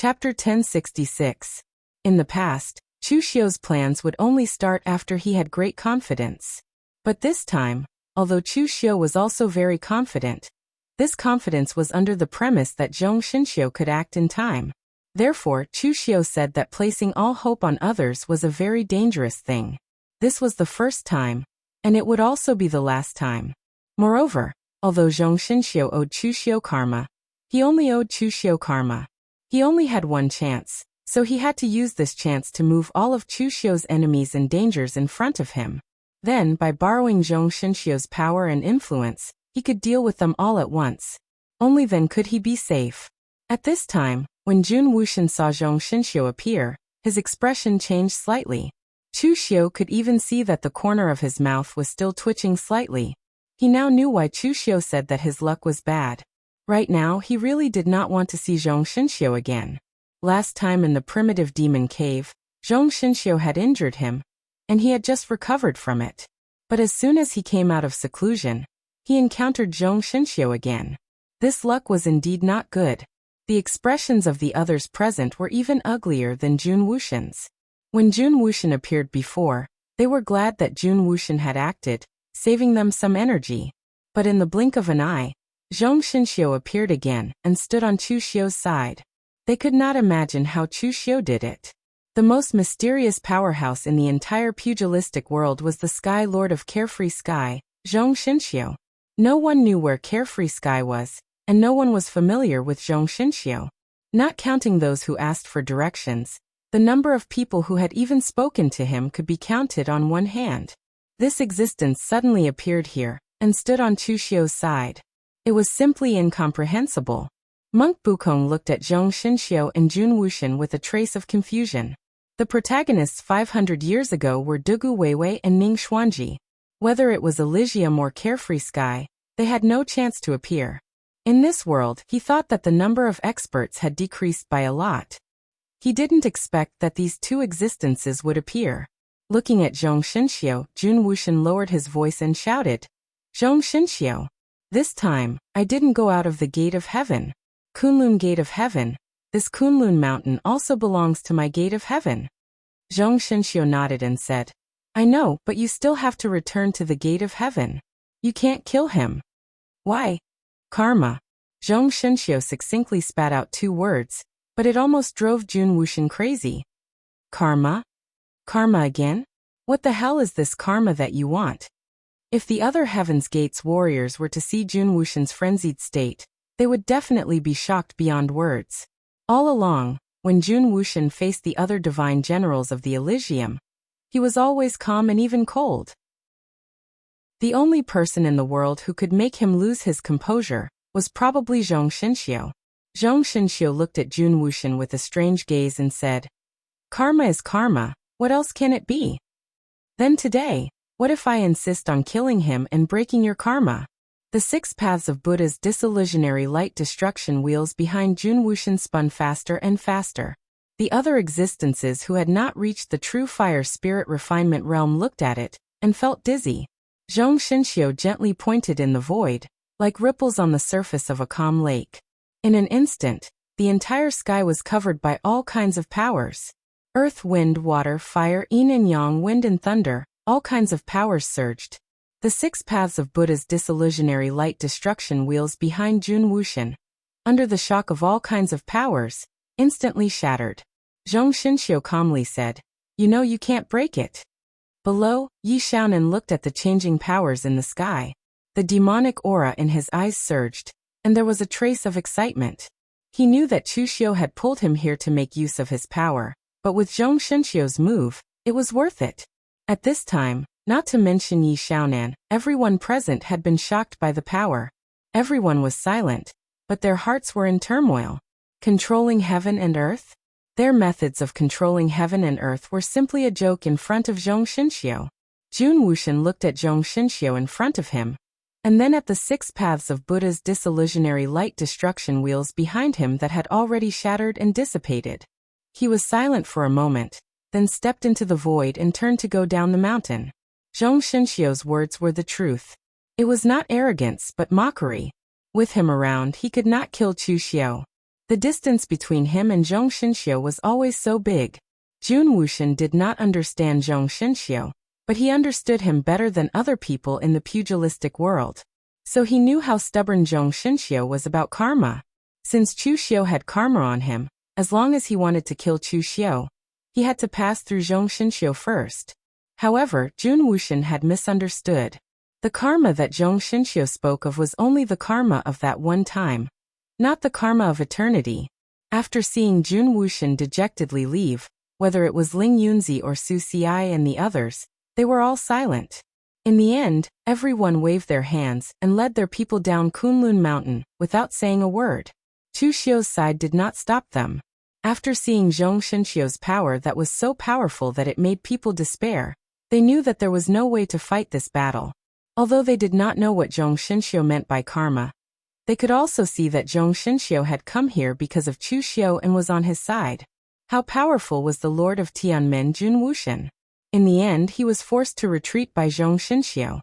Chapter 1066. In the past, Chu Xiu's plans would only start after he had great confidence. But this time, although Chu Xiu was also very confident, this confidence was under the premise that Zhong Xinxiu could act in time. Therefore, Chu Xiu said that placing all hope on others was a very dangerous thing. This was the first time, and it would also be the last time. Moreover, although Zhong Xinxiu owed Chu Xiu karma, he only owed Chu Xiu karma. He only had one chance, so he had to use this chance to move all of Chu Xiu's enemies and dangers in front of him. Then, by borrowing Zhong Xinxiu's power and influence, he could deal with them all at once. Only then could he be safe. At this time, when Jun Wuxian saw Zhong Xinxiu appear, his expression changed slightly. Chu Xiu could even see that the corner of his mouth was still twitching slightly. He now knew why Chu Xiu said that his luck was bad. Right now, he really did not want to see Zhong Xinxiu again. Last time in the primitive demon cave, Zhong Xinxiu had injured him, and he had just recovered from it. But as soon as he came out of seclusion, he encountered Zhong Xinxiu again. This luck was indeed not good. The expressions of the others present were even uglier than Jun Wuxian's. When Jun Wuxian appeared before, they were glad that Jun Wuxian had acted, saving them some energy. But in the blink of an eye, Zhong Xinxiu appeared again and stood on Chu Xiu's side. They could not imagine how Chu Xiu did it. The most mysterious powerhouse in the entire pugilistic world was the Sky Lord of Carefree Sky, Zhong Xinxiu. No one knew where Carefree Sky was, and no one was familiar with Zhong Xinxiu. Not counting those who asked for directions, the number of people who had even spoken to him could be counted on one hand. This existence suddenly appeared here, and stood on Chu Xiu's side. It was simply incomprehensible. Monk Bukong looked at Zhong Xinxiu and Jun Wuxian with a trace of confusion. The protagonists 500 years ago were Dugu Weiwei and Ning Xuanji. Whether it was Elysium or Carefree Sky, they had no chance to appear. In this world, he thought that the number of experts had decreased by a lot. He didn't expect that these two existences would appear. Looking at Zhong Xinxiu, Jun Wuxian lowered his voice and shouted, "Zhong Xinxiu! This time, I didn't go out of the Gate of Heaven. Kunlun Gate of Heaven. This Kunlun mountain also belongs to my Gate of Heaven." Zhong Xinxiu nodded and said, "I know, but you still have to return to the Gate of Heaven. You can't kill him." "Why?" "Karma." Zhong Xinxiu succinctly spat out two words, but it almost drove Jun Wuxian crazy. "Karma? Karma again? What the hell is this karma that you want?" If the other Heaven's Gates warriors were to see Jun Wuxian's frenzied state, they would definitely be shocked beyond words. All along, when Jun Wuxian faced the other divine generals of the Elysium, he was always calm and even cold. The only person in the world who could make him lose his composure was probably Zhong Xinxiu. Zhong Xinxiu looked at Jun Wuxian with a strange gaze and said, "Karma is karma, what else can it be? Then today, what if I insist on killing him and breaking your karma?" The 6 paths of Buddha's disillusionary light destruction wheels behind Jun Wuxian spun faster and faster. The other existences who had not reached the true fire spirit refinement realm looked at it and felt dizzy. Zhong Xinxiu gently pointed in the void, like ripples on the surface of a calm lake. In an instant, the entire sky was covered by all kinds of powers. Earth, wind, water, fire, yin and yang, wind and thunder, all kinds of powers surged. The 6 paths of Buddha's disillusionary light destruction wheels behind Jun Wuxian, under the shock of all kinds of powers, instantly shattered. Zhong Xinxiu calmly said, "You know you can't break it." Below, Yi Xiaonan looked at the changing powers in the sky. The demonic aura in his eyes surged, and there was a trace of excitement. He knew that Chu Xiu had pulled him here to make use of his power, but with Zhong Xinxiu's move, it was worth it. At this time, not to mention Yi Xiaonan, everyone present had been shocked by the power. Everyone was silent, but their hearts were in turmoil. Controlling heaven and earth? Their methods of controlling heaven and earth were simply a joke in front of Zhong Xinxiu. Jun Wuxian looked at Zhong Xinxiu in front of him, and then at the 6 paths of Buddha's disillusionary light destruction wheels behind him that had already shattered and dissipated. He was silent for a moment, then stepped into the void and turned to go down the mountain. Zhong Xinxiu's words were the truth. It was not arrogance but mockery. With him around, he could not kill Chu Xiu. The distance between him and Zhong Xinxiu was always so big. Jun Wuxian did not understand Zhong Xinxiu, but he understood him better than other people in the pugilistic world. So he knew how stubborn Zhong Xinxiu was about karma. Since Chu Xiu had karma on him, as long as he wanted to kill Chu Xiu, he had to pass through Zhong Xinxiu first. However, Jun Wuxian had misunderstood. The karma that Zhong Xinxiu spoke of was only the karma of that one time, not the karma of eternity. After seeing Jun Wuxian dejectedly leave, whether it was Ling Yunzi or Su Xiai and the others, they were all silent. In the end, everyone waved their hands and led their people down Kunlun Mountain without saying a word. Chu Xiu's side did not stop them. After seeing Zhong Xinxiu's power that was so powerful that it made people despair, they knew that there was no way to fight this battle. Although they did not know what Zhong Xinxiu meant by karma, they could also see that Zhong Xinxiu had come here because of Chu Xiu and was on his side. How powerful was the Lord of Tianmen, Jun Wuxian? In the end, he was forced to retreat by Zhong Xinxiu.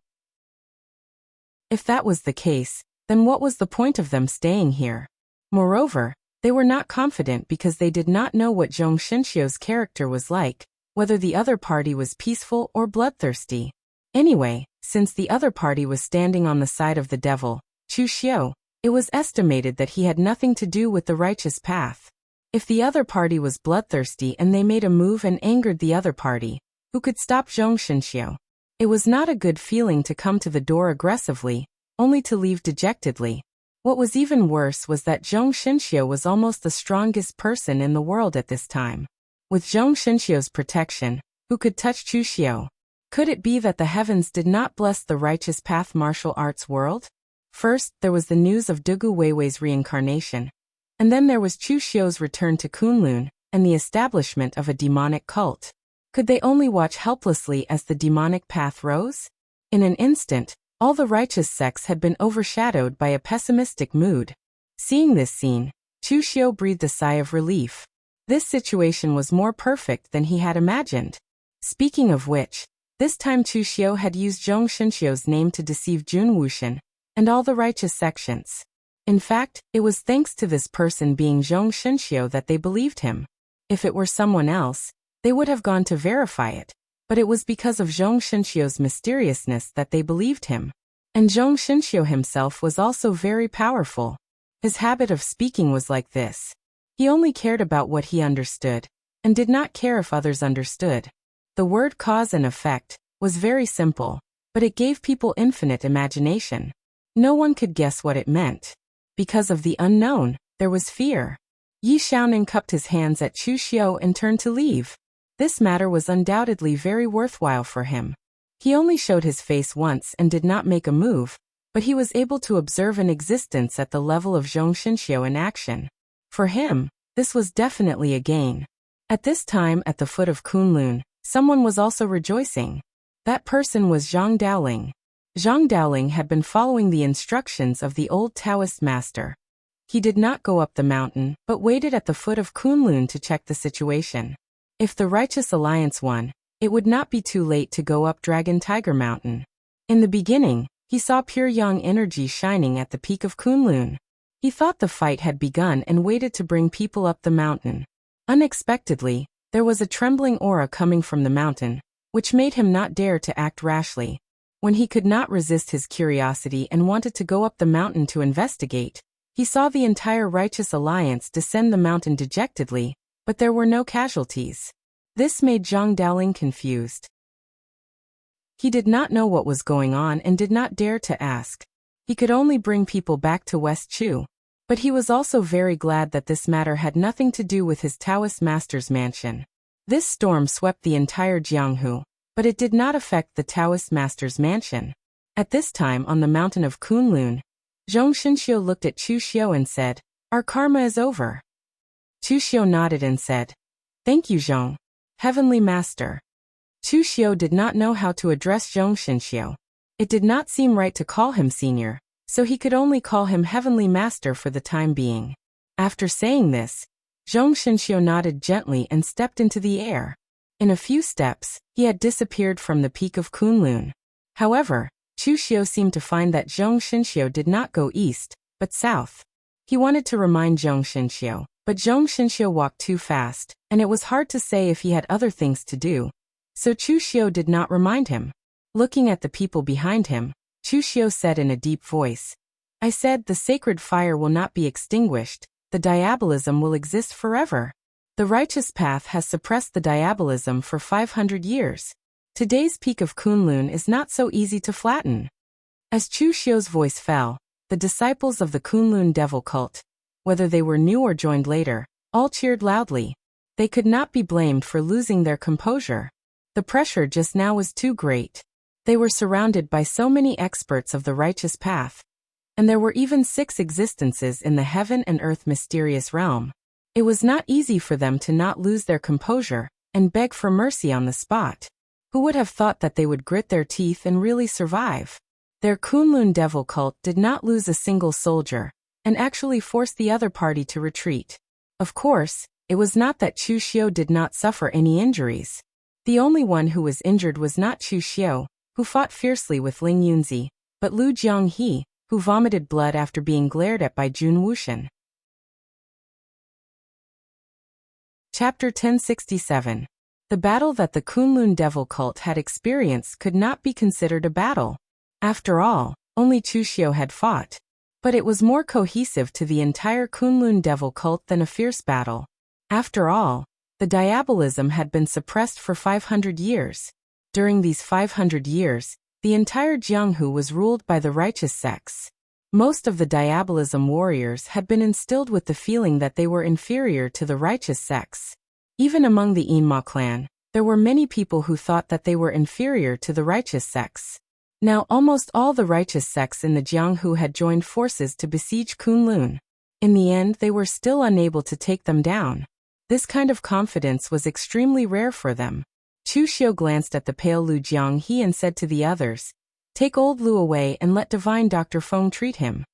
If that was the case, then what was the point of them staying here? Moreover, they were not confident because they did not know what Zhong Xinxiu's character was like, whether the other party was peaceful or bloodthirsty. Anyway, since the other party was standing on the side of the devil, Chu Xiu, it was estimated that he had nothing to do with the righteous path. If the other party was bloodthirsty and they made a move and angered the other party, who could stop Zhong Xinxiu? It was not a good feeling to come to the door aggressively, only to leave dejectedly. What was even worse was that Zhong Xinxiu was almost the strongest person in the world at this time. With Zhong Xinxiu's protection, who could touch Chu Xiu? Could it be that the heavens did not bless the righteous path martial arts world? First, there was the news of Dugu Weiwei's reincarnation. And then there was Chu Xiu's return to Kunlun, and the establishment of a demonic cult. Could they only watch helplessly as the demonic path rose? In an instant, all the righteous sects had been overshadowed by a pessimistic mood. Seeing this scene, Chu Xiu breathed a sigh of relief. This situation was more perfect than he had imagined. Speaking of which, this time Chu Xiu had used Zhong Xinxiu's name to deceive Jun Wuxian and all the righteous sections. In fact, it was thanks to this person being Zhong Xinxiu that they believed him. If it were someone else, they would have gone to verify it, but it was because of Zhong Xinxiu's mysteriousness that they believed him. And Zhong Xinxiu himself was also very powerful. His habit of speaking was like this. He only cared about what he understood, and did not care if others understood. The word cause and effect was very simple, but it gave people infinite imagination. No one could guess what it meant. Because of the unknown, there was fear. Yi Xiaonan cupped his hands at Chu Xiu and turned to leave. This matter was undoubtedly very worthwhile for him. He only showed his face once and did not make a move, but he was able to observe an existence at the level of Zhong Xinxiu in action. For him, this was definitely a gain. At this time, at the foot of Kunlun, someone was also rejoicing. That person was Zhang Daoling. Zhang Daoling had been following the instructions of the old Taoist master. He did not go up the mountain, but waited at the foot of Kunlun to check the situation. If the Righteous Alliance won, it would not be too late to go up Dragon Tiger Mountain. In the beginning, he saw pure yang energy shining at the peak of Kunlun. He thought the fight had begun and waited to bring people up the mountain. Unexpectedly, there was a trembling aura coming from the mountain, which made him not dare to act rashly. When he could not resist his curiosity and wanted to go up the mountain to investigate, he saw the entire Righteous Alliance descend the mountain dejectedly, but there were no casualties. This made Zhang Daoling confused. He did not know what was going on and did not dare to ask. He could only bring people back to West Chu. But he was also very glad that this matter had nothing to do with his Taoist master's mansion. This storm swept the entire Jianghu, but it did not affect the Taoist master's mansion. At this time on the mountain of Kunlun, Zhong Xinxiu looked at Chu Xiu and said, "Our karma is over." Chu Xiu nodded and said, "Thank you, Zhong, Heavenly Master." Chu Xiu did not know how to address Zhong Xinxiu. It did not seem right to call him senior, so he could only call him Heavenly Master for the time being. After saying this, Zhong Xinxiu nodded gently and stepped into the air. In a few steps, he had disappeared from the peak of Kunlun. However, Chu Xiu seemed to find that Zhong Xinxiu did not go east, but south. He wanted to remind Zhong Xinxiu, but Zhong Xinxiu walked too fast, and it was hard to say if he had other things to do. So Chu Xiu did not remind him. Looking at the people behind him, Chu Xiu said in a deep voice, "I said the sacred fire will not be extinguished, the diabolism will exist forever. The righteous path has suppressed the diabolism for 500 years. Today's peak of Kunlun is not so easy to flatten." As Chu Xiu's voice fell, the disciples of the Kunlun devil cult, whether they were new or joined later, all cheered loudly. They could not be blamed for losing their composure. The pressure just now was too great. They were surrounded by so many experts of the righteous path. And there were even 6 existences in the heaven and earth mysterious realm. It was not easy for them to not lose their composure and beg for mercy on the spot. Who would have thought that they would grit their teeth and really survive? Their Kunlun devil cult did not lose a single soldier, and actually forced the other party to retreat. Of course, it was not that Chu Xiu did not suffer any injuries. The only one who was injured was not Chu Xiu, who fought fiercely with Ling Yunzi, but Lu Jianghe, who vomited blood after being glared at by Jun Wuxian. Chapter 1067. The battle that the Kunlun devil cult had experienced could not be considered a battle. After all, only Chu Xiu had fought. But it was more cohesive to the entire Kunlun devil cult than a fierce battle. After all, the diabolism had been suppressed for 500 years. During these 500 years, the entire Jianghu was ruled by the righteous sects. Most of the diabolism warriors had been instilled with the feeling that they were inferior to the righteous sects. Even among the Yinma clan, there were many people who thought that they were inferior to the righteous sects. Now almost all the righteous sects in the Jianghu had joined forces to besiege Kunlun. In the end, they were still unable to take them down. This kind of confidence was extremely rare for them. Chu Xiu glanced at the pale Lu Jianghe and said to the others, "Take old Lu away and let divine Dr. Feng treat him."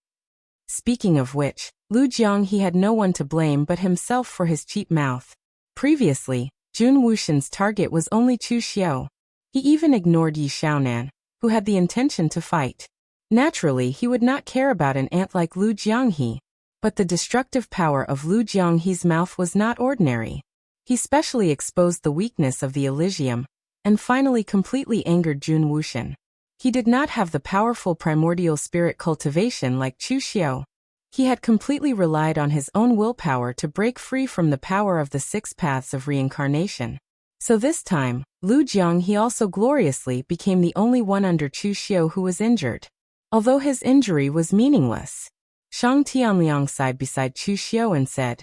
Speaking of which, Lu Jianghe had no one to blame but himself for his cheap mouth. Previously, Jun Wuxian's target was only Chu Xiu. He even ignored Yi Xiaonan, who had the intention to fight. Naturally, he would not care about an ant like Lu Jianghe. But the destructive power of Lu Jianghe's mouth was not ordinary. He specially exposed the weakness of the Elysium, and finally completely angered Jun Wuxian. He did not have the powerful primordial spirit cultivation like Chu Xiu. He had completely relied on his own willpower to break free from the power of the 6 paths of reincarnation. So this time, Lu Jianghe also gloriously became the only one under Chu Xiu who was injured. Although his injury was meaningless. Shang Tianliang sighed beside Chu Xiu and said,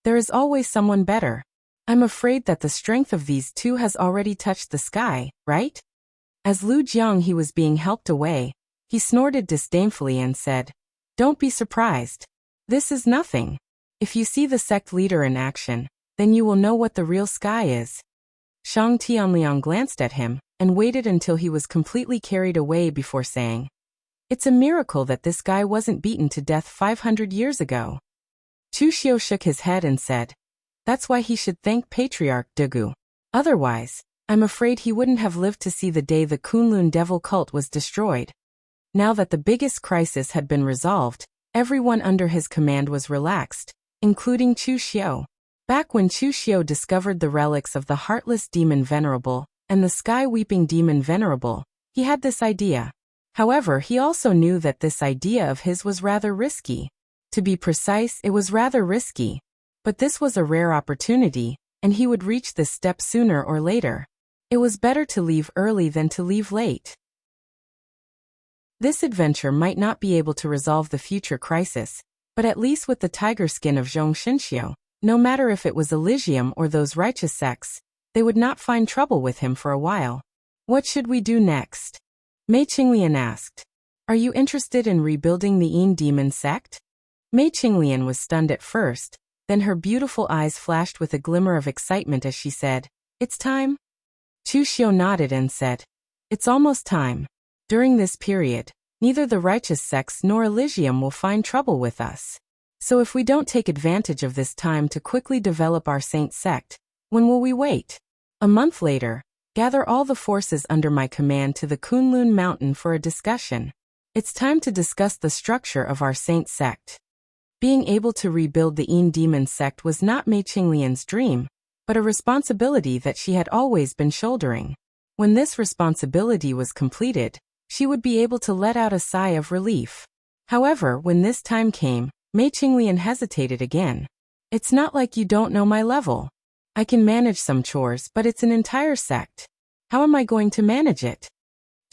"There is always someone better. I'm afraid that the strength of these 2 has already touched the sky, right?" As Lu Jianghe was being helped away, he snorted disdainfully and said, "Don't be surprised. This is nothing. If you see the sect leader in action, then you will know what the real sky is." Shang Tianliang glanced at him and waited until he was completely carried away before saying, "It's a miracle that this guy wasn't beaten to death 500 years ago." Chu Xiu shook his head and said, "That's why he should thank Patriarch Degu. Otherwise, I'm afraid he wouldn't have lived to see the day the Kunlun devil cult was destroyed." Now that the biggest crisis had been resolved, everyone under his command was relaxed, including Chu Xiu. Back when Chu Xiu discovered the relics of the Heartless Demon Venerable and the Sky-Weeping Demon Venerable, he had this idea. However, he also knew that this idea of his was rather risky. To be precise, it was rather risky. But this was a rare opportunity, and he would reach this step sooner or later. It was better to leave early than to leave late. This adventure might not be able to resolve the future crisis, but at least with the tiger skin of Zhong Xinxiu, no matter if it was Elysium or those righteous sects, they would not find trouble with him for a while. "What should we do next?" Mei Qinglian asked. "Are you interested in rebuilding the Yin demon sect?" Mei Qinglian was stunned at first, then her beautiful eyes flashed with a glimmer of excitement as she said, "It's time." Chu Xiu nodded and said, "It's almost time. During this period, neither the righteous sects nor Elysium will find trouble with us. So if we don't take advantage of this time to quickly develop our saint sect, when will we wait? A month later, gather all the forces under my command to the Kunlun Mountain for a discussion. It's time to discuss the structure of our saint sect." Being able to rebuild the Yin demon sect was not Mei Qinglian's dream, but a responsibility that she had always been shouldering. When this responsibility was completed, she would be able to let out a sigh of relief. However, when this time came, Mei Qinglian hesitated again. It's not like you don't know my level. I can manage some chores, but it's an entire sect. How am I going to manage it?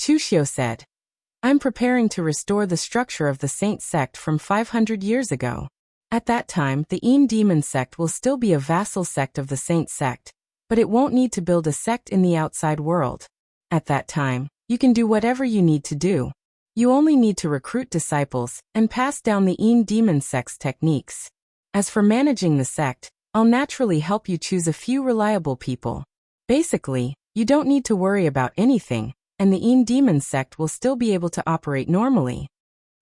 Chu Xiu said. I'm preparing to restore the structure of the Saint sect from 500 years ago. At that time, the Yin demon sect will still be a vassal sect of the Saint sect, but it won't need to build a sect in the outside world. At that time, you can do whatever you need to do. You only need to recruit disciples and pass down the Yin demon sect's techniques. As for managing the sect, I'll naturally help you choose a few reliable people. Basically, you don't need to worry about anything, and the Yin demon sect will still be able to operate normally.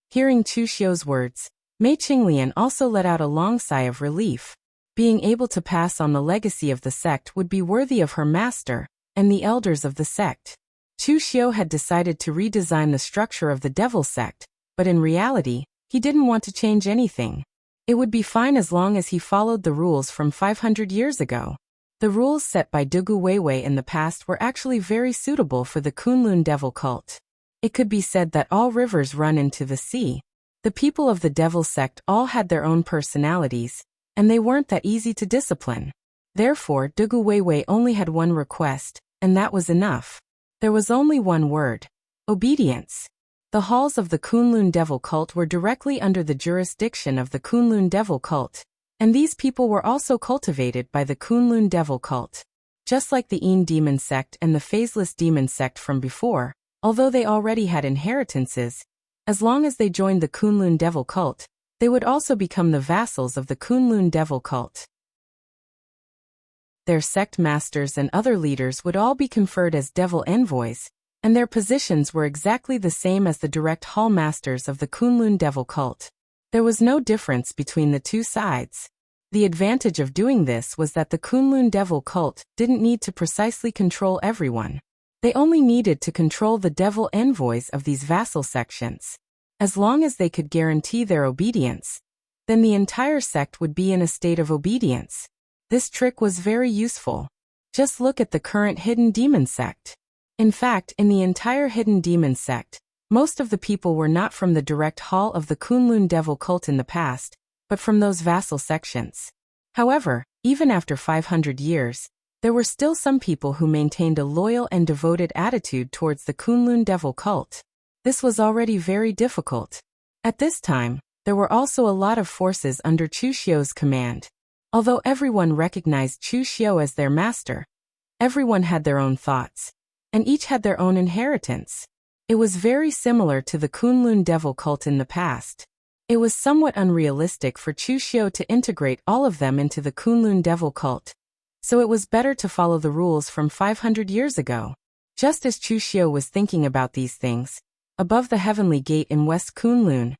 Hearing Chu Xiu's words, Mei Qinglian also let out a long sigh of relief. Being able to pass on the legacy of the sect would be worthy of her master and the elders of the sect. Chu Xiu had decided to redesign the structure of the devil sect, but in reality, he didn't want to change anything. It would be fine as long as he followed the rules from 500 years ago. The rules set by Dugu Weiwei in the past were actually very suitable for the Kunlun devil cult. It could be said that all rivers run into the sea. The people of the devil sect all had their own personalities, and they weren't that easy to discipline. Therefore, Dugu Weiwei only had one request, and that was enough. There was only one word: obedience. The halls of the Kunlun devil cult were directly under the jurisdiction of the Kunlun devil cult, and these people were also cultivated by the Kunlun devil cult. Just like the Yin demon sect and the phaseless demon sect from before, although they already had inheritances, as long as they joined the Kunlun devil cult, they would also become the vassals of the Kunlun devil cult. Their sect masters and other leaders would all be conferred as devil envoys, and their positions were exactly the same as the direct hall masters of the Kunlun devil cult. There was no difference between the two sides. The advantage of doing this was that the Kunlun devil cult didn't need to precisely control everyone. They only needed to control the devil envoys of these vassal sections. As long as they could guarantee their obedience, then the entire sect would be in a state of obedience. This trick was very useful. Just look at the current hidden demon sect. In fact, in the entire hidden demon sect, most of the people were not from the direct hall of the Kunlun devil cult in the past, but from those vassal sections. However, even after 500 years, there were still some people who maintained a loyal and devoted attitude towards the Kunlun devil cult. This was already very difficult. At this time, there were also a lot of forces under Chu Xiu's command. Although everyone recognized Chu Xiu as their master, everyone had their own thoughts, and each had their own inheritance. It was very similar to the Kunlun devil cult in the past. It was somewhat unrealistic for Chu Xiu to integrate all of them into the Kunlun devil cult, so it was better to follow the rules from 500 years ago. Just as Chu Xiu was thinking about these things, above the heavenly gate in West Kunlun,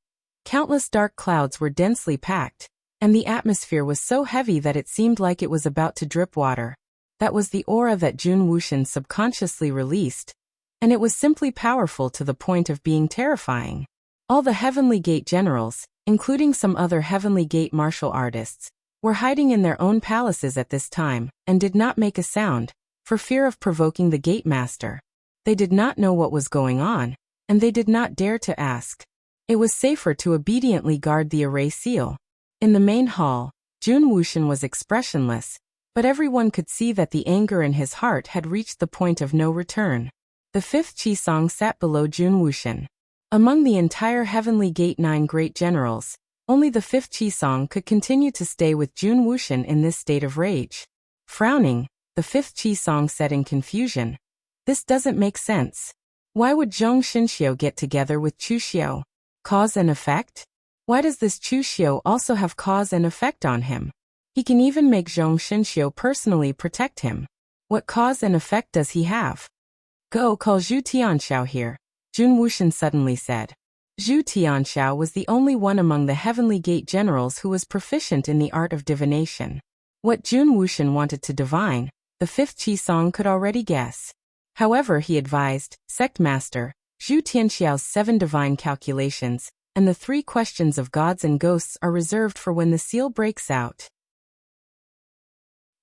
countless dark clouds were densely packed, and the atmosphere was so heavy that it seemed like it was about to drip water. That was the aura that Jun Wuxian subconsciously released, and it was simply powerful to the point of being terrifying. All the Heavenly Gate generals, including some other Heavenly Gate martial artists, were hiding in their own palaces at this time, and did not make a sound, for fear of provoking the Gate Master. They did not know what was going on, and they did not dare to ask. It was safer to obediently guard the array seal. In the main hall, Jun Wuxian was expressionless, but everyone could see that the anger in his heart had reached the point of no return. The fifth Qisong sat below Jun Wuxian. Among the entire Heavenly Gate 9 great generals, only the fifth Qisong could continue to stay with Jun Wuxian in this state of rage. Frowning, the fifth Qisong said in confusion, "This doesn't make sense. Why would Zhong Xinxiu get together with Chu Xiu? Cause and effect? Why does this Chu Xiu also have cause and effect on him? He can even make Zhong Xinxiu personally protect him. What cause and effect does he have?" "Go call Zhu Tianxiao here," Jun Wuxian suddenly said. Zhu Tianxiao was the only one among the Heavenly Gate generals who was proficient in the art of divination. What Jun Wuxian wanted to divine, the fifth Qisong could already guess. However, he advised, "Sect Master, Zhu Tianxiao's 7 divine calculations and the 3 questions of gods and ghosts are reserved for when the seal breaks out.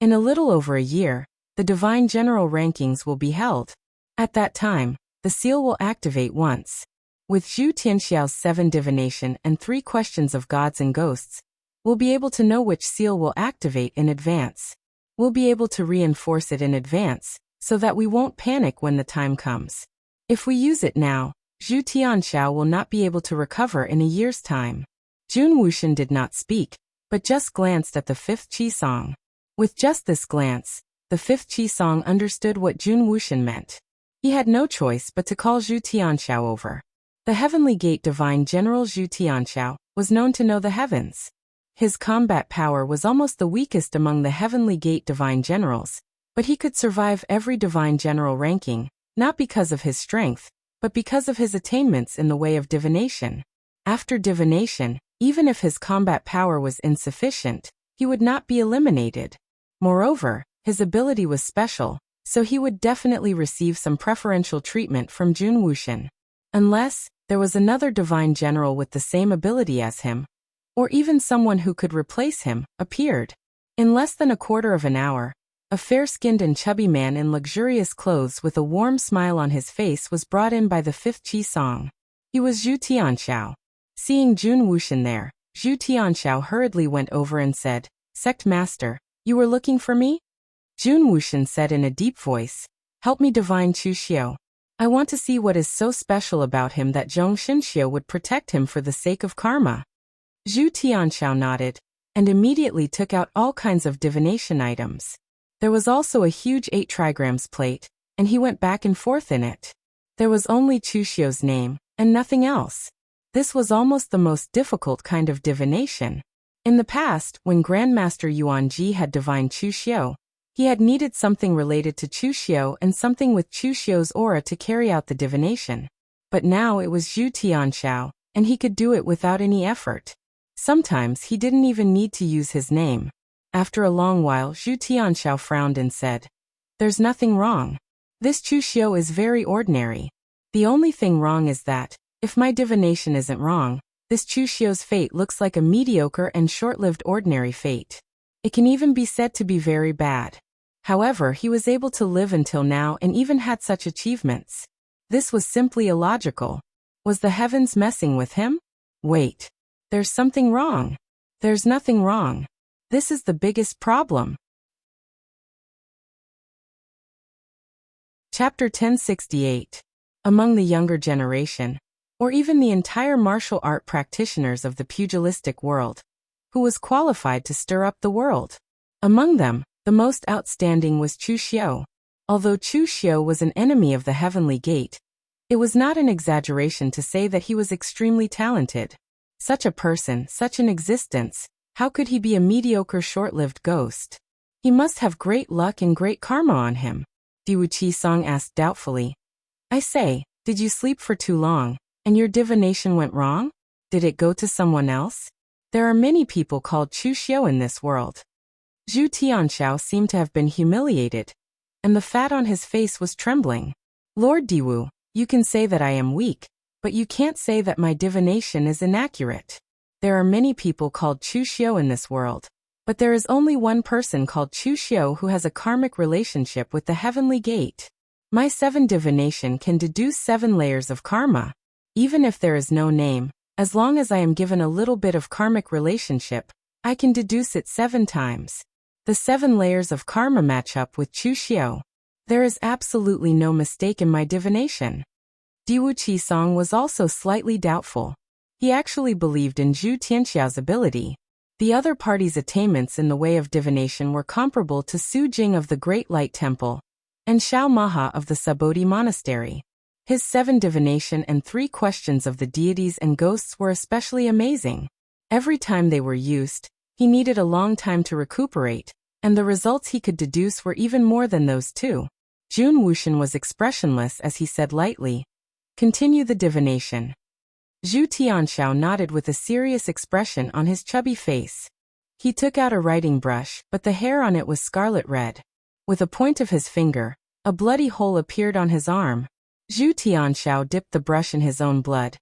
In a little over a year, the Divine General Rankings will be held. At that time, the seal will activate once. With Zhu Tianxiao's 7 divination and 3 questions of gods and ghosts, we'll be able to know which seal will activate in advance. We'll be able to reinforce it in advance, so that we won't panic when the time comes. If we use it now, Zhu Tianxiao will not be able to recover in a year's time. Jun Wuxian did not speak, but just glanced at the 5th Qi Song. With just this glance, the 5th Qi Song understood what Jun Wuxian meant. He had no choice but to call Zhu Tianxiao over. The Heavenly Gate Divine General Zhu Tianxiao was known to know the heavens. His combat power was almost the weakest among the Heavenly Gate Divine Generals, but he could survive every Divine General ranking, not because of his strength, but because of his attainments in the way of divination. After divination, even if his combat power was insufficient, he would not be eliminated. Moreover, his ability was special, so he would definitely receive some preferential treatment from Jun Wuxian. Unless there was another Divine General with the same ability as him, or even someone who could replace him, appeared. In less than a quarter of an hour, a fair-skinned and chubby man in luxurious clothes with a warm smile on his face was brought in by the 5th Qi Song. He was Zhu Tianxiao. Seeing Jun Wuxian there, Zhu Tianxiao hurriedly went over and said, "Sect Master, you were looking for me?" Jun Wuxian said in a deep voice, "Help me divine Chu Xiu. I want to see what is so special about him that Zhong Xinxiu would protect him for the sake of karma." Zhu Tianxiao nodded, and immediately took out all kinds of divination items. There was also a huge 8 trigrams plate, and he went back and forth in it. There was only Chu Xiu's name, and nothing else. This was almost the most difficult kind of divination. In the past, when Grandmaster Yuan Ji had divined Chu Xiu, he had needed something related to Chu Xiu and something with Chu Xiu's aura to carry out the divination. But now it was Zhu Tianxiao, and he could do it without any effort. Sometimes he didn't even need to use his name. After a long while, Zhu Tianxiao frowned and said, "There's nothing wrong. This Chu Xiu is very ordinary. The only thing wrong is that, if my divination isn't wrong, this Chu Xiu's fate looks like a mediocre and short-lived ordinary fate. It can even be said to be very bad. However, he was able to live until now and even had such achievements. This was simply illogical. Was the heavens messing with him? Wait. There's something wrong. There's nothing wrong. This is the biggest problem." Chapter 1068. Among the younger generation, or even the entire martial art practitioners of the pugilistic world, who was qualified to stir up the world. Among them, the most outstanding was Chu Xiu. Although Chu Xiu was an enemy of the Heavenly Gate, it was not an exaggeration to say that he was extremely talented. Such a person, such an existence, how could he be a mediocre short-lived ghost? He must have great luck and great karma on him. Diwu Qisong asked doubtfully. "I say, did you sleep for too long, and your divination went wrong? Did it go to someone else? There are many people called Chu Xiu in this world." Zhu Tianxiao seemed to have been humiliated, and the fat on his face was trembling. "Lord Diwu, you can say that I am weak, but you can't say that my divination is inaccurate. There are many people called Chu Xiu in this world, but there is only one person called Chu Xiu who has a karmic relationship with the Heavenly Gate. My 7 divination can deduce 7 layers of karma. Even if there is no name, as long as I am given a little bit of karmic relationship, I can deduce it 7 times. The 7 layers of karma match up with Chu Xiu. There is absolutely no mistake in my divination." Diwu Qisong was also slightly doubtful. He actually believed in Zhu Tianxiao's ability. The other party's attainments in the way of divination were comparable to Su Jing of the Great Light Temple and Shao Maha of the Sabodhi Monastery. His 7 divination and 3 questions of the deities and ghosts were especially amazing. Every time they were used, he needed a long time to recuperate, and the results he could deduce were even more than those 2. Jun Wuxian was expressionless as he said lightly, "Continue the divination." Zhu Tianxiao nodded with a serious expression on his chubby face. He took out a writing brush, but the hair on it was scarlet red. With a point of his finger, a bloody hole appeared on his arm. Zhu Tianxiao dipped the brush in his own blood,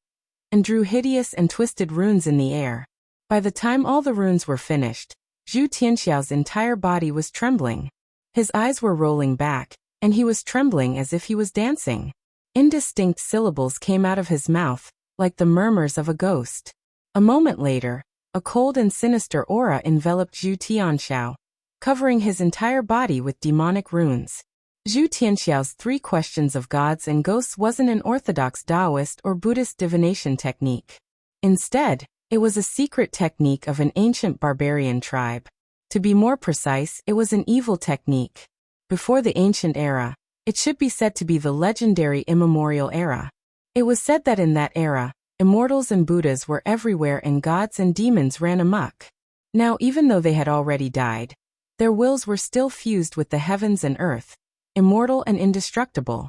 and drew hideous and twisted runes in the air. By the time all the runes were finished, Zhu Tianxiao's entire body was trembling. His eyes were rolling back, and he was trembling as if he was dancing. Indistinct syllables came out of his mouth, like the murmurs of a ghost. A moment later, a cold and sinister aura enveloped Zhu Tianxiao, covering his entire body with demonic runes. Zhu Tianxiao's 3 questions of gods and ghosts wasn't an orthodox Taoist or Buddhist divination technique. Instead, it was a secret technique of an ancient barbarian tribe. To be more precise, it was an evil technique. Before the ancient era, it should be said to be the legendary immemorial era. It was said that in that era, immortals and Buddhas were everywhere and gods and demons ran amok. Now, even though they had already died, their wills were still fused with the heavens and earth, immortal and indestructible.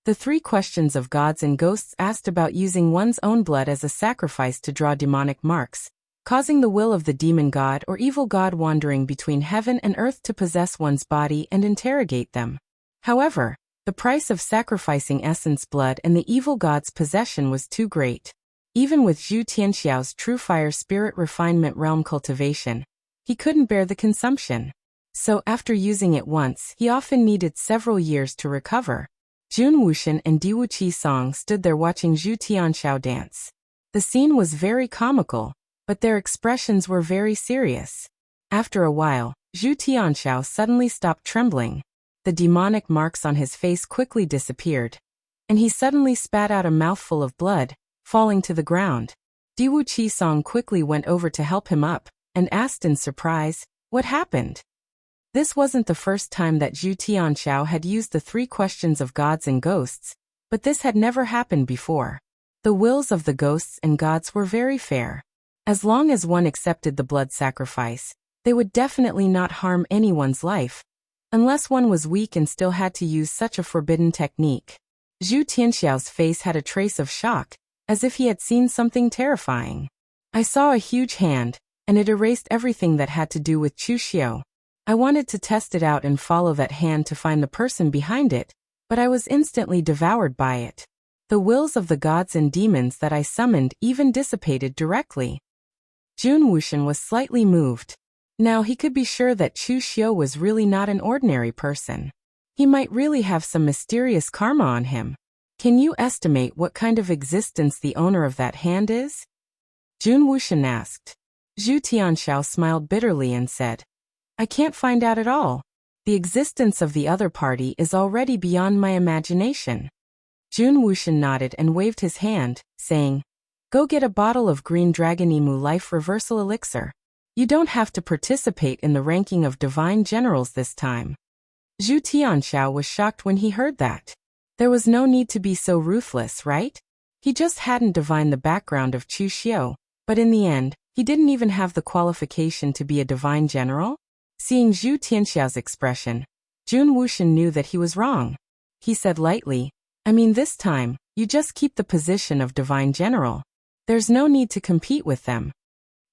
The 3 questions of gods and ghosts asked about using one's own blood as a sacrifice to draw demonic marks, causing the will of the demon god or evil god wandering between heaven and earth to possess one's body and interrogate them. However, the price of sacrificing essence blood and the evil god's possession was too great. Even with Zhu Tianxiao's true fire spirit refinement realm cultivation, he couldn't bear the consumption. So after using it once, he often needed several years to recover. Jun Wuxian and Diwu Qisong stood there watching Zhu Tianxiao dance. The scene was very comical, but their expressions were very serious. After a while, Zhu Tianxiao suddenly stopped trembling. The demonic marks on his face quickly disappeared, and he suddenly spat out a mouthful of blood, falling to the ground. Diwu Qisong quickly went over to help him up, and asked in surprise, "What happened?" This wasn't the first time that Zhu Tianxiao had used the 3 questions of gods and ghosts, but this had never happened before. The wills of the ghosts and gods were very fair. As long as one accepted the blood sacrifice, they would definitely not harm anyone's life, unless one was weak and still had to use such a forbidden technique. Zhu Tianxiao's face had a trace of shock, as if he had seen something terrifying. I saw a huge hand, and it erased everything that had to do with Chu Xiu. I wanted to test it out and follow that hand to find the person behind it, but I was instantly devoured by it. The wills of the gods and demons that I summoned even dissipated directly. Jun Wuxian was slightly moved. Now he could be sure that Chu Xiu was really not an ordinary person. He might really have some mysterious karma on him. Can you estimate what kind of existence the owner of that hand is? Jun Wuxian asked. Zhu Tianxiao smiled bitterly and said, "I can't find out at all. The existence of the other party is already beyond my imagination." Jun Wuxian nodded and waved his hand, saying, "Go get a bottle of green dragon emu life reversal elixir. You don't have to participate in the ranking of divine generals this time." Zhu Tianxiao was shocked when he heard that. There was no need to be so ruthless, right? He just hadn't divined the background of Chu Xiu, but in the end, he didn't even have the qualification to be a divine general? Seeing Zhu Tianxiao's expression, Jun Wuxian knew that he was wrong. He said lightly, "I mean, this time, you just keep the position of divine general. There's no need to compete with them."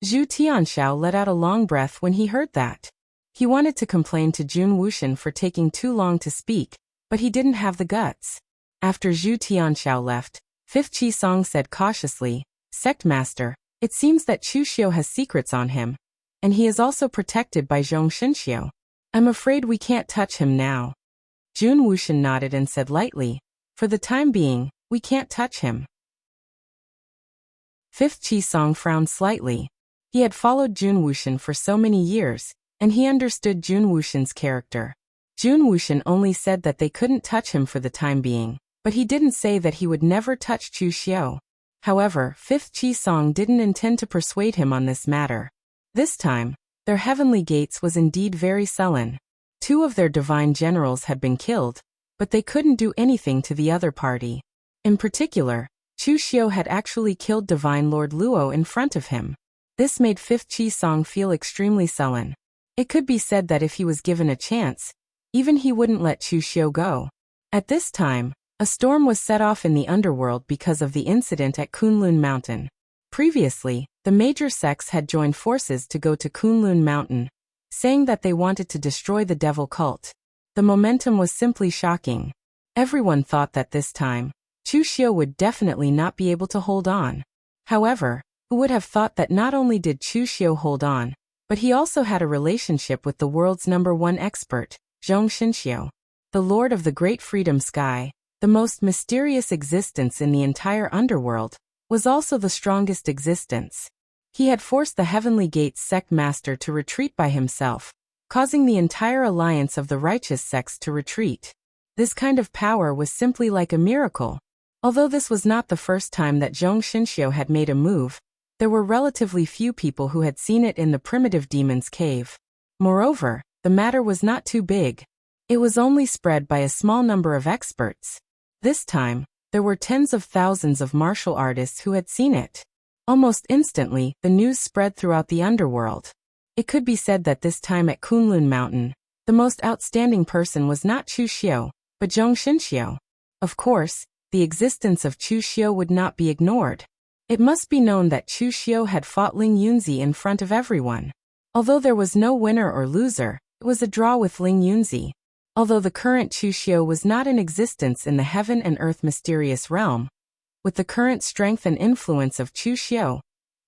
Zhu Tianxiao let out a long breath when he heard that. He wanted to complain to Jun Wuxian for taking too long to speak, but he didn't have the guts. After Zhu Tianxiao left, Fifth Qisong said cautiously, "Sect Master, it seems that Chu Xiu has secrets on him, and he is also protected by Zhong Xinxiu. I'm afraid we can't touch him now." Jun Wuxian nodded and said lightly, "For the time being, we can't touch him." Fifth Qisong frowned slightly. He had followed Jun Wuxian for so many years, and he understood Jun Wuxian's character. Jun Wuxian only said that they couldn't touch him for the time being, but he didn't say that he would never touch Chu Xiu. However, Fifth Qisong didn't intend to persuade him on this matter. This time, their heavenly gates was indeed very sullen. 2 of their divine generals had been killed, but they couldn't do anything to the other party. In particular, Chu Xiu had actually killed Divine Lord Luo in front of him. This made Fifth Qisong feel extremely sullen. It could be said that if he was given a chance, even he wouldn't let Chu Xiu go. At this time, a storm was set off in the underworld because of the incident at Kunlun Mountain. Previously, the major sects had joined forces to go to Kunlun Mountain, saying that they wanted to destroy the devil cult. The momentum was simply shocking. Everyone thought that this time, Chu Xiu would definitely not be able to hold on. However, who would have thought that not only did Chu Xiu hold on, but he also had a relationship with the world's #1 expert, Zhong Xinxiu, the Lord of the Great Freedom Sky, the most mysterious existence in the entire underworld, was also the strongest existence. He had forced the Heavenly Gates sect master to retreat by himself, causing the entire alliance of the righteous sects to retreat. This kind of power was simply like a miracle. Although this was not the first time that Zhong Xinxiu had made a move, there were relatively few people who had seen it in the primitive demon's cave. Moreover, the matter was not too big. It was only spread by a small number of experts. This time, there were tens of thousands of martial artists who had seen it. Almost instantly, the news spread throughout the underworld. It could be said that this time at Kunlun Mountain, the most outstanding person was not Chu Xiu, but Zhong Xinxiu. Of course, the existence of Chu Xiu would not be ignored. It must be known that Chu Xiu had fought Ling Yunzi in front of everyone. Although there was no winner or loser, it was a draw with Ling Yunzi. Although the current Chu Xiu was not in existence in the heaven and earth mysterious realm, with the current strength and influence of Chu Xiu,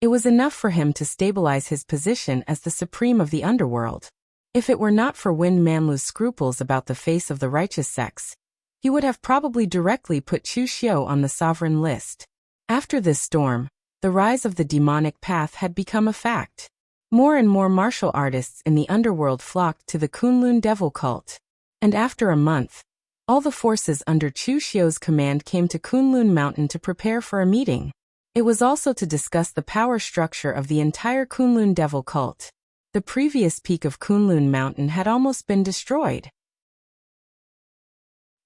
it was enough for him to stabilize his position as the supreme of the underworld. If it were not for Win Manlu's scruples about the face of the righteous sects, he would have probably directly put Chu Xiu on the sovereign list. After this storm, the rise of the demonic path had become a fact. More and more martial artists in the underworld flocked to the Kunlun devil cult. And after a month, all the forces under Chu Xiu's command came to Kunlun Mountain to prepare for a meeting. It was also to discuss the power structure of the entire Kunlun devil cult. The previous peak of Kunlun Mountain had almost been destroyed.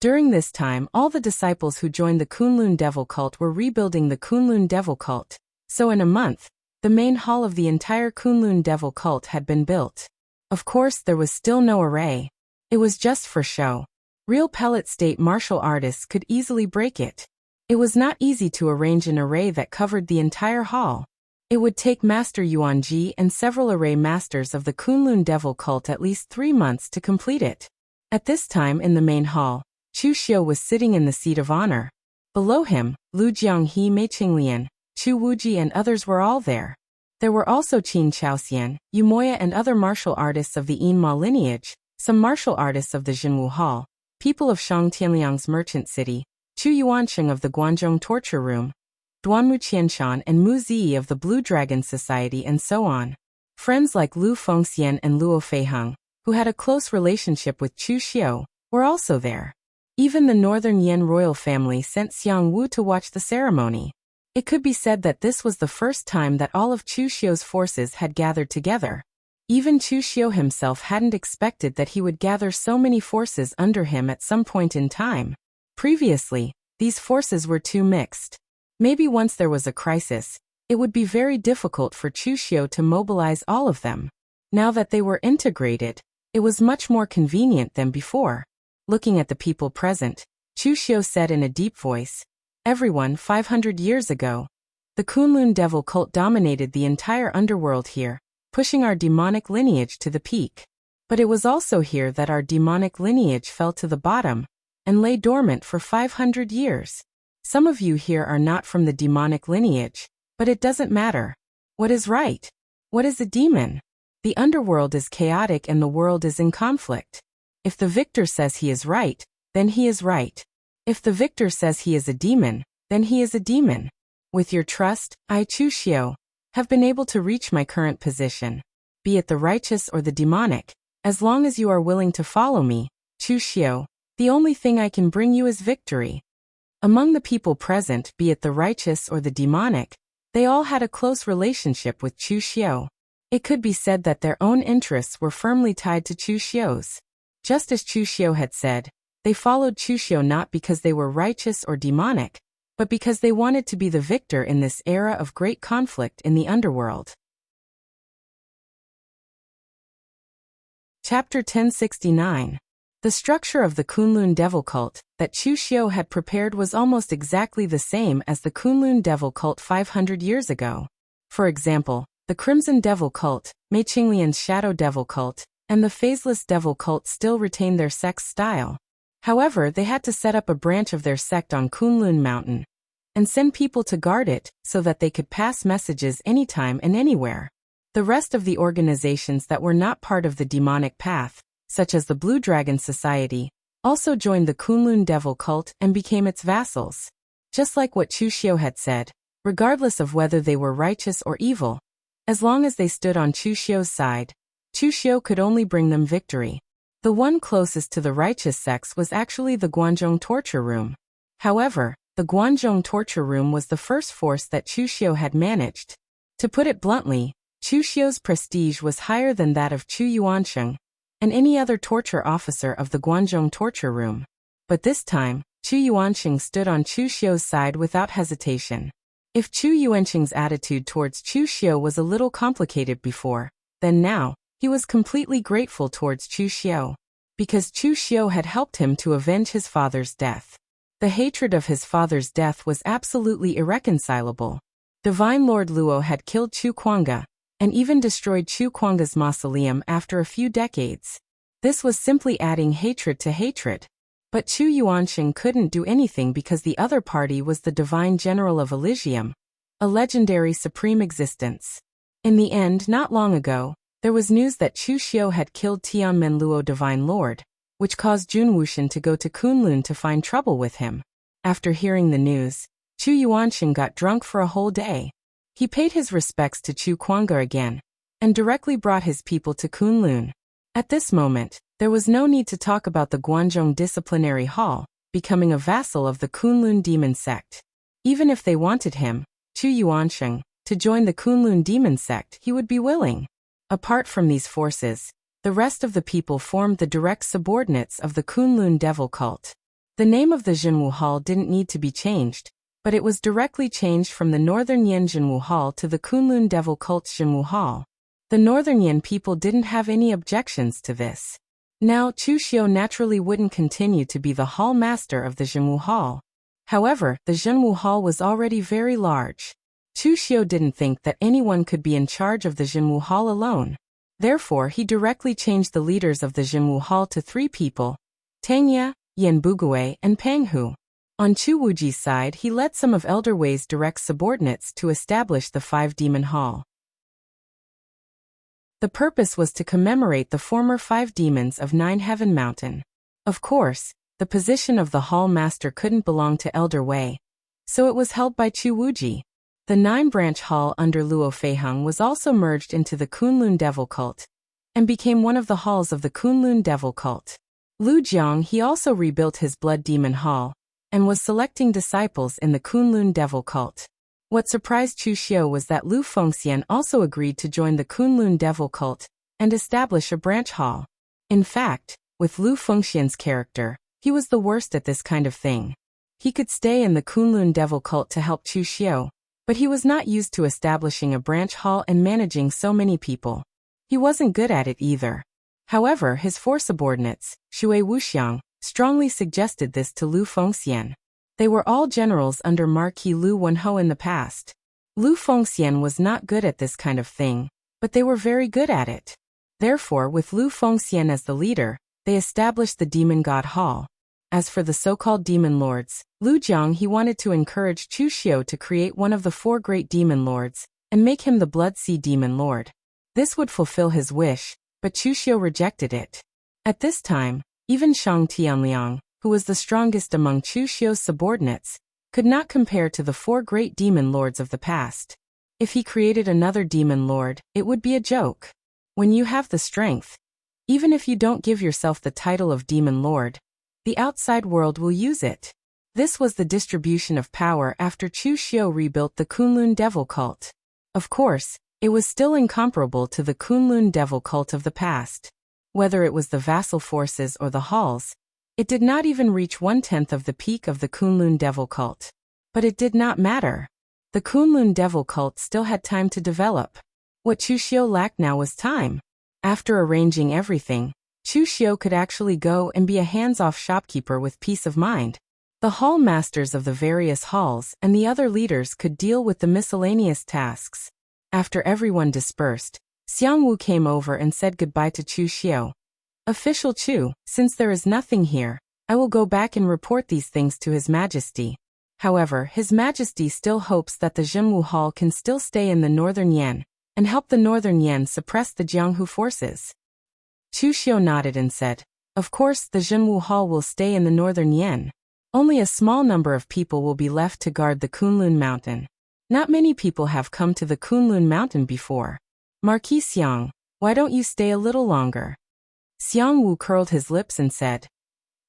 During this time, all the disciples who joined the Kunlun devil cult were rebuilding the Kunlun devil cult, so in a month, the main hall of the entire Kunlun devil cult had been built. Of course, there was still no array. It was just for show. Real pellet state martial artists could easily break it. It was not easy to arrange an array that covered the entire hall. It would take Master Yuanji and several array masters of the Kunlun devil cult at least 3 months to complete it. At this time in the main hall, Chu Xiu was sitting in the seat of honor. Below him, Lu Jianghe, Mei Qinglian, Chu Wuji and others were all there. There were also Qin Chaoxian, Yu Moya and other martial artists of the Yinma lineage, some martial artists of the Jinwu Hall, people of Shang Tianliang's merchant city, Chu Yuansheng of the Guanzhong torture room, Duanmu Qianshan and Mu Zi of the Blue Dragon Society and so on. Friends like Lu Fengxian and Luo Feiheng, who had a close relationship with Chu Xiu, were also there. Even the Northern Yan royal family sent Xiang Wu to watch the ceremony. It could be said that this was the first time that all of Chu Xiu's forces had gathered together. Even Chu Xiu himself hadn't expected that he would gather so many forces under him at some point in time. Previously, these forces were too mixed. Maybe once there was a crisis, it would be very difficult for Chu Xiu to mobilize all of them. Now that they were integrated, it was much more convenient than before. Looking at the people present, Chu Xiu said in a deep voice, "Everyone, 500 years ago, the Kunlun devil cult dominated the entire underworld here, pushing our demonic lineage to the peak. But it was also here that our demonic lineage fell to the bottom and lay dormant for 500 years. Some of you here are not from the demonic lineage, but it doesn't matter. What is right? What is a demon? The underworld is chaotic and the world is in conflict. If the victor says he is right, then he is right. If the victor says he is a demon, then he is a demon. With your trust, I, Chu Xiu, have been able to reach my current position. Be it the righteous or the demonic, as long as you are willing to follow me, Chu Xiu, the only thing I can bring you is victory." Among the people present, be it the righteous or the demonic, they all had a close relationship with Chu Xiu. It could be said that their own interests were firmly tied to Chu Xiu's. Just as Chu Xiu had said, they followed Chu Xiu not because they were righteous or demonic, but because they wanted to be the victor in this era of great conflict in the underworld. Chapter 1069. The structure of the Kunlun devil cult that Chu Xiu had prepared was almost exactly the same as the Kunlun devil cult 500 years ago. For example, the Crimson devil cult, Mei Qinglian's shadow devil cult, and the phaseless devil cult still retain their sex style. However, they had to set up a branch of their sect on Kunlun Mountain and send people to guard it so that they could pass messages anytime and anywhere. The rest of the organizations that were not part of the demonic path, such as the Blue Dragon Society, also joined the Kunlun Devil cult and became its vassals. Just like what Chu Xiu had said, regardless of whether they were righteous or evil, as long as they stood on Chu Xiu's side, Chu Xiu could only bring them victory. The one closest to the righteous sects was actually the Guanzhong torture room. However, the Guanzhong torture room was the first force that Chu Xiu had managed. To put it bluntly, Chu Xiu's prestige was higher than that of Chu Yuansheng and any other torture officer of the Guanzhong torture room. But this time, Chu Yuansheng stood on Chu Xiu's side without hesitation. If Chu Yuansheng's attitude towards Chu Xiu was a little complicated before, then now, he was completely grateful towards Chu Xiu, because Chu Xiu had helped him to avenge his father's death. The hatred of his father's death was absolutely irreconcilable. Divine Lord Luo had killed Chu Kuanga, and even destroyed Chu Kuanga's mausoleum after a few decades. This was simply adding hatred to hatred. But Chu Yuansheng couldn't do anything because the other party was the Divine General of Elysium, a legendary supreme existence. In the end, not long ago, there was news that Chu Xiu had killed Tianmen Luo Divine Lord, which caused Jun Wuxian to go to Kunlun to find trouble with him. After hearing the news, Chu Yuansheng got drunk for a whole day. He paid his respects to Chu Kuanga again, and directly brought his people to Kunlun. At this moment, there was no need to talk about the Guanzhong Disciplinary Hall becoming a vassal of the Kunlun demon sect. Even if they wanted him, Chu Yuansheng, to join the Kunlun demon sect, he would be willing. Apart from these forces, the rest of the people formed the direct subordinates of the Kunlun Devil cult. The name of the Jinwu Hall didn't need to be changed, but it was directly changed from the Northern Yen Jinwu Hall to the Kunlun Devil cult's Jinwu Hall. The Northern Yen people didn't have any objections to this. Now, Chu Xiu naturally wouldn't continue to be the hall master of the Jinwu Hall. However, the Jinwu Hall was already very large. Chu Xiu didn't think that anyone could be in charge of the Jinwu Hall alone. Therefore, he directly changed the leaders of the Jinwu Hall to 3 people: Tangya, Yan Bugui, and Pang Hu. On Chu Wuji's side, he led some of Elder Wei's direct subordinates to establish the 5-demon hall. The purpose was to commemorate the former 5 demons of Nine Heaven Mountain. Of course, the position of the hall master couldn't belong to Elder Wei, so it was held by Chu Wuji. The 9-branch hall under Luo Feiheng was also merged into the Kunlun Devil cult, and became one of the halls of the Kunlun Devil cult. Lu Jiang he also rebuilt his Blood Demon Hall, and was selecting disciples in the Kunlun Devil cult. What surprised Chu Xiu was that Lu Fengxian also agreed to join the Kunlun Devil cult and establish a branch hall. In fact, with Lu Fengxian's character, he was the worst at this kind of thing. He could stay in the Kunlun Devil cult to help Chu Xiu, but he was not used to establishing a branch hall and managing so many people. He wasn't good at it either. However, his 4 subordinates, Shui Wuxiang, strongly suggested this to Lu Fengxian. They were all generals under Marquis Lu Wenhou in the past. Lu Fengxian was not good at this kind of thing, but they were very good at it. Therefore, with Lu Fengxian as the leader, they established the Demon God Hall. As for the so-called demon lords, Lu Jiang he wanted to encourage Chu Xiu to create one of the 4 great demon lords, and make him the Blood Sea Demon Lord. This would fulfill his wish, but Chu Xiu rejected it. At this time, even Shang Tianliang, who was the strongest among Chu Xiu's subordinates, could not compare to the 4 great demon lords of the past. If he created another demon lord, it would be a joke. When you have the strength, even if you don't give yourself the title of demon lord, the outside world will use it. This was the distribution of power after Chu Xiu rebuilt the Kunlun Devil cult. Of course, it was still incomparable to the Kunlun Devil cult of the past. Whether it was the vassal forces or the halls, it did not even reach 1/10 of the peak of the Kunlun Devil cult. But it did not matter. The Kunlun Devil cult still had time to develop. What Chu Xiu lacked now was time. After arranging everything, Chu Xiu could actually go and be a hands-off shopkeeper with peace of mind. The hall masters of the various halls and the other leaders could deal with the miscellaneous tasks. After everyone dispersed, Xiang Wu came over and said goodbye to Chu Xiu. Official Chu, since there is nothing here, I will go back and report these things to His Majesty. However, His Majesty still hopes that the Zhenwu Hall can still stay in the northern Yan, and help the northern Yan suppress the Jianghu forces. Chu Xiu nodded and said, of course the Zhenwu Hall will stay in the northern Yan. Only a small number of people will be left to guard the Kunlun Mountain. Not many people have come to the Kunlun Mountain before. Marquis Xiang, why don't you stay a little longer? Xiang Wu curled his lips and said,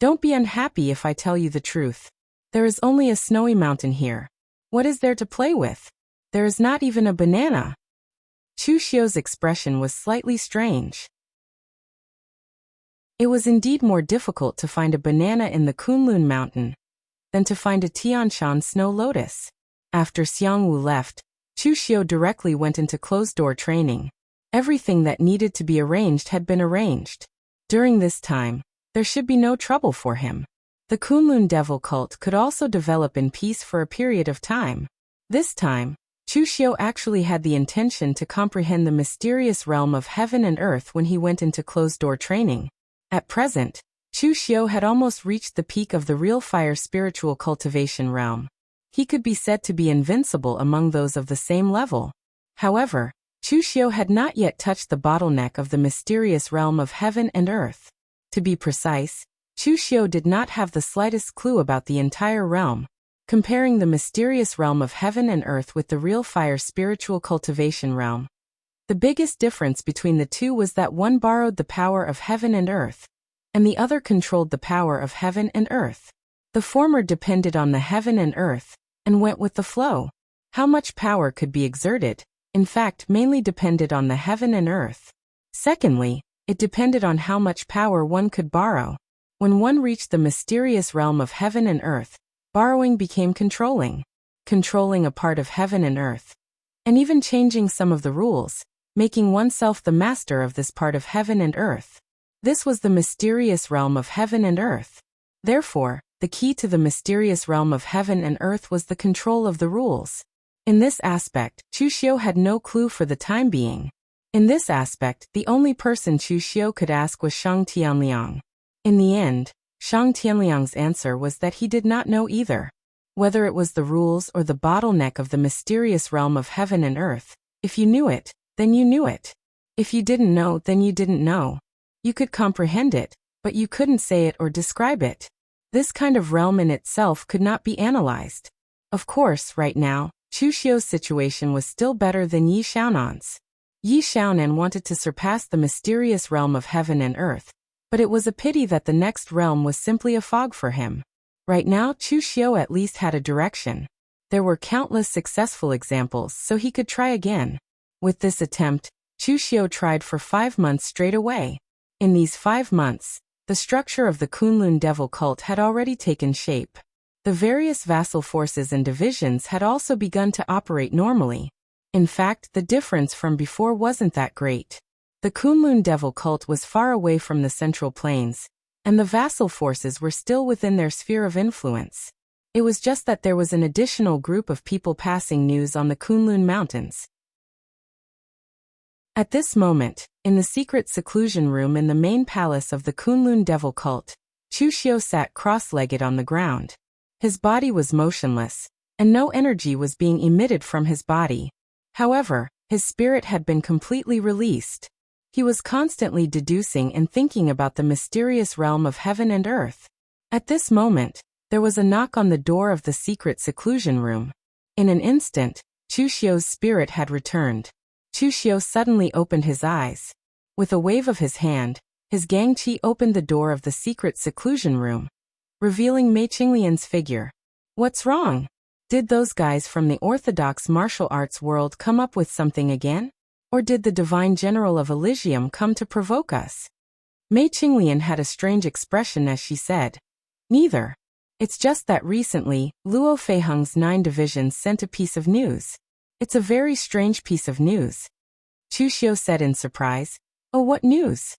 don't be unhappy if I tell you the truth. There is only a snowy mountain here. What is there to play with? There is not even a banana. Chu Xiu's expression was slightly strange. It was indeed more difficult to find a banana in the Kunlun Mountain than to find a Tianshan snow lotus. After Xiang Wu left, Chu Xiu directly went into closed-door training. Everything that needed to be arranged had been arranged. During this time, there should be no trouble for him. The Kunlun devil cult could also develop in peace for a period of time. This time, Chu Xiu actually had the intention to comprehend the mysterious realm of heaven and earth when he went into closed-door training. At present, Chu Xiu had almost reached the peak of the real fire spiritual cultivation realm. He could be said to be invincible among those of the same level. However, Chu Xiu had not yet touched the bottleneck of the mysterious realm of heaven and earth. To be precise, Chu Xiu did not have the slightest clue about the entire realm. Comparing the mysterious realm of heaven and earth with the real fire spiritual cultivation realm, the biggest difference between the two was that one borrowed the power of heaven and earth, and the other controlled the power of heaven and earth. The former depended on the heaven and earth, and went with the flow. How much power could be exerted, in fact, mainly depended on the heaven and earth. Secondly, it depended on how much power one could borrow. When one reached the mysterious realm of heaven and earth, borrowing became controlling a part of heaven and earth, and even changing some of the rules, making oneself the master of this part of heaven and earth. This was the mysterious realm of heaven and earth. Therefore, the key to the mysterious realm of heaven and earth was the control of the rules. In this aspect, Chu Xiu had no clue for the time being. In this aspect, the only person Chu Xiu could ask was Shang Tianliang. In the end, Shang Tianliang's answer was that he did not know either. Whether it was the rules or the bottleneck of the mysterious realm of heaven and earth, if you knew it, then you knew it. If you didn't know, then you didn't know. You could comprehend it, but you couldn't say it or describe it. This kind of realm in itself could not be analyzed. Of course, right now, Chu Xiu's situation was still better than Yi Xiaonan's. Yi Xiaonan wanted to surpass the mysterious realm of heaven and earth, but it was a pity that the next realm was simply a fog for him. Right now, Chu Xiu at least had a direction. There were countless successful examples, so he could try again. With this attempt, Chu Xiu tried for 5 months straight away. In these 5 months, the structure of the Kunlun devil cult had already taken shape. The various vassal forces and divisions had also begun to operate normally. In fact, the difference from before wasn't that great. The Kunlun devil cult was far away from the central plains, and the vassal forces were still within their sphere of influence. It was just that there was an additional group of people passing news on the Kunlun Mountains. At this moment, in the secret seclusion room in the main palace of the Kunlun devil cult, Chu Xiu sat cross-legged on the ground. His body was motionless, and no energy was being emitted from his body. However, his spirit had been completely released. He was constantly deducing and thinking about the mysterious realm of heaven and earth. At this moment, there was a knock on the door of the secret seclusion room. In an instant, Chu Xiu's spirit had returned. Chu Xiu suddenly opened his eyes. With a wave of his hand, his Gangqi opened the door of the secret seclusion room, revealing Mei Qinglian's figure. What's wrong? Did those guys from the orthodox martial arts world come up with something again? Or did the divine general of Elysium come to provoke us? Mei Qinglian had a strange expression as she said, neither. It's just that recently, Luo Feiheng's 9 divisions sent a piece of news. It's a very strange piece of news. Chu Xiu said in surprise, oh, what news?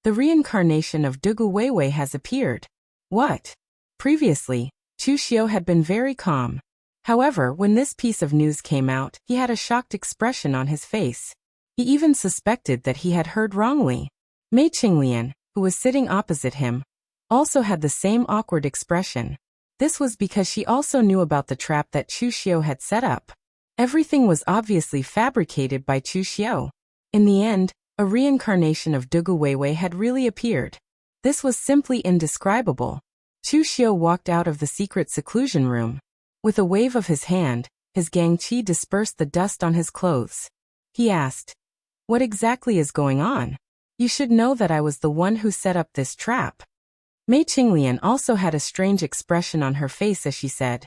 The reincarnation of Dugu Weiwei has appeared. What? Previously, Chu Xiu had been very calm. However, when this piece of news came out, he had a shocked expression on his face. He even suspected that he had heard wrongly. Mei Qinglian, who was sitting opposite him, also had the same awkward expression. This was because she also knew about the trap that Chu Xiu had set up. Everything was obviously fabricated by Chu Xiu. In the end, a reincarnation of Dugu Weiwei had really appeared. This was simply indescribable. Chu Xiu walked out of the secret seclusion room. With a wave of his hand, his gangqi dispersed the dust on his clothes. He asked, "What exactly is going on? You should know that I was the one who set up this trap." Mei Qinglian also had a strange expression on her face as she said,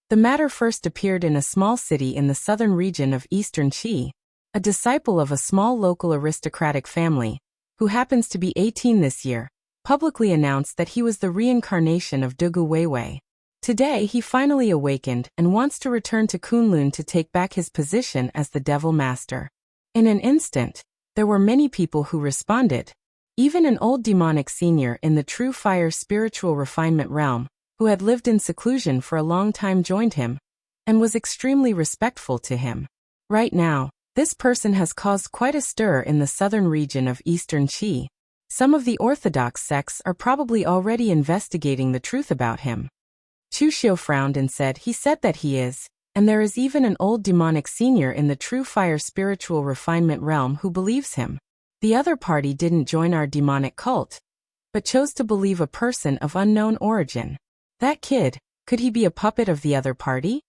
"The matter first appeared in a small city in the southern region of eastern Qi. A disciple of a small local aristocratic family, who happens to be 18 this year, publicly announced that he was the reincarnation of Dugu Weiwei. Today he finally awakened and wants to return to Kunlun to take back his position as the Devil Master." In an instant, there were many people who responded. Even an old demonic senior in the true fire spiritual refinement realm, who had lived in seclusion for a long time, joined him, and was extremely respectful to him. Right now, this person has caused quite a stir in the southern region of eastern Qi. Some of the orthodox sects are probably already investigating the truth about him. Chu Xiu frowned and said, "He said that he is, and there is even an old demonic senior in the true fire spiritual refinement realm who believes him. The other party didn't join our demonic cult, but chose to believe a person of unknown origin. That kid, could he be a puppet of the other party?"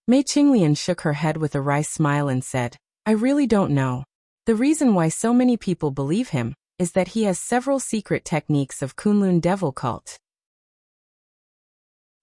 Mei Qinglian shook her head with a wry smile and said, "I really don't know. The reason why so many people believe him is that he has several secret techniques of Kunlun devil cult.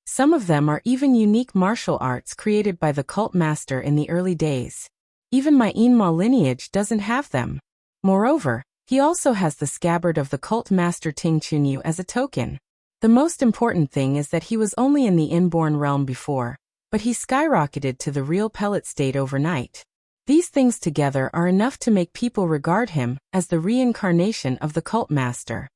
Some of them are even unique martial arts created by the cult master in the early days. Even my Yinma lineage doesn't have them. Moreover, he also has the scabbard of the cult master Ting Chunyu as a token. The most important thing is that he was only in the inborn realm before, but he skyrocketed to the real pellet state overnight. These things together are enough to make people regard him as the reincarnation of the cult master."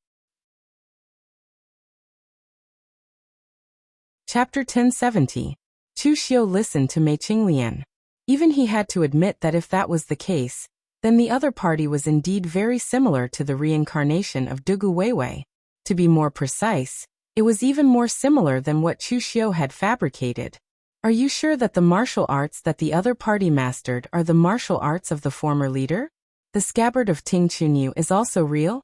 Chapter 1070. Chu Xiu listened to Mei Qinglian. Even he had to admit that if that was the case, then the other party was indeed very similar to the reincarnation of Dugu Weiwei. To be more precise, it was even more similar than what Chu Xiu had fabricated. "Are you sure that the martial arts that the other party mastered are the martial arts of the former leader? The scabbard of Ting Chunyu is also real?"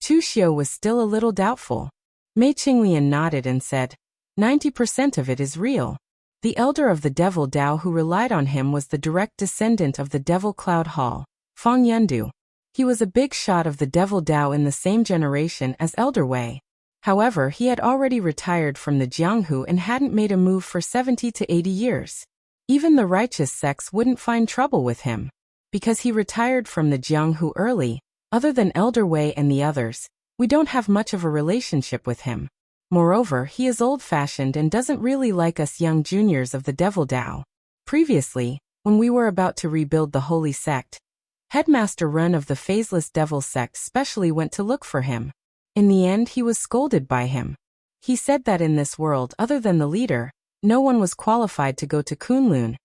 Chu Xiu was still a little doubtful. Mei Qinglian nodded and said, 90% of it is real. The elder of the Devil Dao who relied on him was the direct descendant of the Devil Cloud Hall, Fang Yundu. He was a big shot of the Devil Dao in the same generation as Elder Wei. However, he had already retired from the Jianghu and hadn't made a move for 70 to 80 years. Even the righteous sects wouldn't find trouble with him. Because he retired from the Jianghu early, other than Elder Wei and the others, we don't have much of a relationship with him. Moreover, he is old-fashioned and doesn't really like us young juniors of the Devil Dao. Previously, when we were about to rebuild the Holy Sect, Headmaster Run of the Phaseless Devil Sect specially went to look for him. In the end, he was scolded by him. He said that in this world, other than the leader, no one was qualified to go to Kunlun,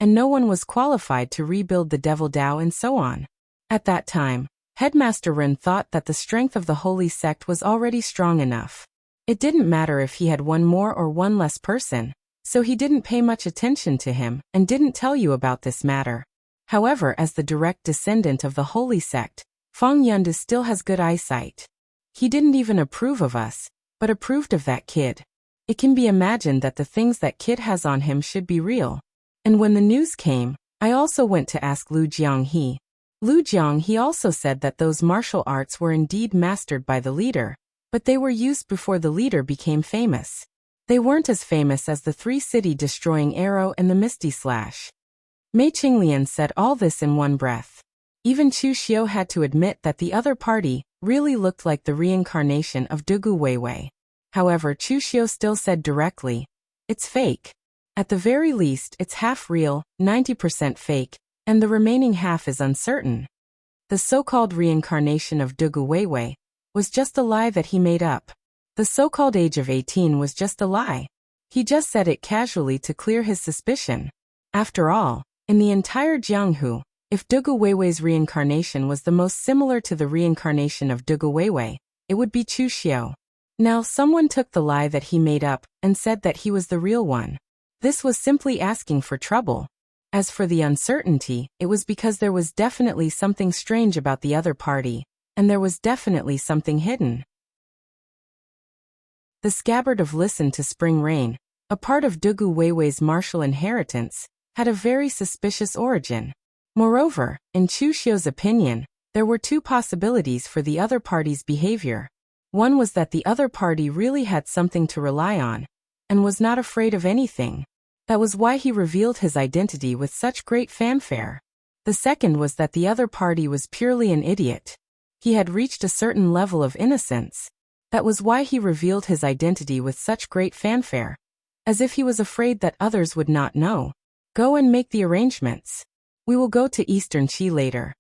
and no one was qualified to rebuild the Devil Dao and so on. At that time, Headmaster Ren thought that the strength of the Holy Sect was already strong enough. It didn't matter if he had one more or one less person, so he didn't pay much attention to him and didn't tell you about this matter. However, as the direct descendant of the Holy Sect, Fang Yunde still has good eyesight. He didn't even approve of us, but approved of that kid. It can be imagined that the things that kid has on him should be real. And when the news came, I also went to ask Lu Jianghe. Lu Jianghe also said that those martial arts were indeed mastered by the leader, but they were used before the leader became famous. They weren't as famous as the three-city destroying arrow and the misty slash. Mei Qinglian said all this in one breath. Even Chu Xiu had to admit that the other party really looked like the reincarnation of Dugu Weiwei. However, Chu Xiu still said directly, "It's fake. At the very least, it's half real, 90% fake, and the remaining half is uncertain." The so-called reincarnation of Dugu Weiwei was just a lie that he made up. The so-called age of 18 was just a lie. He just said it casually to clear his suspicion. After all, in the entire Jianghu, if Dugu Weiwei's reincarnation was the most similar to the reincarnation of Dugu Weiwei, it would be Chu Xiu. Now someone took the lie that he made up and said that he was the real one. This was simply asking for trouble. As for the uncertainty, it was because there was definitely something strange about the other party, and there was definitely something hidden. The scabbard of Listen to Spring Rain, a part of Dugu Weiwei's martial inheritance, had a very suspicious origin. Moreover, in Chu Xiu's opinion, there were two possibilities for the other party's behavior. One was that the other party really had something to rely on, and was not afraid of anything. That was why he revealed his identity with such great fanfare. The second was that the other party was purely an idiot. He had reached a certain level of innocence. That was why he revealed his identity with such great fanfare, as if he was afraid that others would not know. Go and make the arrangements. We will go to Eastern Qi later.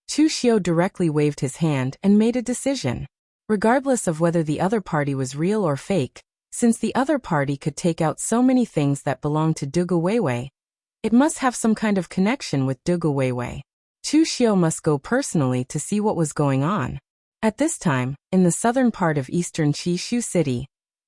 Chu Xiu directly waved his hand and made a decision. Regardless of whether the other party was real or fake, since the other party could take out so many things that belonged to Dugu Weiwei, it must have some kind of connection with Dugu Weiwei. Chu Xiu must go personally to see what was going on. At this time, in the southern part of Eastern Qi Shu City,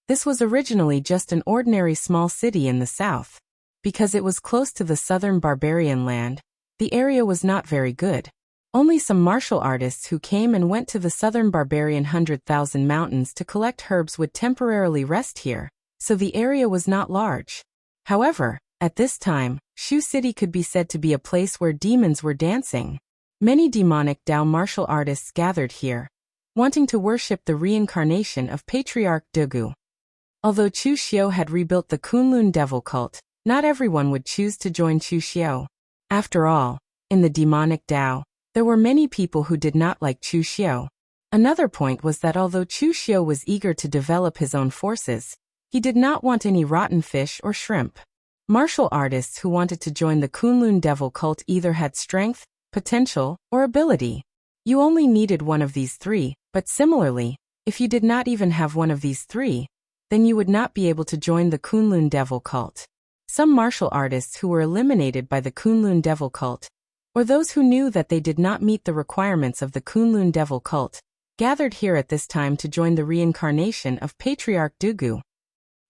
this was originally just an ordinary small city in the south. Because it was close to the southern barbarian land, the area was not very good. Only some martial artists who came and went to the southern barbarian 100,000 mountains to collect herbs would temporarily rest here, so the area was not large. However, at this time, Shu City could be said to be a place where demons were dancing. Many demonic Dao martial artists gathered here, wanting to worship the reincarnation of Patriarch Dugu. Although Chu Xiu had rebuilt the Kunlun devil cult, not everyone would choose to join Chu Xiu. After all, in the demonic Dao, there were many people who did not like Chu Xiu. Another point was that although Chu Xiu was eager to develop his own forces, he did not want any rotten fish or shrimp. Martial artists who wanted to join the Kunlun devil cult either had strength, potential, or ability. You only needed one of these three, but similarly, if you did not even have one of these three, then you would not be able to join the Kunlun devil cult. Some martial artists who were eliminated by the Kunlun devil cult, or those who knew that they did not meet the requirements of the Kunlun devil cult, gathered here at this time to join the reincarnation of Patriarch Dugu.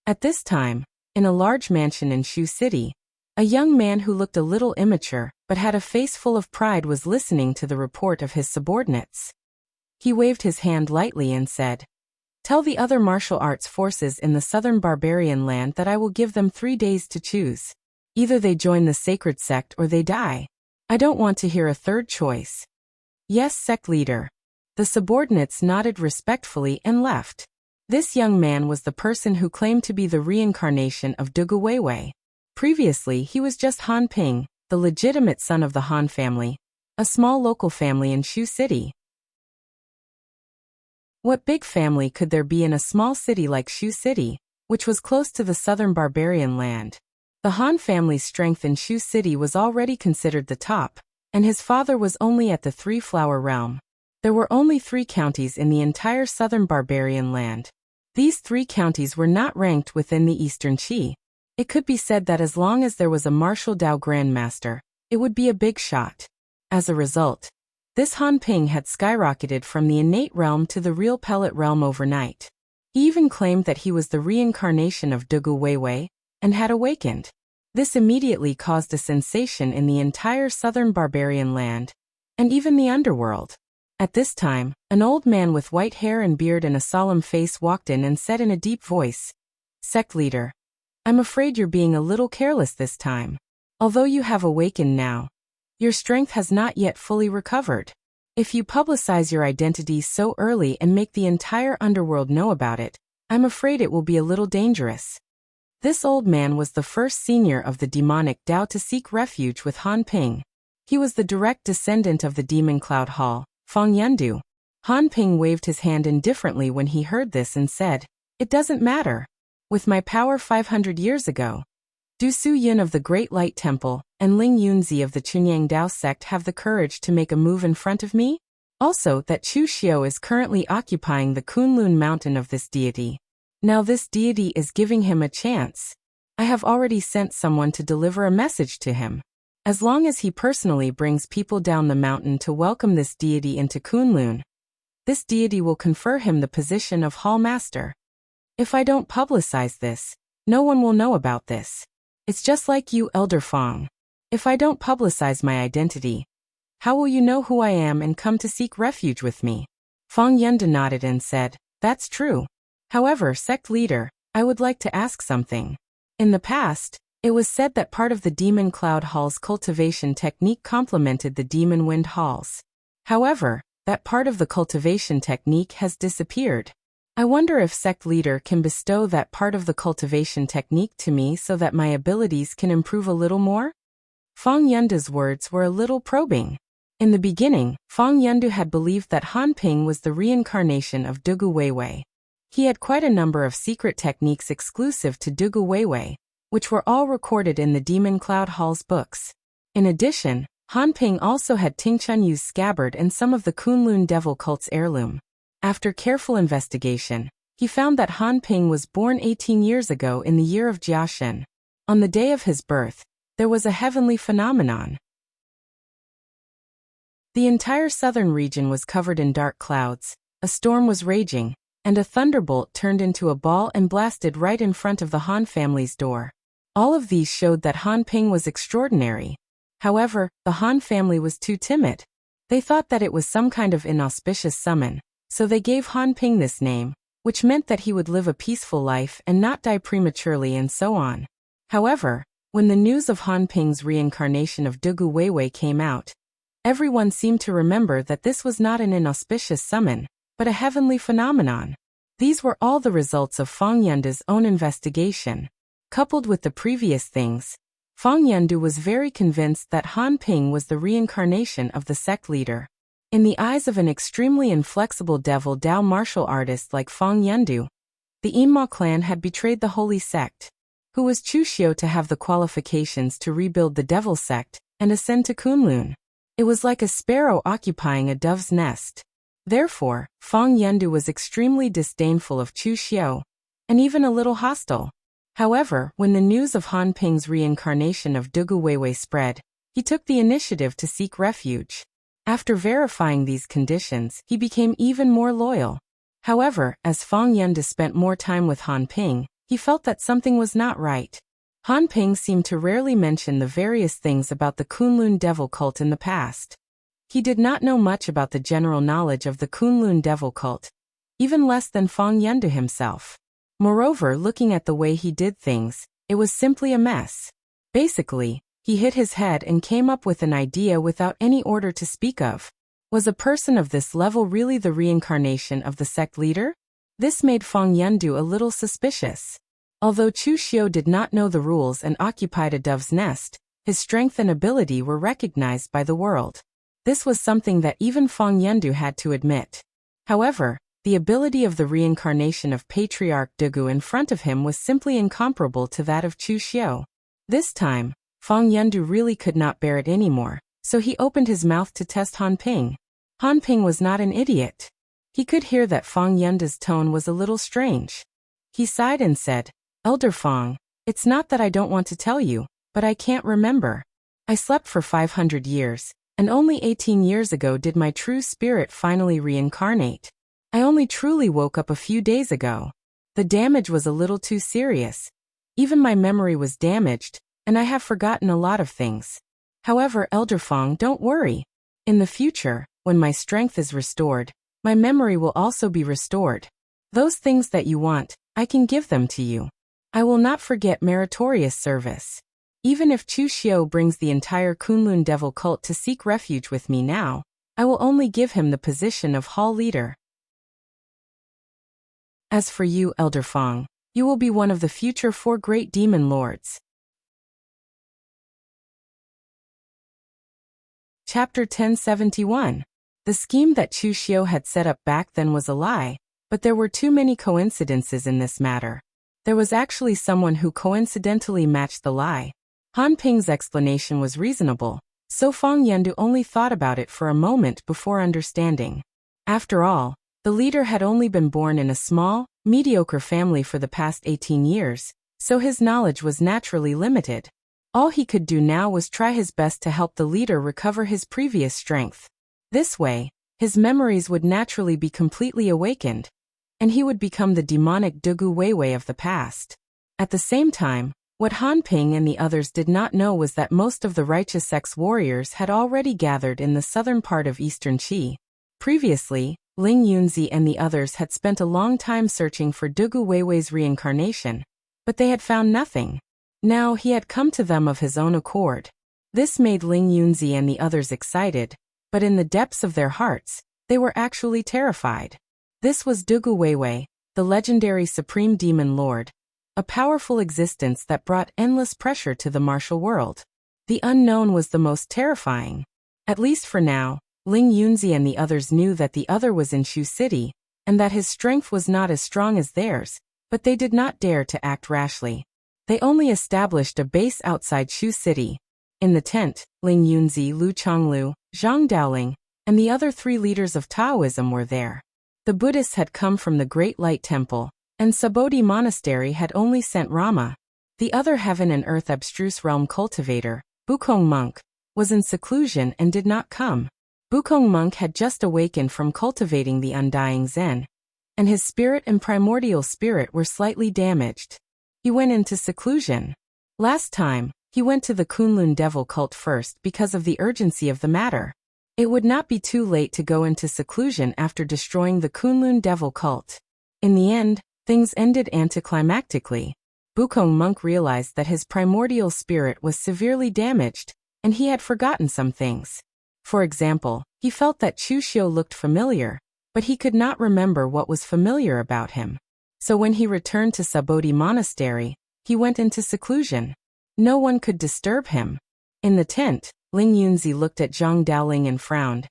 At this time, in a large mansion in Shu City, a young man who looked a little immature but had a face full of pride was listening to the report of his subordinates. He waved his hand lightly and said, "Tell the other martial arts forces in the southern barbarian land that I will give them 3 days to choose. Either they join the sacred sect or they die. I don't want to hear a third choice." "Yes, sect leader." The subordinates nodded respectfully and left. This young man was the person who claimed to be the reincarnation of Dugu Weiwei. Previously, he was just Han Ping, the legitimate son of the Han family, a small local family in Shu City. What big family could there be in a small city like Shu City, which was close to the southern barbarian land? The Han family's strength in Shu City was already considered the top, and his father was only at the Three-Flower realm. There were only 3 counties in the entire southern barbarian land. These 3 counties were not ranked within the Eastern Qi. It could be said that as long as there was a martial Dao grandmaster, it would be a big shot. As a result, this Han Ping had skyrocketed from the innate realm to the real pellet realm overnight. He even claimed that he was the reincarnation of Dugu Weiwei, and had awakened. This immediately caused a sensation in the entire southern barbarian land, and even the underworld. At this time, an old man with white hair and beard and a solemn face walked in and said in a deep voice, "Sect leader, I'm afraid you're being a little careless this time. Although you have awakened now, your strength has not yet fully recovered. If you publicize your identity so early and make the entire underworld know about it, I'm afraid it will be a little dangerous." This old man was the first senior of the demonic Dao to seek refuge with Han Ping. He was the direct descendant of the demon Cloud Hall, Feng Yandu. Han Ping waved his hand indifferently when he heard this and said, "It doesn't matter. With my power 500 years ago, Du Su Yun of the Great Light Temple and Ling Yunzi of the Chunyang Dao sect have the courage to make a move in front of me? Also, that Chu Xiu is currently occupying the Kunlun mountain of this deity. Now this deity is giving him a chance. I have already sent someone to deliver a message to him. As long as he personally brings people down the mountain to welcome this deity into Kunlun, this deity will confer him the position of Hall Master." If I don't publicize this, no one will know about this. It's just like you, Elder Fong. If I don't publicize my identity, how will you know who I am and come to seek refuge with me? Fong Yunde nodded and said, That's true. However, sect leader, I would like to ask something. In the past, it was said that part of the Demon Cloud Hall's cultivation technique complemented the Demon Wind Hall's. However, that part of the cultivation technique has disappeared. I wonder if sect leader can bestow that part of the cultivation technique to me so that my abilities can improve a little more? Fong Yunde's words were a little probing. In the beginning, Fong Yunde had believed that Han Ping was the reincarnation of Dugu Weiwei. He had quite a number of secret techniques exclusive to Dugu Weiwei, which were all recorded in the Demon Cloud Hall's books. In addition, Han Ping also had Ting Chunyu's scabbard and some of the Kunlun Devil cult's heirloom. After careful investigation, he found that Han Ping was born 18 years ago in the year of Jiaoshen. On the day of his birth, there was a heavenly phenomenon. The entire southern region was covered in dark clouds, a storm was raging, and a thunderbolt turned into a ball and blasted right in front of the Han family's door. All of these showed that Han Ping was extraordinary. However, the Han family was too timid. They thought that it was some kind of inauspicious summon, so they gave Han Ping this name, which meant that he would live a peaceful life and not die prematurely and so on. However, when the news of Han Ping's reincarnation of Dugu Weiwei came out, everyone seemed to remember that this was not an inauspicious summon, but a heavenly phenomenon. These were all the results of Fong Yunde's own investigation. Coupled with the previous things, Fong Yunde was very convinced that Han Ping was the reincarnation of the sect leader. In the eyes of an extremely inflexible devil Dao martial artist like Fong Yunde, the Yinma clan had betrayed the holy sect. Who was Chu Xiu to have the qualifications to rebuild the devil sect and ascend to Kunlun? It was like a sparrow occupying a dove's nest. Therefore, Fong Yunde was extremely disdainful of Chu Xiu, and even a little hostile. However, when the news of Han Ping's reincarnation of Dugu Weiwei spread, he took the initiative to seek refuge. After verifying these conditions, he became even more loyal. However, as Fong Yunde spent more time with Han Ping, he felt that something was not right. Han Ping seemed to rarely mention the various things about the Kunlun Devil cult in the past. He did not know much about the general knowledge of the Kunlun Devil cult, even less than Fong Yunde himself. Moreover, looking at the way he did things, it was simply a mess. Basically, he hit his head and came up with an idea without any order to speak of. Was a person of this level really the reincarnation of the sect leader? This made Fong Yunde a little suspicious. Although Chu Xiu did not know the rules and occupied a dove's nest, his strength and ability were recognized by the world. This was something that even Fong Yunde had to admit. However, the ability of the reincarnation of Patriarch Dugu in front of him was simply incomparable to that of Chu Xiu. This time, Fong Yunde really could not bear it anymore, so he opened his mouth to test Han Ping. Han Ping was not an idiot. He could hear that Fong Yunde's tone was a little strange. He sighed and said, Elder Fong, it's not that I don't want to tell you, but I can't remember. I slept for 500 years, and only 18 years ago did my true spirit finally reincarnate. I only truly woke up a few days ago. The damage was a little too serious. Even my memory was damaged, and I have forgotten a lot of things. However, Elder Fong, don't worry. In the future, when my strength is restored, my memory will also be restored. Those things that you want, I can give them to you. I will not forget meritorious service. Even if Chu Xiu brings the entire Kunlun Devil cult to seek refuge with me now, I will only give him the position of hall leader. As for you, Elder Fong, you will be one of the future 4 great demon lords. Chapter 1071. The scheme that Chu Xiu had set up back then was a lie, but there were too many coincidences in this matter. There was actually someone who coincidentally matched the lie. Han Ping's explanation was reasonable, so Fong Yunde only thought about it for a moment before understanding. After all, the leader had only been born in a small, mediocre family for the past 18 years, so his knowledge was naturally limited. All he could do now was try his best to help the leader recover his previous strength. This way, his memories would naturally be completely awakened. and he would become the demonic Dugu Weiwei of the past. At the same time, what Han Ping and the others did not know was that most of the righteous sex warriors had already gathered in the southern part of eastern Qi. Previously, Ling Yunzi and the others had spent a long time searching for Dugu Weiwei's reincarnation, but they had found nothing. Now he had come to them of his own accord. This made Ling Yunzi and the others excited, but in the depths of their hearts, they were actually terrified. This was Dugu Weiwei, the legendary Supreme Demon Lord, a powerful existence that brought endless pressure to the martial world. The unknown was the most terrifying. At least for now, Ling Yunzi and the others knew that the other was in Shu City, and that his strength was not as strong as theirs, but they did not dare to act rashly. They only established a base outside Shu City. In the tent, Ling Yunzi, Lu Chonglu, Zhang Daoling, and the other 3 leaders of Taoism were there. The Buddhists had come from the Great Light Temple, and Sabodhi Monastery had only sent Rama. The other heaven and earth abstruse realm cultivator, Bukong Monk, was in seclusion and did not come. Bukong Monk had just awakened from cultivating the undying Zen, and his spirit and primordial spirit were slightly damaged. He went into seclusion. Last time, he went to the Kunlun devil cult first because of the urgency of the matter. It would not be too late to go into seclusion after destroying the Kunlun devil cult. In the end, things ended anticlimactically. Bukong Monk realized that his primordial spirit was severely damaged, and he had forgotten some things. For example, he felt that Chu Xiu looked familiar, but he could not remember what was familiar about him. So when he returned to Sabodhi Monastery, he went into seclusion. No one could disturb him. In the tent, Ling Yunzi looked at Zhang Daoling and frowned.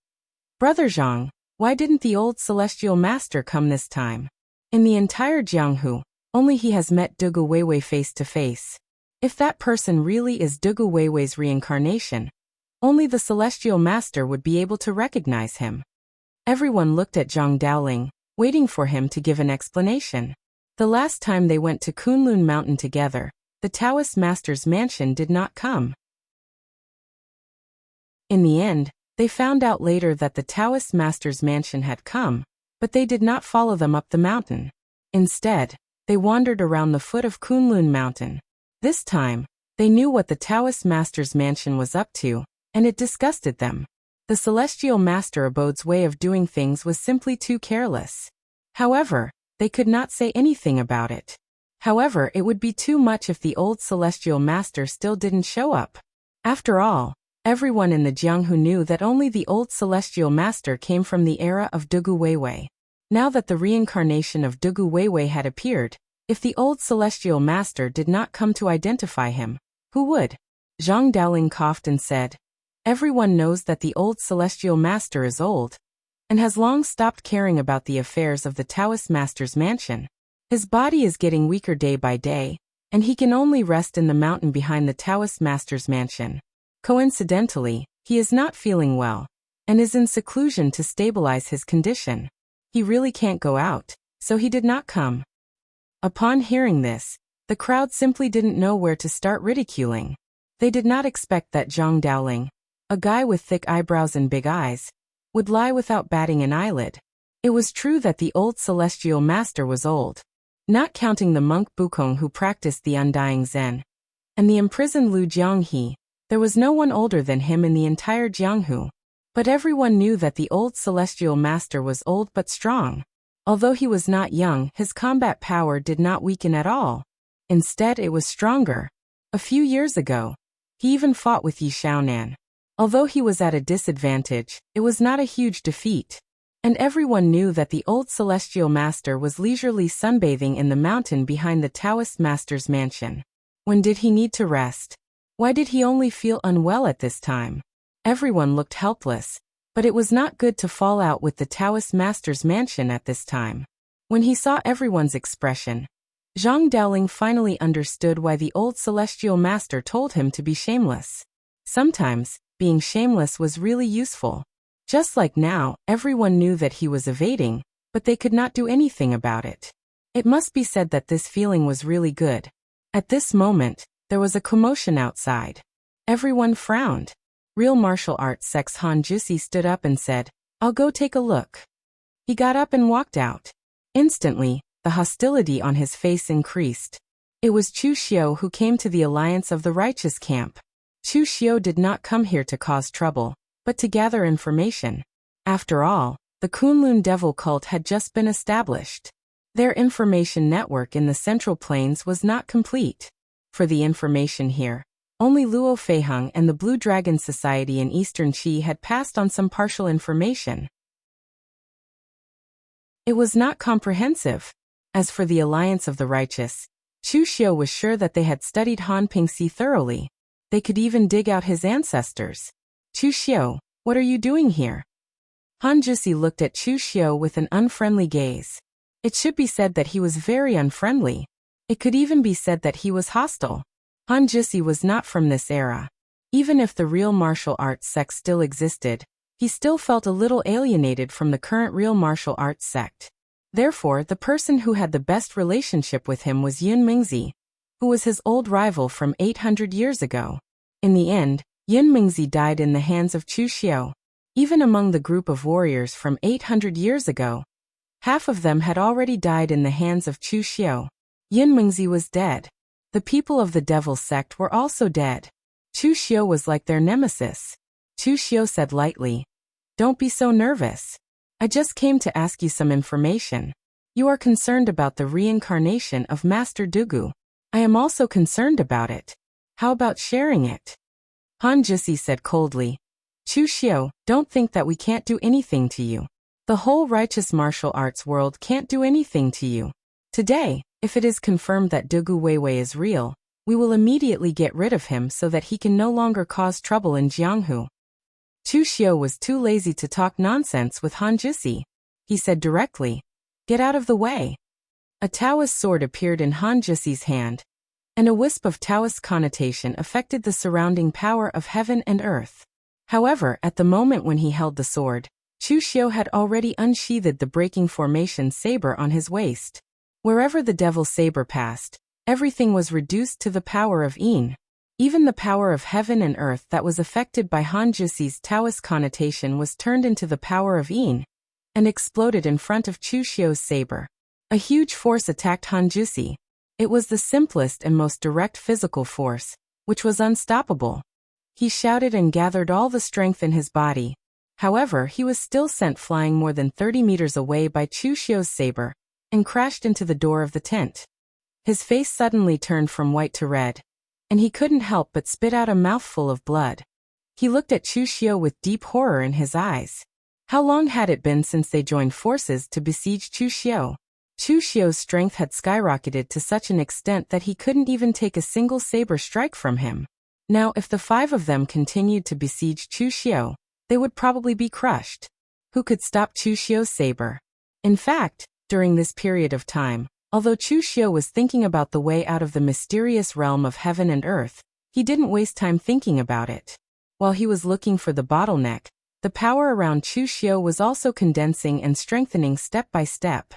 "Brother Zhang, why didn't the old celestial master come this time? In the entire Jianghu, only he has met Dugu Weiwei face to face. If that person really is Dugu Weiwei's reincarnation, only the celestial master would be able to recognize him." Everyone looked at Zhang Daoling, waiting for him to give an explanation. The last time they went to Kunlun Mountain together, the Taoist master's mansion did not come. In the end, they found out later that the Taoist master's mansion had come, but they did not follow them up the mountain. Instead, they wandered around the foot of Kunlun Mountain. This time, they knew what the Taoist master's mansion was up to, and it disgusted them. The celestial master abode's way of doing things was simply too careless. However, they could not say anything about it. However, it would be too much if the old celestial master still didn't show up. After all, everyone in the Jianghu knew that only the old celestial master came from the era of Dugu Weiwei. Now that the reincarnation of Dugu Weiwei had appeared, if the old celestial master did not come to identify him, who would? Zhang Daoling coughed and said, "Everyone knows that the old celestial master is old, and has long stopped caring about the affairs of the Taoist master's mansion. His body is getting weaker day by day, and he can only rest in the mountain behind the Taoist master's mansion. Coincidentally, he is not feeling well, and is in seclusion to stabilize his condition. He really can't go out, so he did not come." Upon hearing this, the crowd simply didn't know where to start ridiculing. They did not expect that Zhang Daoling, a guy with thick eyebrows and big eyes, would lie without batting an eyelid. It was true that the old celestial master was old, not counting the monk Bukong who practiced the undying Zen, and the imprisoned Lu Jianghe. There was no one older than him in the entire Jianghu. But everyone knew that the old celestial master was old but strong. Although he was not young, his combat power did not weaken at all. Instead, it was stronger. A few years ago, he even fought with Yi Xiaonan. Although he was at a disadvantage, it was not a huge defeat. And everyone knew that the old celestial master was leisurely sunbathing in the mountain behind the Taoist master's mansion. When did he need to rest? Why did he only feel unwell at this time? Everyone looked helpless, but it was not good to fall out with the Taoist master's mansion at this time. When he saw everyone's expression, Zhang Daoling finally understood why the old celestial master told him to be shameless. Sometimes, being shameless was really useful. Just like now, everyone knew that he was evading, but they could not do anything about it. It must be said that this feeling was really good. At this moment, there was a commotion outside. Everyone frowned. Real martial arts sex Han Jusi stood up and said, "I'll go take a look." He got up and walked out. Instantly, the hostility on his face increased. It was Chu Xiu who came to the alliance of the righteous camp. Chu Xiu did not come here to cause trouble, but to gather information. After all, the Kunlun devil cult had just been established. Their information network in the Central Plains was not complete. For the information here, only Luo Feiheng and the Blue Dragon Society in Eastern Qi had passed on some partial information. It was not comprehensive. As for the alliance of the righteous, Chu Xiu was sure that they had studied Han Pingxi thoroughly. They could even dig out his ancestors. Chu Xiu, what are you doing here? Han Jusi looked at Chu Xiu with an unfriendly gaze. It should be said that he was very unfriendly. It could even be said that he was hostile. Han Jusi was not from this era. Even if the real martial arts sect still existed, he still felt a little alienated from the current real martial arts sect. Therefore, the person who had the best relationship with him was Yun Mingzi, who was his old rival from 800 years ago. In the end, Yun Mingzi died in the hands of Chu Xiu. Even among the group of warriors from 800 years ago, half of them had already died in the hands of Chu Xiu. Yun Mingzi was dead. The people of the devil sect were also dead. Chu Xiu was like their nemesis. Chu Xiu said lightly, "Don't be so nervous. I just came to ask you some information. You are concerned about the reincarnation of Master Dugu. I am also concerned about it. How about sharing it?" Han Jusi said coldly, "Chu Xiu, don't think that we can't do anything to you. The whole righteous martial arts world can't do anything to you. Today, if it is confirmed that Dugu Weiwei is real, we will immediately get rid of him so that he can no longer cause trouble in Jianghu." Chu Xiu was too lazy to talk nonsense with Han Jusi. He said directly, "Get out of the way." A Taoist sword appeared in Han Jusi's hand, and a wisp of Taoist connotation affected the surrounding power of heaven and earth. However, at the moment when he held the sword, Chu Xiu had already unsheathed the breaking formation saber on his waist. Wherever the devil saber passed, everything was reduced to the power of Yin. Even the power of heaven and earth that was affected by Han Jusi's Taoist connotation was turned into the power of Yin and exploded in front of Chu Xiu's saber. A huge force attacked Han Jusi. It was the simplest and most direct physical force, which was unstoppable. He shouted and gathered all the strength in his body. However, he was still sent flying more than 30 meters away by Chu Xiu's saber and crashed into the door of the tent. His face suddenly turned from white to red, and he couldn't help but spit out a mouthful of blood. He looked at Chu Xiu with deep horror in his eyes. How long had it been since they joined forces to besiege Chu Xiu? Chu Xiu's strength had skyrocketed to such an extent that he couldn't even take a single saber strike from him. Now, if the 5 of them continued to besiege Chu Xiu, they would probably be crushed. Who could stop Chu Xiu's saber? In fact, during this period of time, although Chu Xiu was thinking about the way out of the mysterious realm of heaven and earth, he didn't waste time thinking about it. While he was looking for the bottleneck, the power around Chu Xiu was also condensing and strengthening step by step.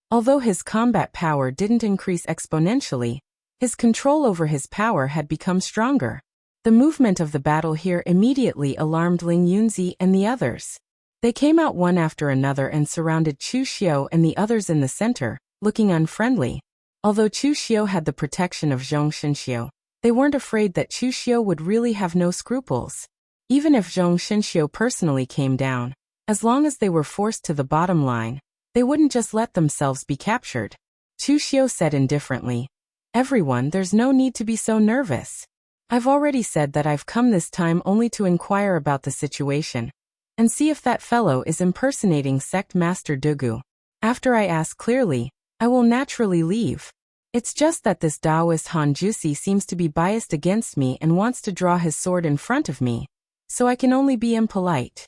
Although his combat power didn't increase exponentially, his control over his power had become stronger. The movement of the battle here immediately alarmed Ling Yunzi and the others. They came out one after another and surrounded Chu Xiu and the others in the center, looking unfriendly. Although Chu Xiu had the protection of Zhong Shenxiu, they weren't afraid that Chu Xiu would really have no scruples. Even if Zhong Shenxiu personally came down, as long as they were forced to the bottom line, they wouldn't just let themselves be captured. Chu Xiu said indifferently, "Everyone, there's no need to be so nervous. I've already said that I've come this time only to inquire about the situation and see if that fellow is impersonating Sect Master Dugu. After I ask clearly, I will naturally leave. It's just that this Taoist Han Jusi seems to be biased against me and wants to draw his sword in front of me, so I can only be impolite."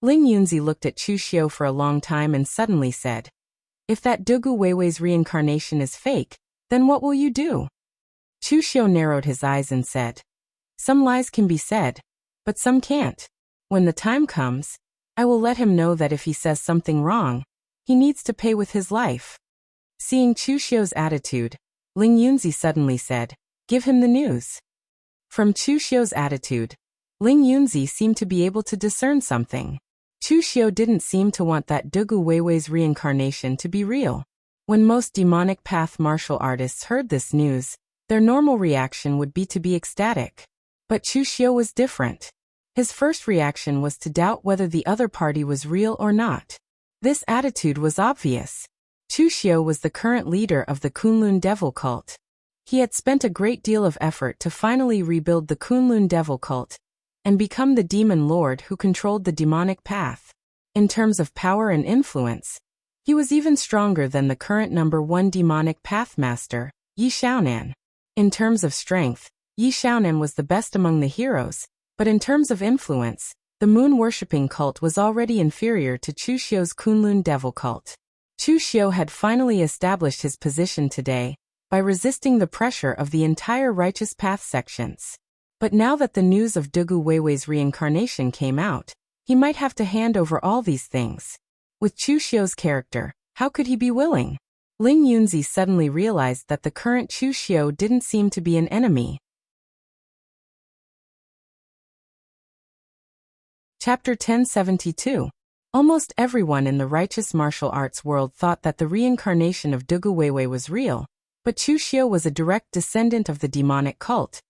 Ling Yunzi looked at Chu Xiu for a long time and suddenly said, "If that Dugu Weiwei's reincarnation is fake, then what will you do?" Chu Xiu narrowed his eyes and said, "Some lies can be said, but some can't. When the time comes, I will let him know that if he says something wrong, he needs to pay with his life." Seeing Chu Xiu's attitude, Ling Yunzi suddenly said, "Give him the news." From Chu Xiu's attitude, Ling Yunzi seemed to be able to discern something. Chu Xiu didn't seem to want that Dugu Weiwei's reincarnation to be real. When most demonic path martial artists heard this news, their normal reaction would be to be ecstatic. But Chu Xiu was different. His first reaction was to doubt whether the other party was real or not. This attitude was obvious. Chu Xiu was the current leader of the Kunlun Devil cult. He had spent a great deal of effort to finally rebuild the Kunlun Devil cult and become the demon lord who controlled the demonic path. In terms of power and influence, he was even stronger than the current #1 demonic path master, Yi Xiaonan. In terms of strength, Yi Xiaonan was the best among the heroes, but in terms of influence, the moon-worshipping cult was already inferior to Chu Xiu's Kunlun Devil cult. Chu Xiu had finally established his position today by resisting the pressure of the entire Righteous Path sections. But now that the news of Dugu Weiwei's reincarnation came out, he might have to hand over all these things. With Chu Xiu's character, how could he be willing? Ling Yunzi suddenly realized that the current Chu Xiu didn't seem to be an enemy. Chapter 1072. Almost everyone in the righteous martial arts world thought that the reincarnation of Dugu Weiwei was real, but Chu Xiu was a direct descendant of the demonic cult.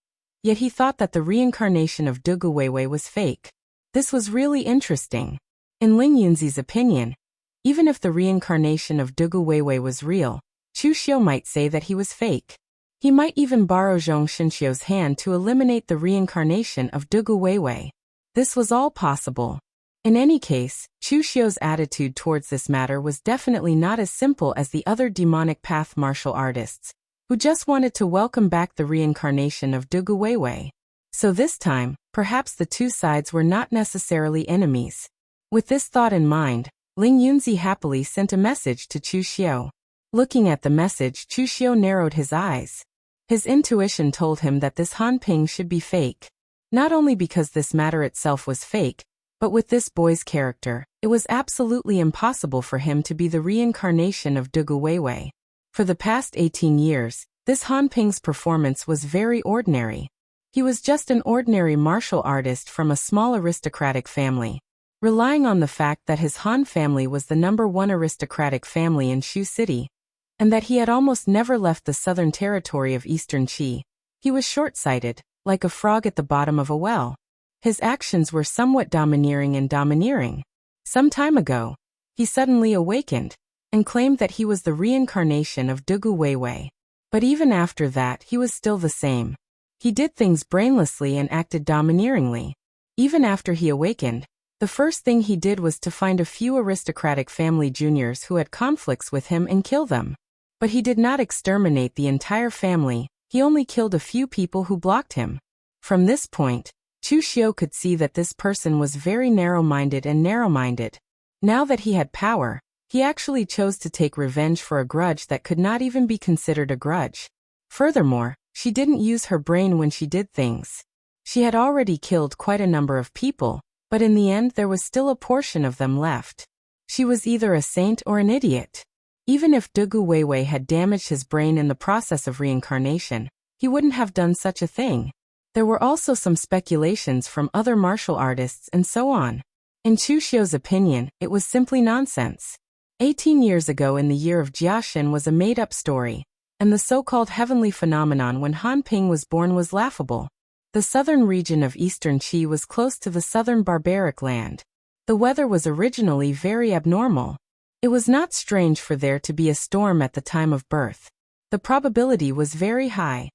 Yet he thought that the reincarnation of Dugu Weiwei was fake. This was really interesting. In Ling Yunzi's opinion, even if the reincarnation of Dugu Weiwei was real, Chu Xiu might say that he was fake. He might even borrow Zhong Xinxiu's hand to eliminate the reincarnation of Dugu Weiwei. This was all possible. In any case, Chu Xiu's attitude towards this matter was definitely not as simple as the other demonic path martial artists, who just wanted to welcome back the reincarnation of Dugu Weiwei. So this time, perhaps the two sides were not necessarily enemies. With this thought in mind, Ling Yunzi happily sent a message to Chu Xiu. Looking at the message, Chu Xiu narrowed his eyes. His intuition told him that this Han Ping should be fake. Not only because this matter itself was fake, but with this boy's character, it was absolutely impossible for him to be the reincarnation of Dugu Weiwei. For the past 18 years, this Han Ping's performance was very ordinary. He was just an ordinary martial artist from a small aristocratic family, relying on the fact that his Han family was the #1 aristocratic family in Shu City, and that he had almost never left the southern territory of Eastern Qi. He was short-sighted, like a frog at the bottom of a well. His actions were somewhat domineering. Some time ago, he suddenly awakened and claimed that he was the reincarnation of Dugu Weiwei. But even after that, he was still the same. He did things brainlessly and acted domineeringly. Even after he awakened, the first thing he did was to find a few aristocratic family juniors who had conflicts with him and kill them. But he did not exterminate the entire family, he only killed a few people who blocked him. From this point, Chu Xiu could see that this person was very narrow-minded. Now that he had power, he actually chose to take revenge for a grudge that could not even be considered a grudge. Furthermore, she didn't use her brain when she did things. She had already killed quite a number of people, but in the end there was still a portion of them left. She was either a saint or an idiot. Even if Dugu Weiwei had damaged his brain in the process of reincarnation, he wouldn't have done such a thing. There were also some speculations from other martial artists and so on. In Chu Xiu's opinion, it was simply nonsense. 18 years ago in the year of Jiaxin was a made-up story, and the so-called heavenly phenomenon when Han Ping was born was laughable. The southern region of Eastern Qi was close to the southern barbaric land. The weather was originally very abnormal. It was not strange for there to be a storm at the time of birth. The probability was very high.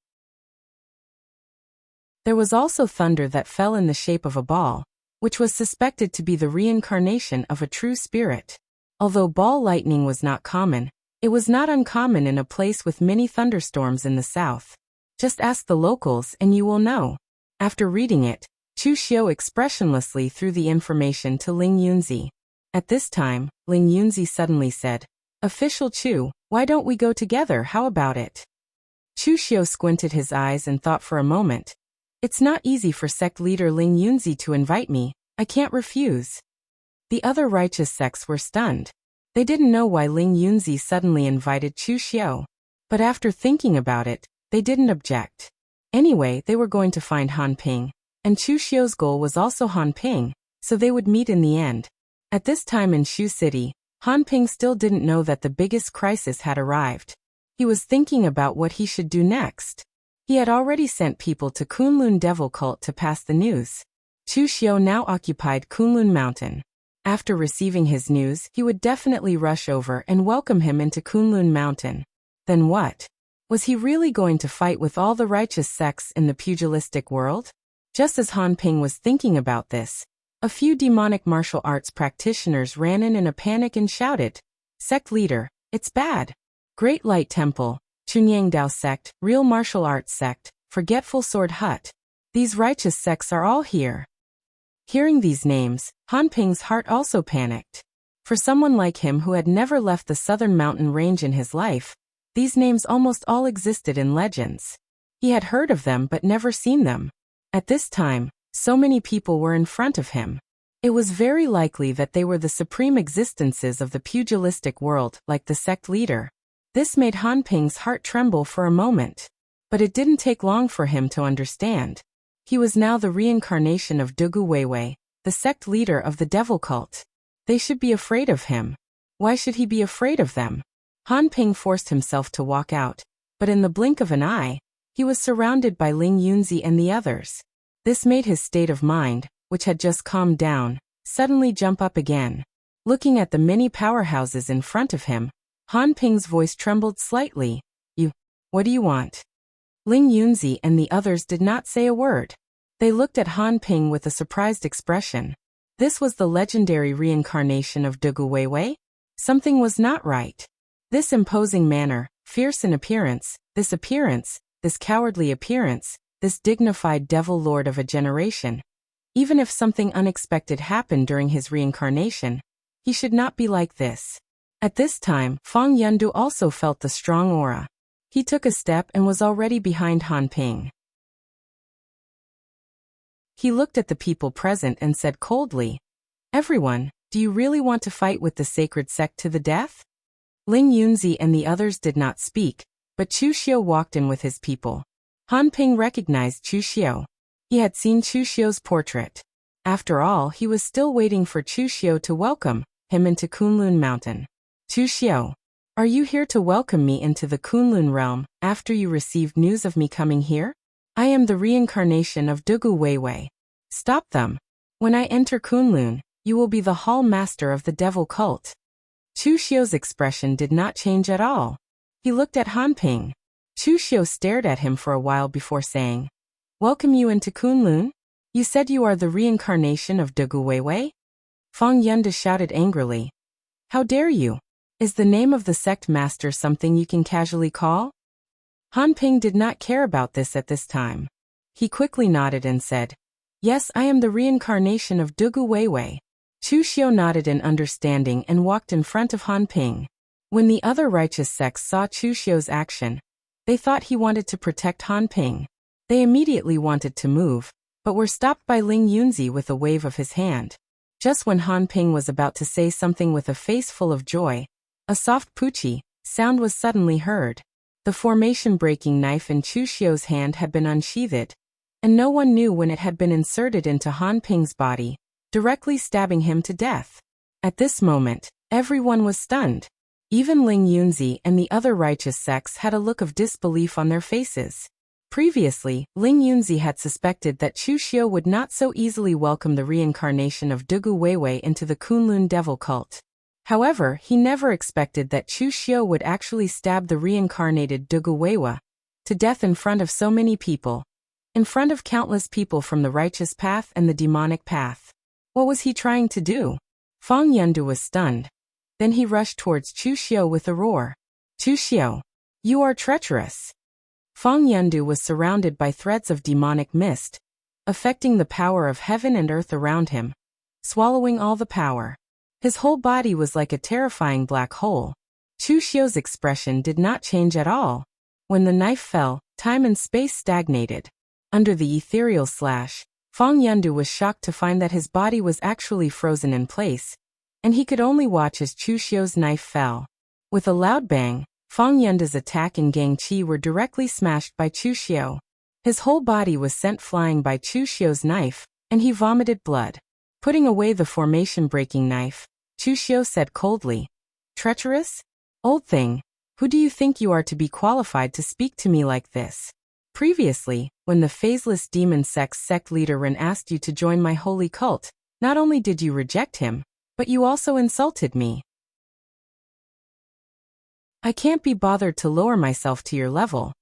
There was also thunder that fell in the shape of a ball, which was suspected to be the reincarnation of a true spirit. Although ball lightning was not common, it was not uncommon in a place with many thunderstorms in the south. Just ask the locals and you will know. After reading it, Chu Xiu expressionlessly threw the information to Ling Yunzi. At this time, Ling Yunzi suddenly said, "Official Chu, why don't we go together, how about it?" Chu Xiu squinted his eyes and thought for a moment. It's not easy for sect leader Ling Yunzi to invite me, I can't refuse. The other righteous sects were stunned. They didn't know why Ling Yunzi suddenly invited Chu Xiu. But after thinking about it, they didn't object. Anyway, they were going to find Han Ping, and Chu Xiu's goal was also Han Ping, so they would meet in the end. At this time in Shu City, Han Ping still didn't know that the biggest crisis had arrived. He was thinking about what he should do next. He had already sent people to Kunlun Devil Cult to pass the news. Chu Xiu now occupied Kunlun Mountain. After receiving his news, he would definitely rush over and welcome him into Kunlun Mountain. Then what? Was he really going to fight with all the righteous sects in the pugilistic world? Just as Han Ping was thinking about this, a few demonic martial arts practitioners ran in a panic and shouted, "Sect leader, it's bad! Great Light Temple, Chunyang Dao Sect, Real Martial Arts Sect, Forgetful Sword Hut. These righteous sects are all here." Hearing these names, Han Ping's heart also panicked. For someone like him who had never left the southern mountain range in his life, these names almost all existed in legends. He had heard of them but never seen them. At this time, so many people were in front of him. It was very likely that they were the supreme existences of the pugilistic world, like the sect leader. This made Han Ping's heart tremble for a moment. But it didn't take long for him to understand. He was now the reincarnation of Dugu Weiwei, the sect leader of the devil cult. They should be afraid of him. Why should he be afraid of them? Han Ping forced himself to walk out, but in the blink of an eye, he was surrounded by Ling Yunzi and the others. This made his state of mind, which had just calmed down, suddenly jump up again. Looking at the many powerhouses in front of him, Han Ping's voice trembled slightly. What do you want?" Ling Yunzi and the others did not say a word. They looked at Han Ping with a surprised expression. This was the legendary reincarnation of Dugu Weiwei? Something was not right. This imposing manner, fierce in appearance, this cowardly appearance, this dignified devil lord of a generation. Even if something unexpected happened during his reincarnation, he should not be like this. At this time, Fang Yundu also felt the strong aura. He took a step and was already behind Han Ping. He looked at the people present and said coldly, "Everyone, do you really want to fight with the sacred sect to the death?" Ling Yunzi and the others did not speak, but Chu Xiu walked in with his people. Han Ping recognized Chu Xiu. He had seen Chu Xiu's portrait. After all, he was still waiting for Chu Xiu to welcome him into Kunlun Mountain. "Chu Xiu, are you here to welcome me into the Kunlun realm after you received news of me coming here? I am the reincarnation of Dugu Weiwei. Stop them. When I enter Kunlun, you will be the hall master of the devil cult." Chu Xiu's expression did not change at all. He looked at Han Ping. Chu Xiu stared at him for a while before saying, "Welcome you into Kunlun? You said you are the reincarnation of Dugu Weiwei?" Fang Yunde shouted angrily. "How dare you? Is the name of the sect master something you can casually call?" Han Ping did not care about this at this time. He quickly nodded and said, "Yes, I am the reincarnation of Dugu Weiwei." Chu Xiu nodded in understanding and walked in front of Han Ping. When the other righteous sects saw Chu Xiu's action, they thought he wanted to protect Han Ping. They immediately wanted to move, but were stopped by Ling Yunzi with a wave of his hand. Just when Han Ping was about to say something with a face full of joy, a soft poochie sound was suddenly heard. The formation-breaking knife in Chu Xiu's hand had been unsheathed, and no one knew when it had been inserted into Han Ping's body, directly stabbing him to death. At this moment, everyone was stunned. Even Ling Yunzi and the other righteous sects had a look of disbelief on their faces. Previously, Ling Yunzi had suspected that Chu Xiu would not so easily welcome the reincarnation of Dugu Weiwei into the Kunlun devil cult. However, he never expected that Chu Xiu would actually stab the reincarnated Dugu Weiwei to death in front of so many people, in front of countless people from the righteous path and the demonic path. What was he trying to do? Fang Yundu was stunned. Then he rushed towards Chu Xiu with a roar. "Chu Xiu, you are treacherous." Fang Yundu was surrounded by threads of demonic mist, affecting the power of heaven and earth around him, swallowing all the power. His whole body was like a terrifying black hole. Chu Xiu's expression did not change at all. When the knife fell, time and space stagnated. Under the ethereal slash, Fang Yundu was shocked to find that his body was actually frozen in place, and he could only watch as Chu Xiu's knife fell. With a loud bang, Fang Yunde's attack and Gang Qi were directly smashed by Chu Xiu. His whole body was sent flying by Chu Xiu's knife, and he vomited blood. Putting away the formation-breaking knife, Chu Xiu said coldly, "Treacherous? Old thing, who do you think you are to be qualified to speak to me like this? Previously, when the phaseless demon sect leader Ren asked you to join my holy cult, not only did you reject him, but you also insulted me. I can't be bothered to lower myself to your level.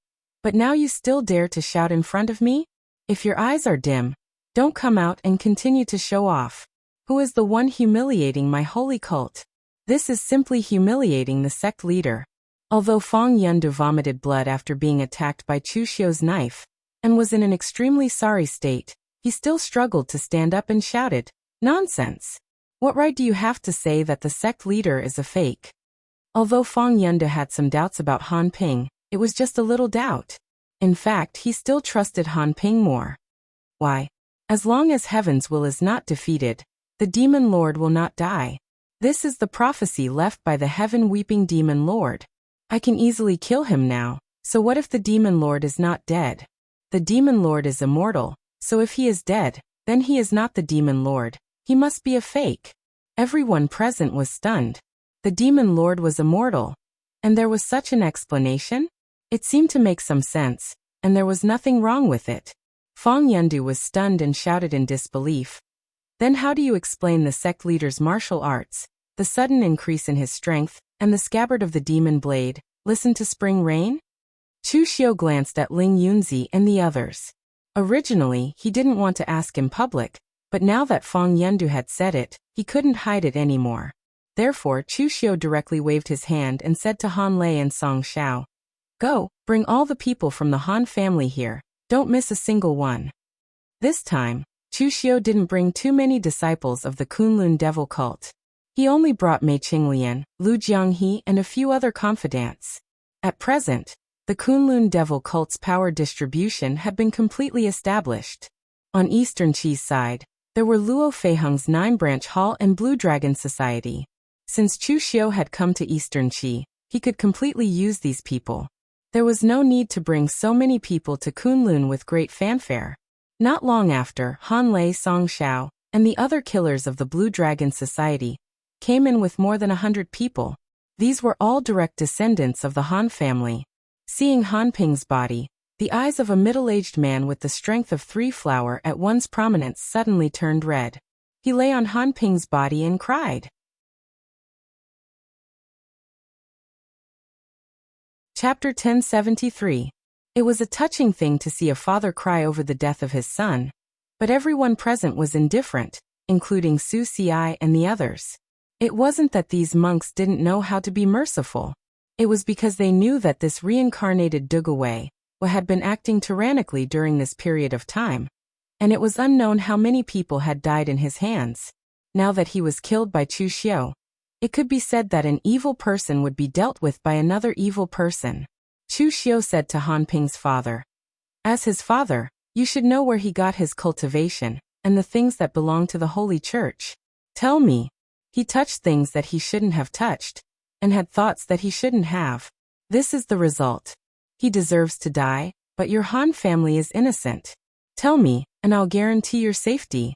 But now you still dare to shout in front of me? If your eyes are dim, don't come out and continue to show off. Who is the one humiliating my holy cult? This is simply humiliating the sect leader." Although Fang Yundu vomited blood after being attacked by Chu Xiu's knife, and was in an extremely sorry state, he still struggled to stand up and shouted, "Nonsense! What right do you have to say that the sect leader is a fake?" Although Fang Yundu had some doubts about Han Ping, it was just a little doubt. In fact, he still trusted Han Ping more. Why? As long as Heaven's will is not defeated, the Demon Lord will not die. This is the prophecy left by the heaven-weeping Demon Lord. I can easily kill him now, so what if the Demon Lord is not dead? The Demon Lord is immortal, so if he is dead, then he is not the Demon Lord, he must be a fake. Everyone present was stunned. The Demon Lord was immortal. And there was such an explanation? It seemed to make some sense, and there was nothing wrong with it. Fang Yundu was stunned and shouted in disbelief. Then how do you explain the sect leader's martial arts, the sudden increase in his strength, and the scabbard of the demon blade? Listen to Spring Rain? Chu Xiu glanced at Ling Yunzi and the others. Originally, he didn't want to ask in public, but now that Fang Yundu had said it, he couldn't hide it anymore. Therefore, Chu Xiu directly waved his hand and said to Han Lei and Song Xiao, "Go, bring all the people from the Han family here, don't miss a single one." This time, Chu Xiu didn't bring too many disciples of the Kunlun devil cult. He only brought Mei Qinglian, Lu Jianghe and a few other confidants. At present, the Kunlun devil cult's power distribution had been completely established. On Eastern Qi's side, there were Luo Feiheng's 9-branch hall and Blue Dragon Society. Since Chu Xiu had come to Eastern Qi, he could completely use these people. There was no need to bring so many people to Kunlun with great fanfare. Not long after, Han Lei, Song Xiao, and the other killers of the Blue Dragon Society came in with more than 100 people. These were all direct descendants of the Han family. Seeing Han Ping's body, the eyes of a middle-aged man with the strength of 3 flower at once prominence suddenly turned red. He lay on Han Ping's body and cried. Chapter 1073. It was a touching thing to see a father cry over the death of his son, but everyone present was indifferent, including Su Ci and the others. It wasn't that these monks didn't know how to be merciful. It was because they knew that this reincarnated Dugawei had been acting tyrannically during this period of time, and it was unknown how many people had died in his hands. Now that he was killed by Chu Xiu, it could be said that an evil person would be dealt with by another evil person. Chu Xiu said to Han Ping's father, "As his father, you should know where he got his cultivation, and the things that belong to the Holy Church. Tell me." He touched things that he shouldn't have touched, and had thoughts that he shouldn't have. This is the result. He deserves to die, but your Han family is innocent. Tell me, and I'll guarantee your safety.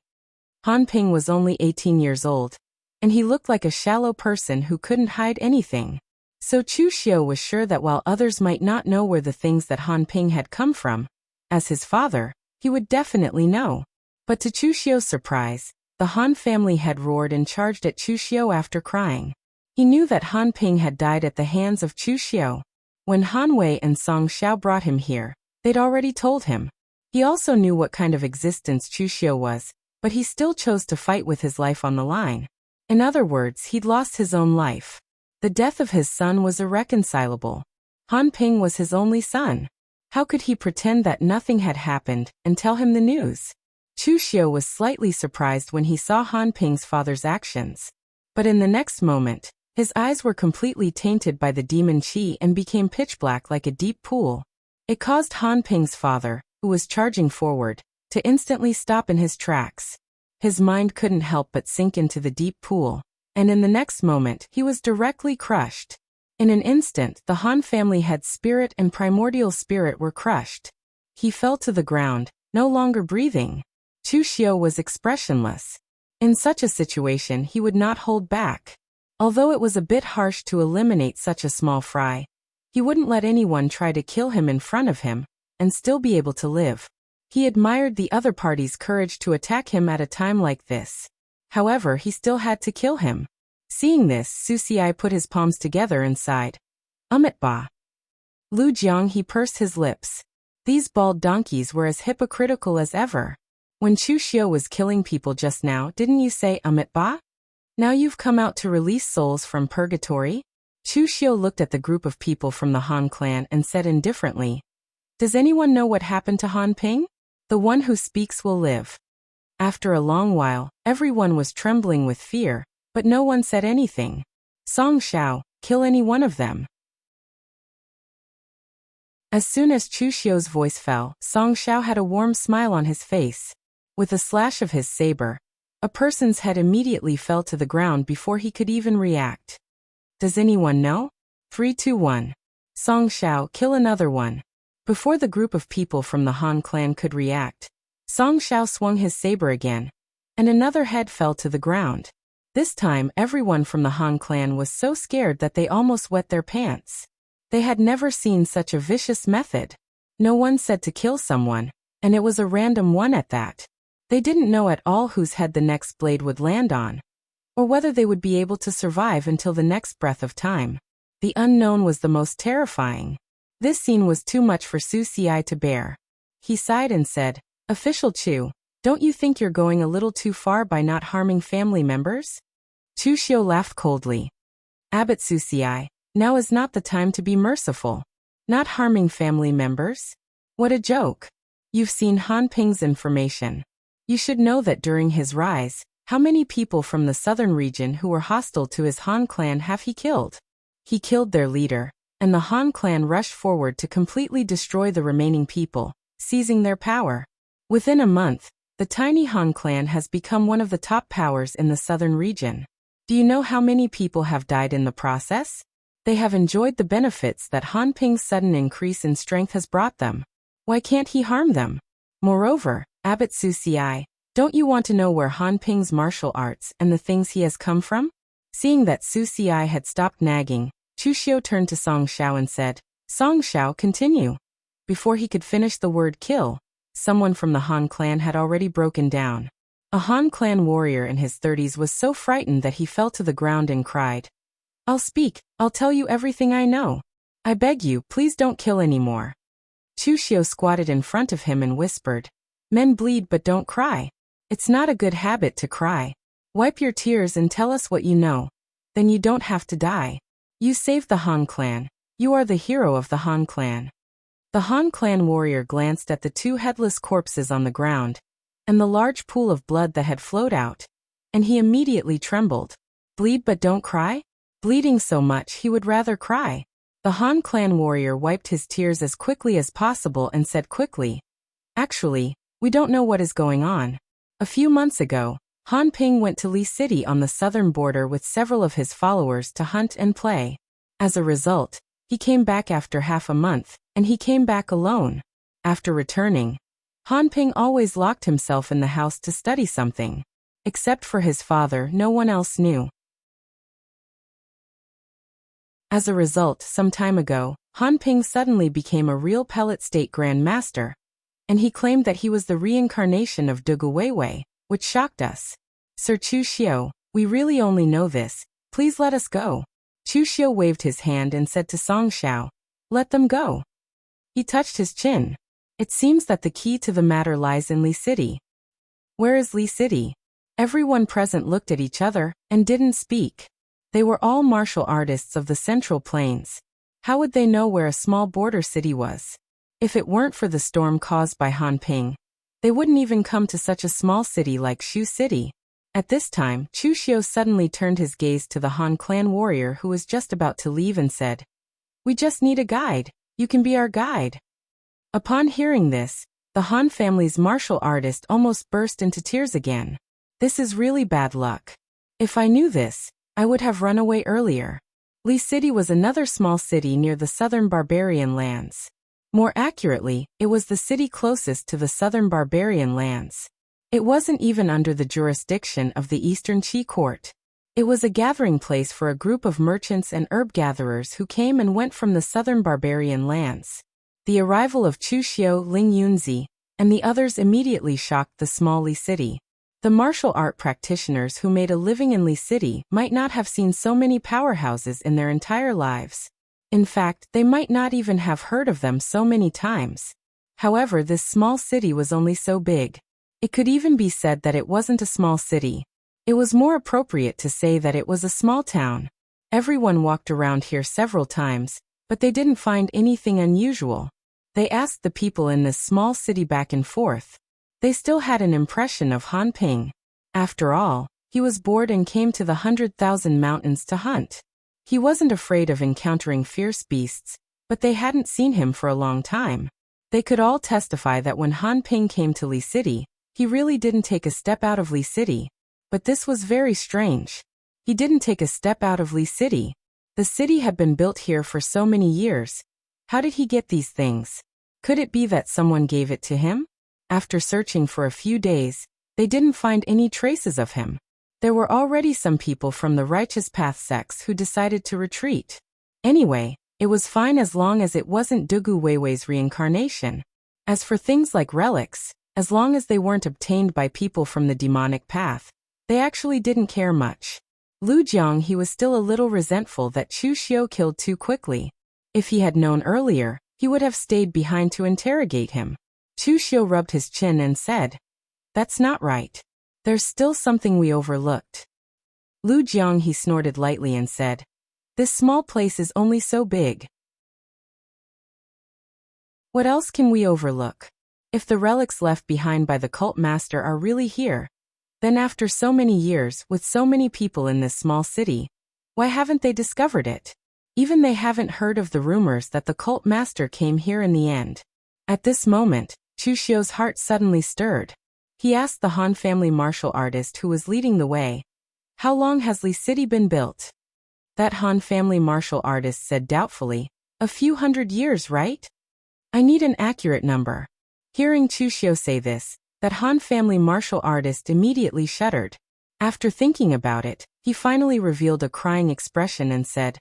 Han Ping was only 18 years old, and he looked like a shallow person who couldn't hide anything. So Chu Xiu was sure that while others might not know where the things that Han Ping had come from, as his father, he would definitely know. But to Chu Xiu's surprise, the Han family had roared and charged at Chu Xiu after crying. He knew that Han Ping had died at the hands of Chu Xiu. When Han Wei and Song Xiao brought him here, they'd already told him. He also knew what kind of existence Chu Xiu was, but he still chose to fight with his life on the line. In other words, he'd lost his own life. The death of his son was irreconcilable. Han Ping was his only son. How could he pretend that nothing had happened and tell him the news? Chu Xiu was slightly surprised when he saw Han Ping's father's actions. But in the next moment, his eyes were completely tainted by the demon qi and became pitch black like a deep pool. It caused Han Ping's father, who was charging forward, to instantly stop in his tracks. His mind couldn't help but sink into the deep pool, and in the next moment he was directly crushed. In an instant, the Han family head spirit and primordial spirit were crushed. He fell to the ground, no longer breathing. Chu Xiu was expressionless. In such a situation he would not hold back. Although it was a bit harsh to eliminate such a small fry, he wouldn't let anyone try to kill him in front of him, and still be able to live. He admired the other party's courage to attack him at a time like this. However, he still had to kill him. Seeing this, Su Xiai put his palms together and sighed. Ba. Lu Jiang, he pursed his lips. These bald donkeys were as hypocritical as ever. When Chu Xiu was killing people just now, didn't you say ba? Now you've come out to release souls from purgatory? Chu Xiu looked at the group of people from the Han clan and said indifferently, Does anyone know what happened to Han Ping? The one who speaks will live. After a long while, everyone was trembling with fear, but no one said anything. Song Xiao, kill any one of them. As soon as Chu Xiu's voice fell, Song Xiao had a warm smile on his face. With a slash of his saber, a person's head immediately fell to the ground before he could even react. Does anyone know? 3, 2, 1. Song Xiao, kill another one. Before the group of people from the Han clan could react, Song Xiao swung his saber again, and another head fell to the ground. This time everyone from the Han clan was so scared that they almost wet their pants. They had never seen such a vicious method. No one said to kill someone, and it was a random one at that. They didn't know at all whose head the next blade would land on, or whether they would be able to survive until the next breath of time. The unknown was the most terrifying. This scene was too much for Su Xiai to bear. He sighed and said, Official Chu, don't you think you're going a little too far by not harming family members? Chu Xiu laughed coldly. Abbot Su Xiai, now is not the time to be merciful. Not harming family members? What a joke. You've seen Han Ping's information. You should know that during his rise, how many people from the southern region who were hostile to his Han clan have he killed? He killed their leader, and the Han clan rushed forward to completely destroy the remaining people, seizing their power. Within a month, the tiny Han clan has become one of the top powers in the southern region. Do you know how many people have died in the process? They have enjoyed the benefits that Han Ping's sudden increase in strength has brought them. Why can't he harm them? Moreover, Abbot Su Xiai, don't you want to know where Han Ping's martial arts and the things he has come from? Seeing that Su Xiai had stopped nagging, Chu Xiu turned to Song Xiao and said, Song Xiao, continue. Before he could finish the word kill, someone from the Han clan had already broken down. A Han clan warrior in his 30s was so frightened that he fell to the ground and cried, I'll speak, I'll tell you everything I know. I beg you, please don't kill anymore. Chu Xiu squatted in front of him and whispered, Men bleed but don't cry. It's not a good habit to cry. Wipe your tears and tell us what you know. Then you don't have to die. You saved the Han clan. You are the hero of the Han clan. The Han clan warrior glanced at the 2 headless corpses on the ground, and the large pool of blood that had flowed out, and he immediately trembled. Bleed but don't cry? Bleeding so much he would rather cry. The Han clan warrior wiped his tears as quickly as possible and said quickly, Actually, we don't know what is going on. A few months ago, Han Ping went to Li City on the southern border with several of his followers to hunt and play. As a result, he came back after half a month, and he came back alone. After returning, Han Ping always locked himself in the house to study something. Except for his father, no one else knew. As a result, some time ago, Han Ping suddenly became a real pellet state Grand Master, and he claimed that he was the reincarnation of Dugu Weiwei, which shocked us. Sir Chu Xiu, we really only know this. Please let us go. Chu Xiu waved his hand and said to Song Xiao, Let them go. He touched his chin. It seems that the key to the matter lies in Li City. Where is Li City? Everyone present looked at each other and didn't speak. They were all martial artists of the Central Plains. How would they know where a small border city was? If it weren't for the storm caused by Han Ping, they wouldn't even come to such a small city like Shu City. At this time, Chu Xiu suddenly turned his gaze to the Han clan warrior who was just about to leave and said, We just need a guide. You can be our guide. Upon hearing this, the Han family's martial artist almost burst into tears again. This is really bad luck. If I knew this, I would have run away earlier. Li City was another small city near the southern barbarian lands. More accurately, it was the city closest to the southern barbarian lands. It wasn't even under the jurisdiction of the Eastern Qi court. It was a gathering place for a group of merchants and herb gatherers who came and went from the southern barbarian lands. The arrival of Chu Xiu, Ling Yunzi, and the others immediately shocked the small Li city. The martial art practitioners who made a living in Li city might not have seen so many powerhouses in their entire lives. In fact, they might not even have heard of them so many times. However, this small city was only so big. It could even be said that it wasn't a small city. It was more appropriate to say that it was a small town. Everyone walked around here several times, but they didn't find anything unusual. They asked the people in this small city back and forth. They still had an impression of Han Ping. After all, he was bored and came to the 100,000 mountains to hunt. He wasn't afraid of encountering fierce beasts, but they hadn't seen him for a long time. They could all testify that when Han Ping came to Li City, he really didn't take a step out of Li City. But this was very strange. He didn't take a step out of Li City. The city had been built here for so many years. How did he get these things? Could it be that someone gave it to him? After searching for a few days, they didn't find any traces of him. There were already some people from the Righteous Path sects who decided to retreat. Anyway, it was fine as long as it wasn't Dugu Weiwei's reincarnation. As for things like relics, as long as they weren't obtained by people from the demonic path, they actually didn't care much. Lu Jiang, he was still a little resentful that Chu Xiu killed too quickly. If he had known earlier, he would have stayed behind to interrogate him. Chu Xiu rubbed his chin and said, "That's not right. There's still something we overlooked." Lu Jiang, he snorted lightly and said, "This small place is only so big. What else can we overlook? If the relics left behind by the cult master are really here, then after so many years, with so many people in this small city, why haven't they discovered it? Even they haven't heard of the rumors that the cult master came here in the end." At this moment, Chu Xiu's heart suddenly stirred. He asked the Han family martial artist who was leading the way, "How long has Li City been built?" That Han family martial artist said doubtfully, "A few hundred years, right? I need an accurate number." Hearing Chu Xiu say this, that Han family martial artist immediately shuddered. After thinking about it, he finally revealed a crying expression and said,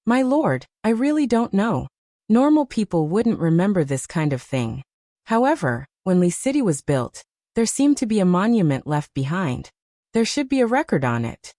"My lord, I really don't know. Normal people wouldn't remember this kind of thing. However, when Li City was built, there seemed to be a monument left behind. There should be a record on it."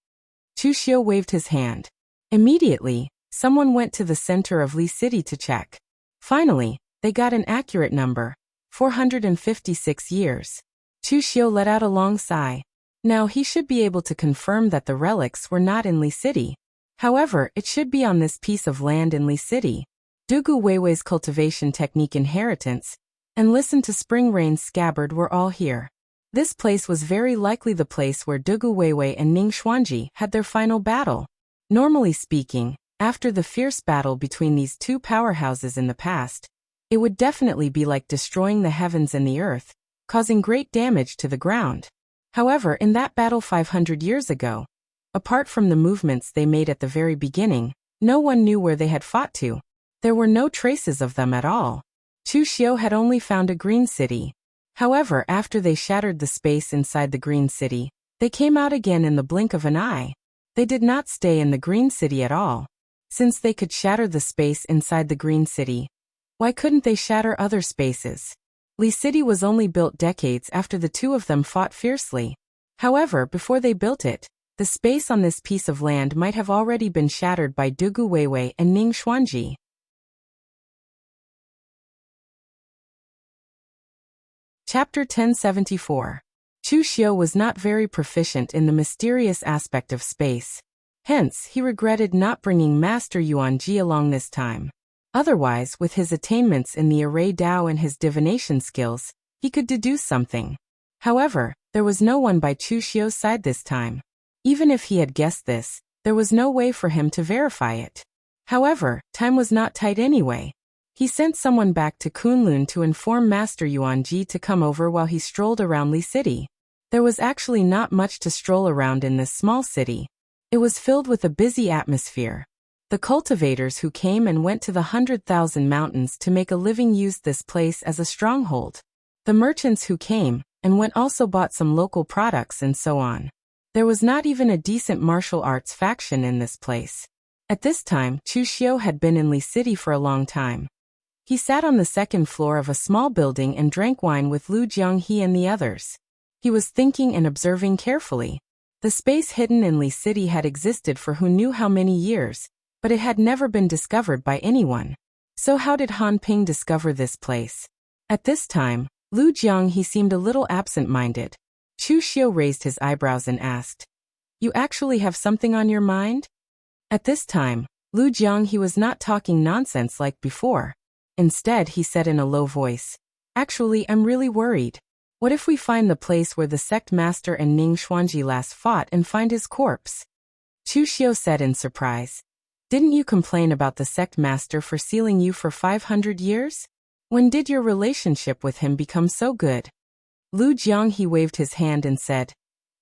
Chu Xiu waved his hand. Immediately, someone went to the center of Li City to check. Finally, they got an accurate number, 456 years. Chu Xiu let out a long sigh. Now he should be able to confirm that the relics were not in Li City. However, it should be on this piece of land in Li City. Dugu Weiwei's cultivation technique inheritance, and Listen to Spring Rain's scabbard were all here. This place was very likely the place where Dugu Weiwei and Ning Xuanji had their final battle. Normally speaking, after the fierce battle between these two powerhouses in the past, it would definitely be like destroying the heavens and the earth, causing great damage to the ground. However, in that battle 500 years ago, apart from the movements they made at the very beginning, no one knew where they had fought to. There were no traces of them at all. Chu Xiu had only found a green city. However, after they shattered the space inside the green city, they came out again in the blink of an eye. They did not stay in the green city at all. Since they could shatter the space inside the green city, why couldn't they shatter other spaces? Li City was only built decades after the two of them fought fiercely. However, before they built it, the space on this piece of land might have already been shattered by Dugu Weiwei and Ning Xuanji. Chapter 1074. Chu Xiu was not very proficient in the mysterious aspect of space. Hence, he regretted not bringing Master Yuanji along this time. Otherwise, with his attainments in the array Dao and his divination skills, he could deduce something. However, there was no one by Chu Xiu's side this time. Even if he had guessed this, there was no way for him to verify it. However, time was not tight anyway. He sent someone back to Kunlun to inform Master Yuanji to come over while he strolled around Li City. There was actually not much to stroll around in this small city. It was filled with a busy atmosphere. The cultivators who came and went to the 100,000 mountains to make a living used this place as a stronghold. The merchants who came, and went also bought some local products and so on. There was not even a decent martial arts faction in this place. At this time, Chu Xiu had been in Li City for a long time. He sat on the second floor of a small building and drank wine with Lu Jianghe and the others. He was thinking and observing carefully. The space hidden in Li City had existed for who knew how many years, but it had never been discovered by anyone. So how did Han Ping discover this place? At this time, Lu Jianghe seemed a little absent-minded. Chu Xiu raised his eyebrows and asked, "You actually have something on your mind?" At this time, Lu Jianghe was not talking nonsense like before. Instead, he said in a low voice, "Actually, I'm really worried. What if we find the place where the sect master and Ning Xuanji last fought and find his corpse?" Chu Xiu said in surprise, "Didn't you complain about the sect master for sealing you for 500 years? When did your relationship with him become so good?" Lu Jianghe waved his hand and said,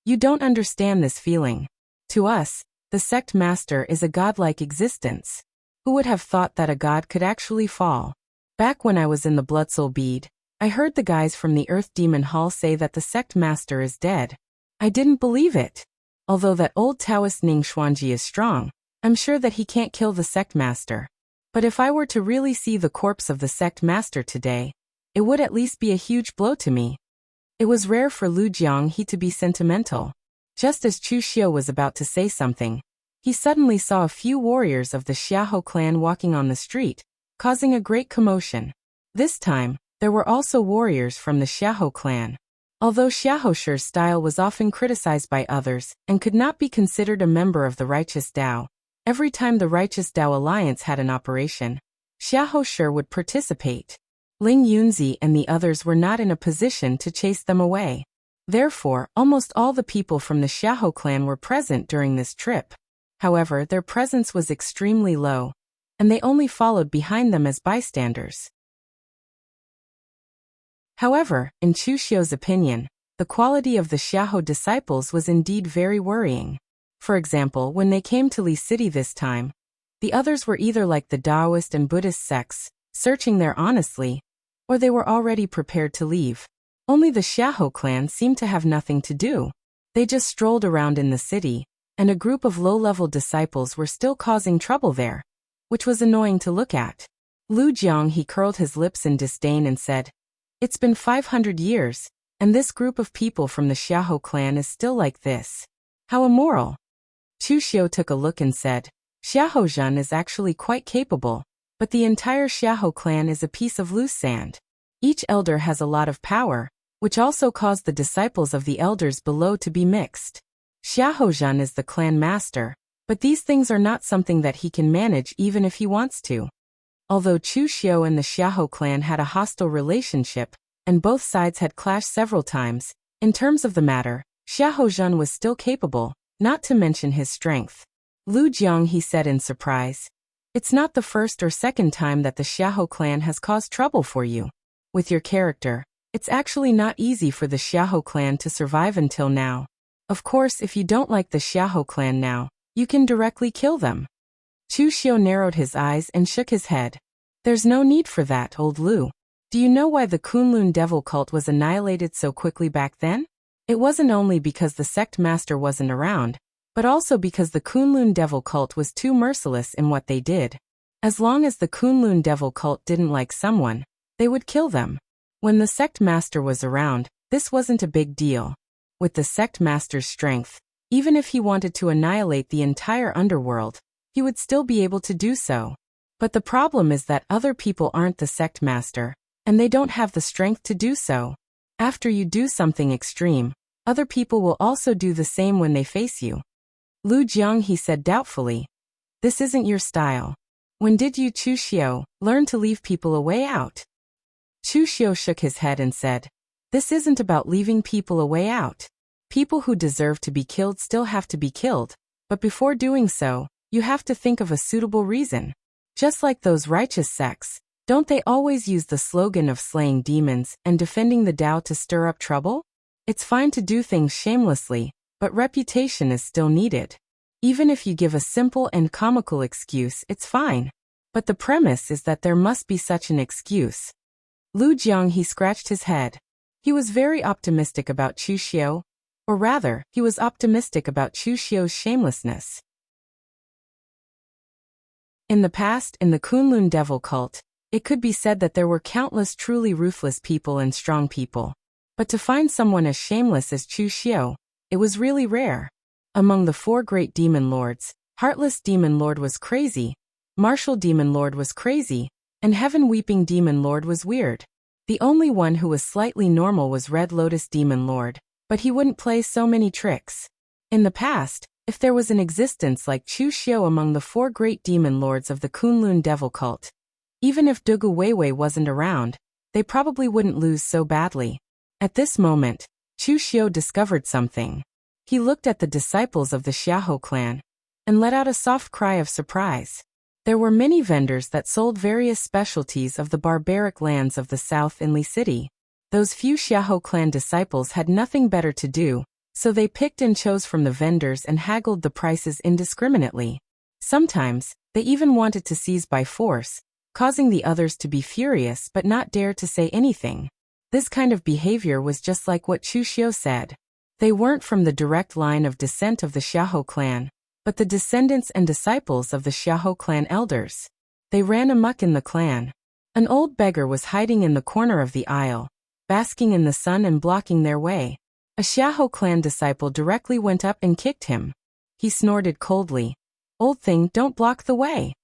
"You don't understand this feeling. To us, the sect master is a godlike existence. Who would have thought that a god could actually fall? Back when I was in the Blood Soul Bead, I heard the guys from the Earth Demon Hall say that the sect master is dead. I didn't believe it. Although that old Taoist Ning Xuanji is strong, I'm sure that he can't kill the sect master. But if I were to really see the corpse of the sect master today, it would at least be a huge blow to me." It was rare for Lu Jianghe to be sentimental. Just as Chu Xiu was about to say something, he suddenly saw a few warriors of the Xiahou clan walking on the street, causing a great commotion. This time, there were also warriors from the Xiahou clan. Although Xiahou Shi's style was often criticized by others and could not be considered a member of the Righteous Dao, every time the Righteous Dao Alliance had an operation, Xiahou Shi would participate. Ling Yunzi and the others were not in a position to chase them away. Therefore, almost all the people from the Xiahou clan were present during this trip. However, their presence was extremely low, and they only followed behind them as bystanders. However, in Chu Xiu's opinion, the quality of the Xiahou disciples was indeed very worrying. For example, when they came to Li City this time, the others were either like the Taoist and Buddhist sects, searching there honestly, or they were already prepared to leave. Only the Xiahou clan seemed to have nothing to do. They just strolled around in the city, and a group of low-level disciples were still causing trouble there, which was annoying to look at. Lu Jianghe curled his lips in disdain and said, "It's been 500 years, and this group of people from the Xiahou clan is still like this. How immoral." Chu Xiu took a look and said, "Xiahou Zhen is actually quite capable, but the entire Xiahou clan is a piece of loose sand. Each elder has a lot of power, which also caused the disciples of the elders below to be mixed. Xiahou Zhen is the clan master, but these things are not something that he can manage even if he wants to." Although Chu Xiu and the Xiahou clan had a hostile relationship, and both sides had clashed several times, in terms of the matter, Xiahou Zhen was still capable, not to mention his strength. Lu Jianghe said in surprise, "It's not the first or second time that the Xiahou clan has caused trouble for you. With your character, it's actually not easy for the Xiahou clan to survive until now. Of course, if you don't like the Xiahou clan now, you can directly kill them." Chu Xiu narrowed his eyes and shook his head. "There's no need for that, old Lu. Do you know why the Kunlun devil cult was annihilated so quickly back then? It wasn't only because the sect master wasn't around, but also because the Kunlun devil cult was too merciless in what they did. As long as the Kunlun devil cult didn't like someone, they would kill them. When the sect master was around, this wasn't a big deal. With the sect master's strength, even if he wanted to annihilate the entire underworld, he would still be able to do so. But the problem is that other people aren't the sect master, and they don't have the strength to do so. After you do something extreme, other people will also do the same when they face you." Lu Jianghe said doubtfully, "This isn't your style. When did you, Chu Xiu, learn to leave people a way out?" Chu Xiu shook his head and said, "This isn't about leaving people a way out. People who deserve to be killed still have to be killed, but before doing so, you have to think of a suitable reason. Just like those righteous sects, don't they always use the slogan of slaying demons and defending the Tao to stir up trouble? It's fine to do things shamelessly, but reputation is still needed. Even if you give a simple and comical excuse, it's fine. But the premise is that there must be such an excuse." Lu Jianghe scratched his head. He was very optimistic about Chu Xiu, or rather, he was optimistic about Chu Xiu's shamelessness. In the past, in the Kunlun devil cult, it could be said that there were countless truly ruthless people and strong people. But to find someone as shameless as Chu Xiu, it was really rare. Among the 4 great demon lords, Heartless Demon Lord was crazy, Martial Demon Lord was crazy, and Heaven Weeping Demon Lord was weird. The only one who was slightly normal was Red Lotus Demon Lord, but he wouldn't play so many tricks. In the past, if there was an existence like Chu Xiu among the 4 great demon lords of the Kunlun devil cult, even if Dugu Weiwei wasn't around, they probably wouldn't lose so badly. At this moment, Chu Xiu discovered something. He looked at the disciples of the Xiahou clan and let out a soft cry of surprise. There were many vendors that sold various specialties of the barbaric lands of the south in Li City. Those few Xiahou clan disciples had nothing better to do, so they picked and chose from the vendors and haggled the prices indiscriminately. Sometimes, they even wanted to seize by force, causing the others to be furious but not dare to say anything. This kind of behavior was just like what Chu Xiu said. They weren't from the direct line of descent of the Xiahou clan, but the descendants and disciples of the Xiahou clan elders. They ran amok in the clan. An old beggar was hiding in the corner of the aisle, basking in the sun and blocking their way. A Xiahou clan disciple directly went up and kicked him. He snorted coldly. "Old thing, don't block the way."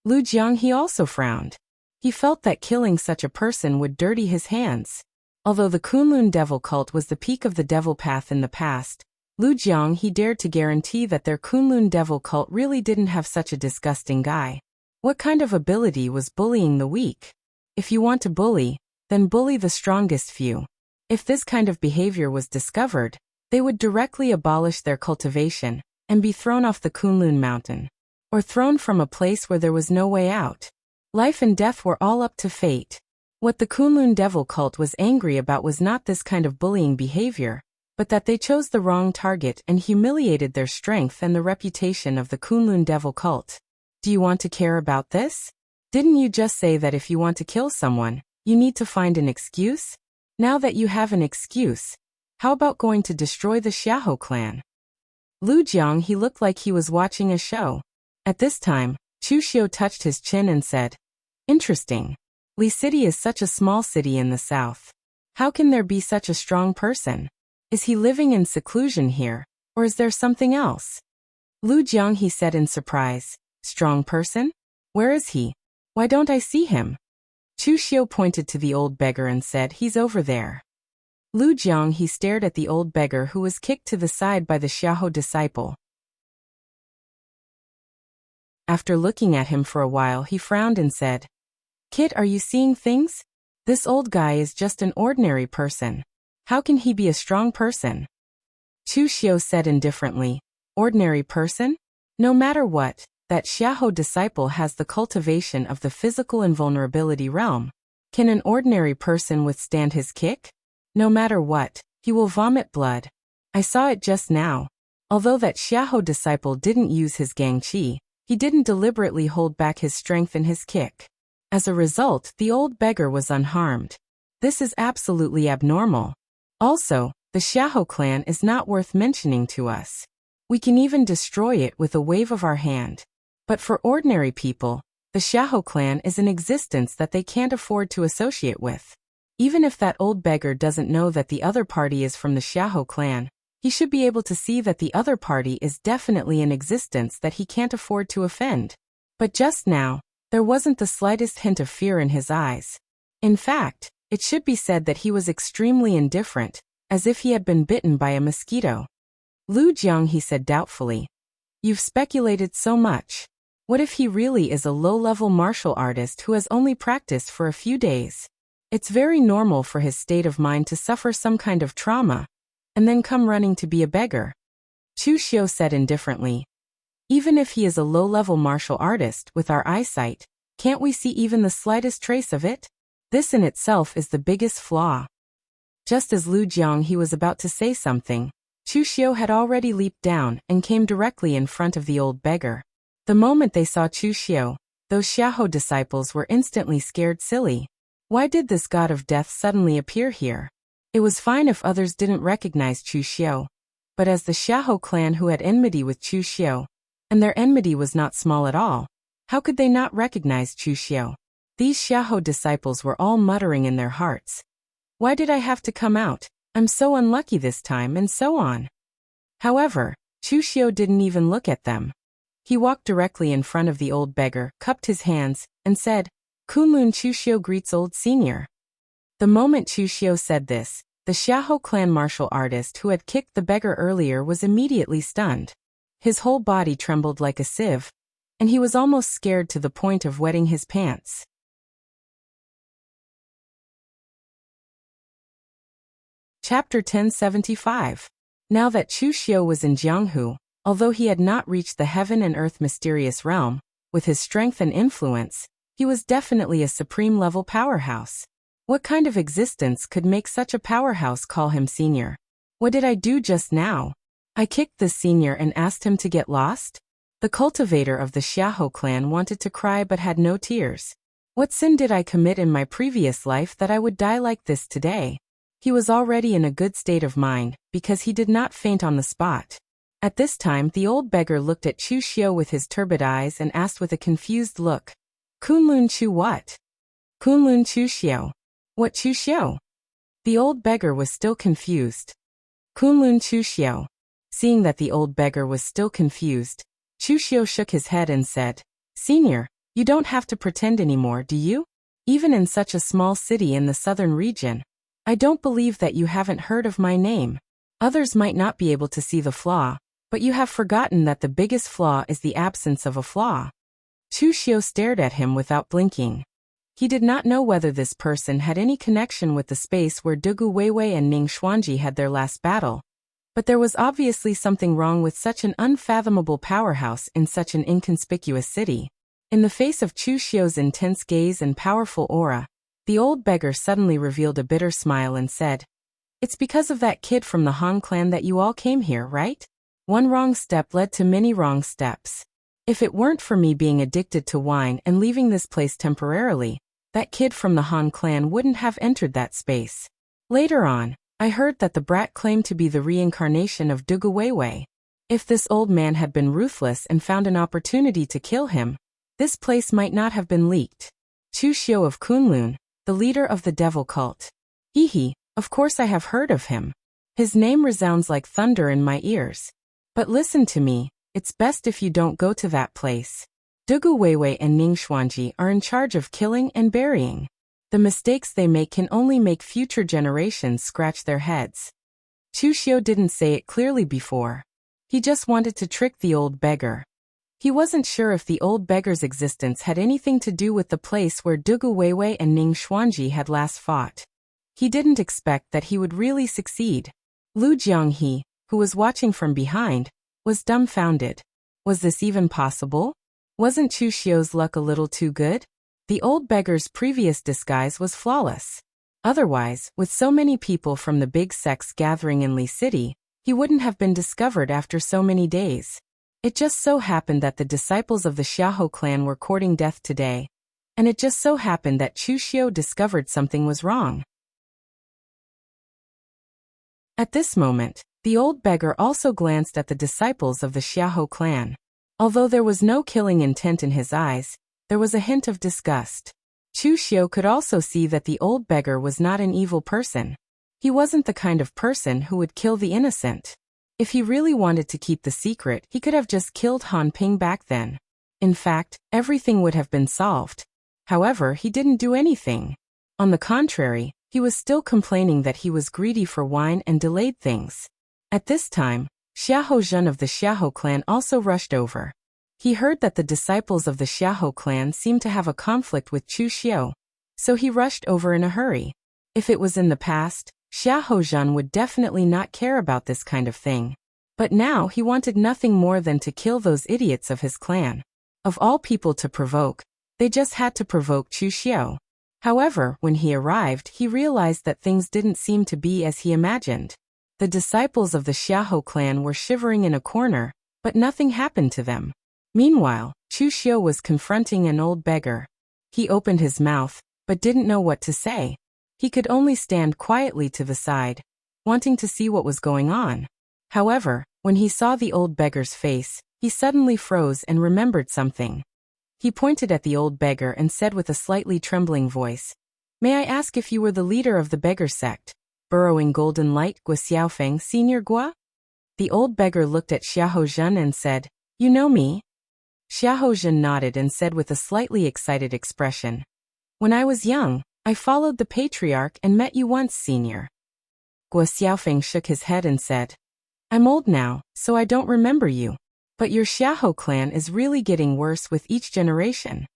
Lu Jiang he also frowned. He felt that killing such a person would dirty his hands. Although the Kunlun devil cult was the peak of the devil path in the past, Lu Jiang he dared to guarantee that their Kunlun devil cult really didn't have such a disgusting guy. What kind of ability was bullying the weak? If you want to bully, then bully the strongest few. If this kind of behavior was discovered, they would directly abolish their cultivation and be thrown off the Kunlun mountain, or thrown from a place where there was no way out. Life and death were all up to fate. What the Kunlun devil cult was angry about was not this kind of bullying behavior, but that they chose the wrong target and humiliated their strength and the reputation of the Kunlun devil cult. Do you want to care about this? Didn't you just say that if you want to kill someone, you need to find an excuse? Now that you have an excuse, how about going to destroy the Xiahou clan? Lu Jiang he looked like he was watching a show. At this time, Chu Xiu touched his chin and said, "Interesting. Li City is such a small city in the south. How can there be such a strong person? Is he living in seclusion here, or is there something else?" Lu Jiang he said in surprise, "Strong person? Where is he? Why don't I see him?" Chu Xiu pointed to the old beggar and said, "He's over there." Lu Jiang he stared at the old beggar who was kicked to the side by the Xiahou disciple. After looking at him for a while he frowned and said, "Kid, are you seeing things? This old guy is just an ordinary person. How can he be a strong person?" Chu Xiu said indifferently, "Ordinary person? No matter what, that Xiahou disciple has the cultivation of the physical invulnerability realm. Can an ordinary person withstand his kick? No matter what, he will vomit blood. I saw it just now. Although that Xiahou disciple didn't use his gang qi, he didn't deliberately hold back his strength in his kick. As a result, the old beggar was unharmed. This is absolutely abnormal. Also, the Xiahou clan is not worth mentioning to us. We can even destroy it with a wave of our hand. But for ordinary people, the Xiahou clan is an existence that they can't afford to associate with. Even if that old beggar doesn't know that the other party is from the Xiahou clan, he should be able to see that the other party is definitely an existence that he can't afford to offend. But just now, there wasn't the slightest hint of fear in his eyes. In fact, it should be said that he was extremely indifferent, as if he had been bitten by a mosquito. Lu Jiang he said doubtfully, "You've speculated so much. What if he really is a low-level martial artist who has only practiced for a few days? It's very normal for his state of mind to suffer some kind of trauma, and then come running to be a beggar." Chu Xiu said indifferently, "Even if he is a low-level martial artist with our eyesight, can't we see even the slightest trace of it? This in itself is the biggest flaw." Just as Lu Jiang he was about to say something, Chu Xiu had already leaped down and came directly in front of the old beggar. The moment they saw Chu Xiu, those Xiahou disciples were instantly scared silly. Why did this god of death suddenly appear here? It was fine if others didn't recognize Chu Xiu. But as the Xiahou clan who had enmity with Chu Xiu, and their enmity was not small at all, how could they not recognize Chu Xiu? These Xiahou disciples were all muttering in their hearts. Why did I have to come out? I'm so unlucky this time, and so on. However, Chu Xiu didn't even look at them. He walked directly in front of the old beggar, cupped his hands, and said, Kunlun Chu Xiu greets old senior. The moment Chu Xiu said this, the Xiahou clan martial artist who had kicked the beggar earlier was immediately stunned. His whole body trembled like a sieve, and he was almost scared to the point of wetting his pants. Chapter 1075. Now that Chu Xiu was in Jianghu, although he had not reached the heaven and earth mysterious realm, with his strength and influence, he was definitely a supreme-level powerhouse. What kind of existence could make such a powerhouse call him senior? What did I do just now? I kicked the senior and asked him to get lost? The cultivator of the Xiahou clan wanted to cry but had no tears. What sin did I commit in my previous life that I would die like this today? He was already in a good state of mind, because he did not faint on the spot. At this time the old beggar looked at Chu Xiu with his turbid eyes and asked with a confused look, Kunlun Chu what? Kunlun Chu Xiu. What Chu Xiu? The old beggar was still confused. Kunlun Chu Xiu. Seeing that the old beggar was still confused, Chu Xiu shook his head and said, Senior, you don't have to pretend anymore, do you? Even in such a small city in the southern region, I don't believe that you haven't heard of my name. Others might not be able to see the flaw, but you have forgotten that the biggest flaw is the absence of a flaw. Chu Xiu stared at him without blinking. He did not know whether this person had any connection with the space where Dugu Weiwei and Ning Xuanji had their last battle, but there was obviously something wrong with such an unfathomable powerhouse in such an inconspicuous city. In the face of Chu Xiu's intense gaze and powerful aura, the old beggar suddenly revealed a bitter smile and said, It's because of that kid from the Han clan that you all came here, right? One wrong step led to many wrong steps. If it weren't for me being addicted to wine and leaving this place temporarily, that kid from the Han clan wouldn't have entered that space. Later on, I heard that the brat claimed to be the reincarnation of Dugu Weiwei. If this old man had been ruthless and found an opportunity to kill him, this place might not have been leaked. Chu Xiu of Kunlun, the leader of the devil cult. Hehe, of course I have heard of him. His name resounds like thunder in my ears. But listen to me, it's best if you don't go to that place. Dugu Weiwei and Ning Xuanji are in charge of killing and burying. The mistakes they make can only make future generations scratch their heads. Chu Xiu didn't say it clearly before. He just wanted to trick the old beggar. He wasn't sure if the old beggar's existence had anything to do with the place where Dugu Weiwei and Ning Xuanji had last fought. He didn't expect that he would really succeed. Lu Jianghe, who was watching from behind, was dumbfounded. Was this even possible? Wasn't Chu Xiu's luck a little too good? The old beggar's previous disguise was flawless. Otherwise, with so many people from the big sects gathering in Li City, he wouldn't have been discovered after so many days. It just so happened that the disciples of the Xiahou clan were courting death today, and it just so happened that Chu Xiu discovered something was wrong. At this moment, the old beggar also glanced at the disciples of the Xiahou clan. Although there was no killing intent in his eyes, there was a hint of disgust. Chu Xiu could also see that the old beggar was not an evil person. He wasn't the kind of person who would kill the innocent. If he really wanted to keep the secret, he could have just killed Han Ping back then. In fact, everything would have been solved. However, he didn't do anything. On the contrary, he was still complaining that he was greedy for wine and delayed things. At this time, Xiahou Zhen of the Xiahou clan also rushed over. He heard that the disciples of the Xiahou clan seemed to have a conflict with Chu Xiu, so he rushed over in a hurry. If it was in the past, Xiahou Zhen would definitely not care about this kind of thing. But now he wanted nothing more than to kill those idiots of his clan. Of all people to provoke, they just had to provoke Chu Xiu. However, when he arrived, he realized that things didn't seem to be as he imagined. The disciples of the Xiahou clan were shivering in a corner, but nothing happened to them. Meanwhile, Chu Xiu was confronting an old beggar. He opened his mouth, but didn't know what to say. He could only stand quietly to the side, wanting to see what was going on. However, when he saw the old beggar's face, he suddenly froze and remembered something. He pointed at the old beggar and said with a slightly trembling voice, "May I ask if you were the leader of the beggar sect, burrowing golden light Gua Xiaofeng, Senior Gua?" The old beggar looked at Xiahou and said, "You know me?" Xiahou nodded and said with a slightly excited expression, "When I was young, I followed the patriarch and met you once, Senior." Gua Xiaofeng shook his head and said, "I'm old now, so I don't remember you. But your Xiahou clan is really getting worse with each generation."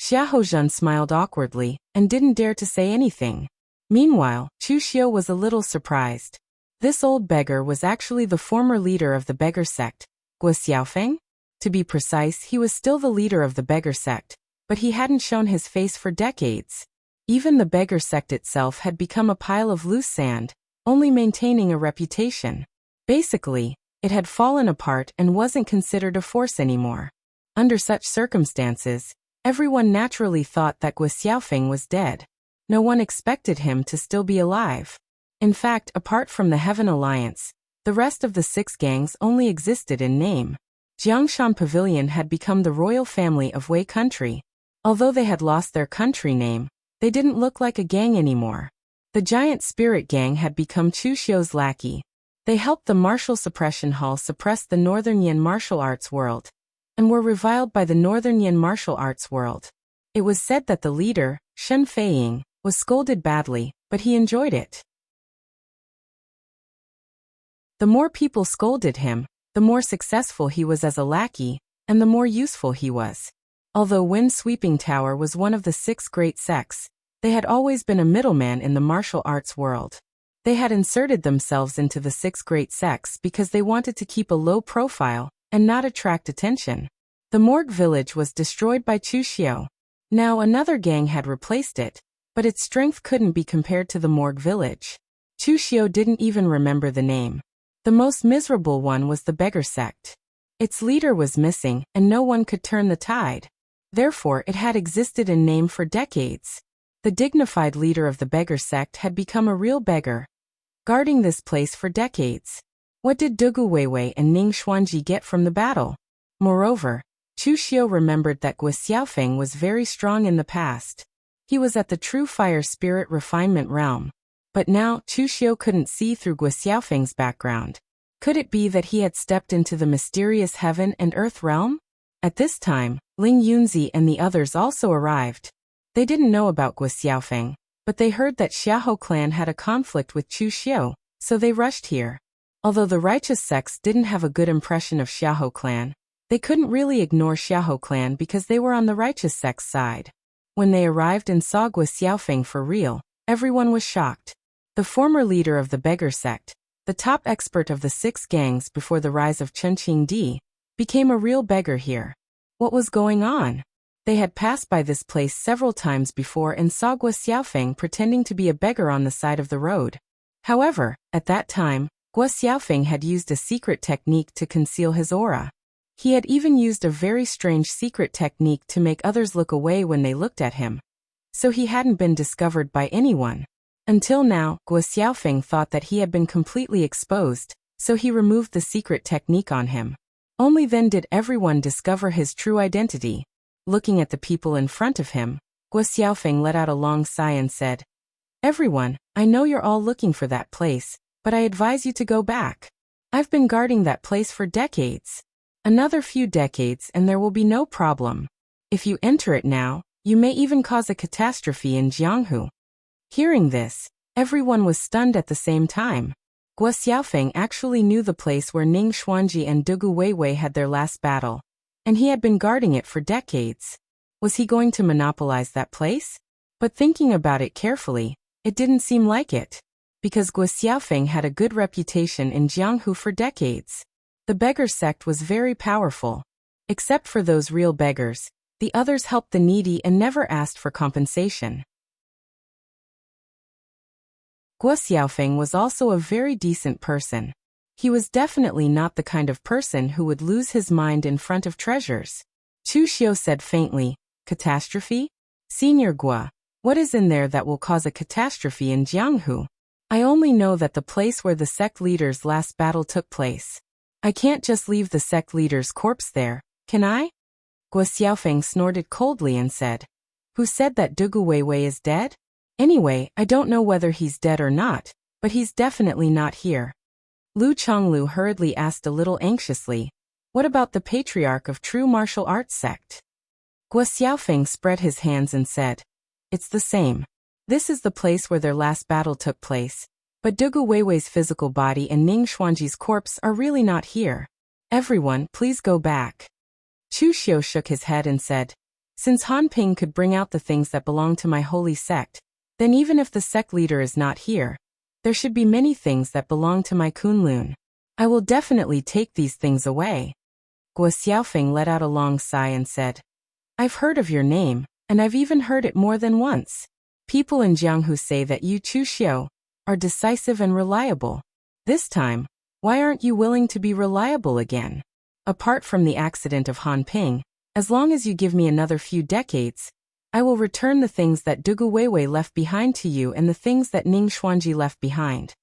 Xiahou smiled awkwardly and didn't dare to say anything. Meanwhile, Chu Xiu was a little surprised. This old beggar was actually the former leader of the beggar sect, Gua Xiaofeng? To be precise, he was still the leader of the beggar sect, but he hadn't shown his face for decades. Even the beggar sect itself had become a pile of loose sand, only maintaining a reputation. Basically, it had fallen apart and wasn't considered a force anymore. Under such circumstances, everyone naturally thought that Gua Xiaofeng was dead. No one expected him to still be alive. In fact, apart from the Heaven Alliance, the rest of the 6 gangs only existed in name. Jiangshan Pavilion had become the royal family of Wei country. Although they had lost their country name, they didn't look like a gang anymore. The giant spirit gang had become Chu Xiu's lackey. They helped the martial suppression hall suppress the Northern Yin martial arts world, and were reviled by the Northern Yin martial arts world. It was said that the leader, Shen Feiying, was scolded badly, but he enjoyed it. The more people scolded him, the more successful he was as a lackey, and the more useful he was. Although Wind Sweeping Tower was one of the 6 great sects, they had always been a middleman in the martial arts world. They had inserted themselves into the 6 great sects because they wanted to keep a low profile and not attract attention. The Morgue village was destroyed by Chu Xiu. Now another gang had replaced it, but its strength couldn't be compared to the Morgue village. Chu Xiu didn't even remember the name. The most miserable one was the beggar sect. Its leader was missing, and no one could turn the tide. Therefore, it had existed in name for decades. The dignified leader of the beggar sect had become a real beggar, guarding this place for decades. What did Dugu Weiwei and Ning Xuanji get from the battle? Moreover, Chu Xiu remembered that Gua Xiaofeng was very strong in the past. He was at the true fire spirit refinement realm. But now, Chu Xiu couldn't see through Gua Xiaofeng's background. Could it be that he had stepped into the mysterious heaven and earth realm? At this time, Ling Yunzi and the others also arrived. They didn't know about Gua Xiaofeng, but they heard that Xiahou clan had a conflict with Chu Xiu, so they rushed here. Although the righteous sects didn't have a good impression of Xiahou clan, they couldn't really ignore Xiahou clan because they were on the righteous sect's side. When they arrived and saw Gua Xiaofeng for real, everyone was shocked. The former leader of the beggar sect, the top expert of the 6 gangs before the rise of Chunqing Di, became a real beggar here. What was going on? They had passed by this place several times before and saw Gua Xiaofeng pretending to be a beggar on the side of the road. However, at that time, Gua Xiaofeng had used a secret technique to conceal his aura. He had even used a very strange secret technique to make others look away when they looked at him. So he hadn't been discovered by anyone. Until now, Gua Xiaofeng thought that he had been completely exposed, so he removed the secret technique on him. Only then did everyone discover his true identity. Looking at the people in front of him, Gua Xiaofeng let out a long sigh and said, "Everyone, I know you're all looking for that place, but I advise you to go back. I've been guarding that place for decades. Another few decades and there will be no problem. If you enter it now, you may even cause a catastrophe in Jianghu." Hearing this, everyone was stunned at the same time. Gua Xiaofeng actually knew the place where Ning Xuanji and Dugu Weiwei had their last battle, and he had been guarding it for decades. Was he going to monopolize that place? But thinking about it carefully, it didn't seem like it. Because Gua Xiaofeng had a good reputation in Jianghu for decades. The beggar sect was very powerful. Except for those real beggars, the others helped the needy and never asked for compensation. Gua Xiaofeng was also a very decent person. He was definitely not the kind of person who would lose his mind in front of treasures. Chu Xiu said faintly, "Catastrophe? Senior Gua, What is in there that will cause a catastrophe in Jianghu? I only know that the place where the sect leader's last battle took place. I can't just leave the sect leader's corpse there, can I? Guo Xiaofeng snorted coldly and said, Who said that Dugu Weiwei is dead? Anyway, I don't know whether he's dead or not, but he's definitely not here. Lu Chonglu hurriedly asked a little anxiously, What about the patriarch of true martial arts sect? Guo Xiaofeng spread his hands and said, It's the same. This is the place where their last battle took place, but Dugu Weiwei's physical body and Ning Xuanji's corpse are really not here. Everyone, please go back. Chu Xiu shook his head and said, Since Han Ping could bring out the things that belong to my holy sect, then even if the sect leader is not here, there should be many things that belong to my Kunlun. I will definitely take these things away. Guo Xiaofeng let out a long sigh and said, I've heard of your name, and I've even heard it more than once. People in Jianghu say that you, Chu Xiu, are decisive and reliable. This time, why aren't you willing to be reliable again? Apart from the accident of Han Ping, as long as you give me another few decades, I will return the things that Dugu Weiwei left behind to you and the things that Ning Xuanji left behind.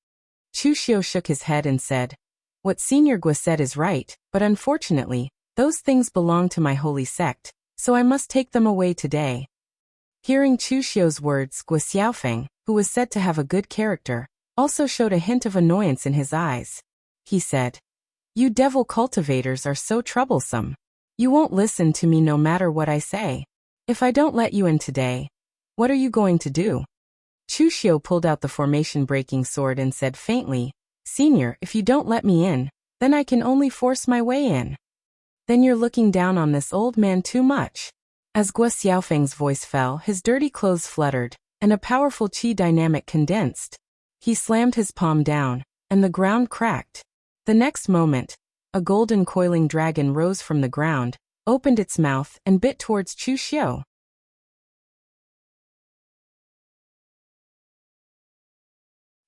Chu Xiu shook his head and said, What Senior Guo said is right, but unfortunately, those things belong to my holy sect, so I must take them away today. Hearing Chu Xiu's words, Guo Xiaofeng, who was said to have a good character, also showed a hint of annoyance in his eyes. He said, You devil cultivators are so troublesome. You won't listen to me no matter what I say. If I don't let you in today, what are you going to do? Chu Xiu pulled out the formation-breaking sword and said faintly, Senior, if you don't let me in, then I can only force my way in. Then you're looking down on this old man too much. As Guo Xiaofeng's voice fell, his dirty clothes fluttered, and a powerful qi dynamic condensed. He slammed his palm down, and the ground cracked. The next moment, a golden coiling dragon rose from the ground, opened its mouth, and bit towards Chu Xiu.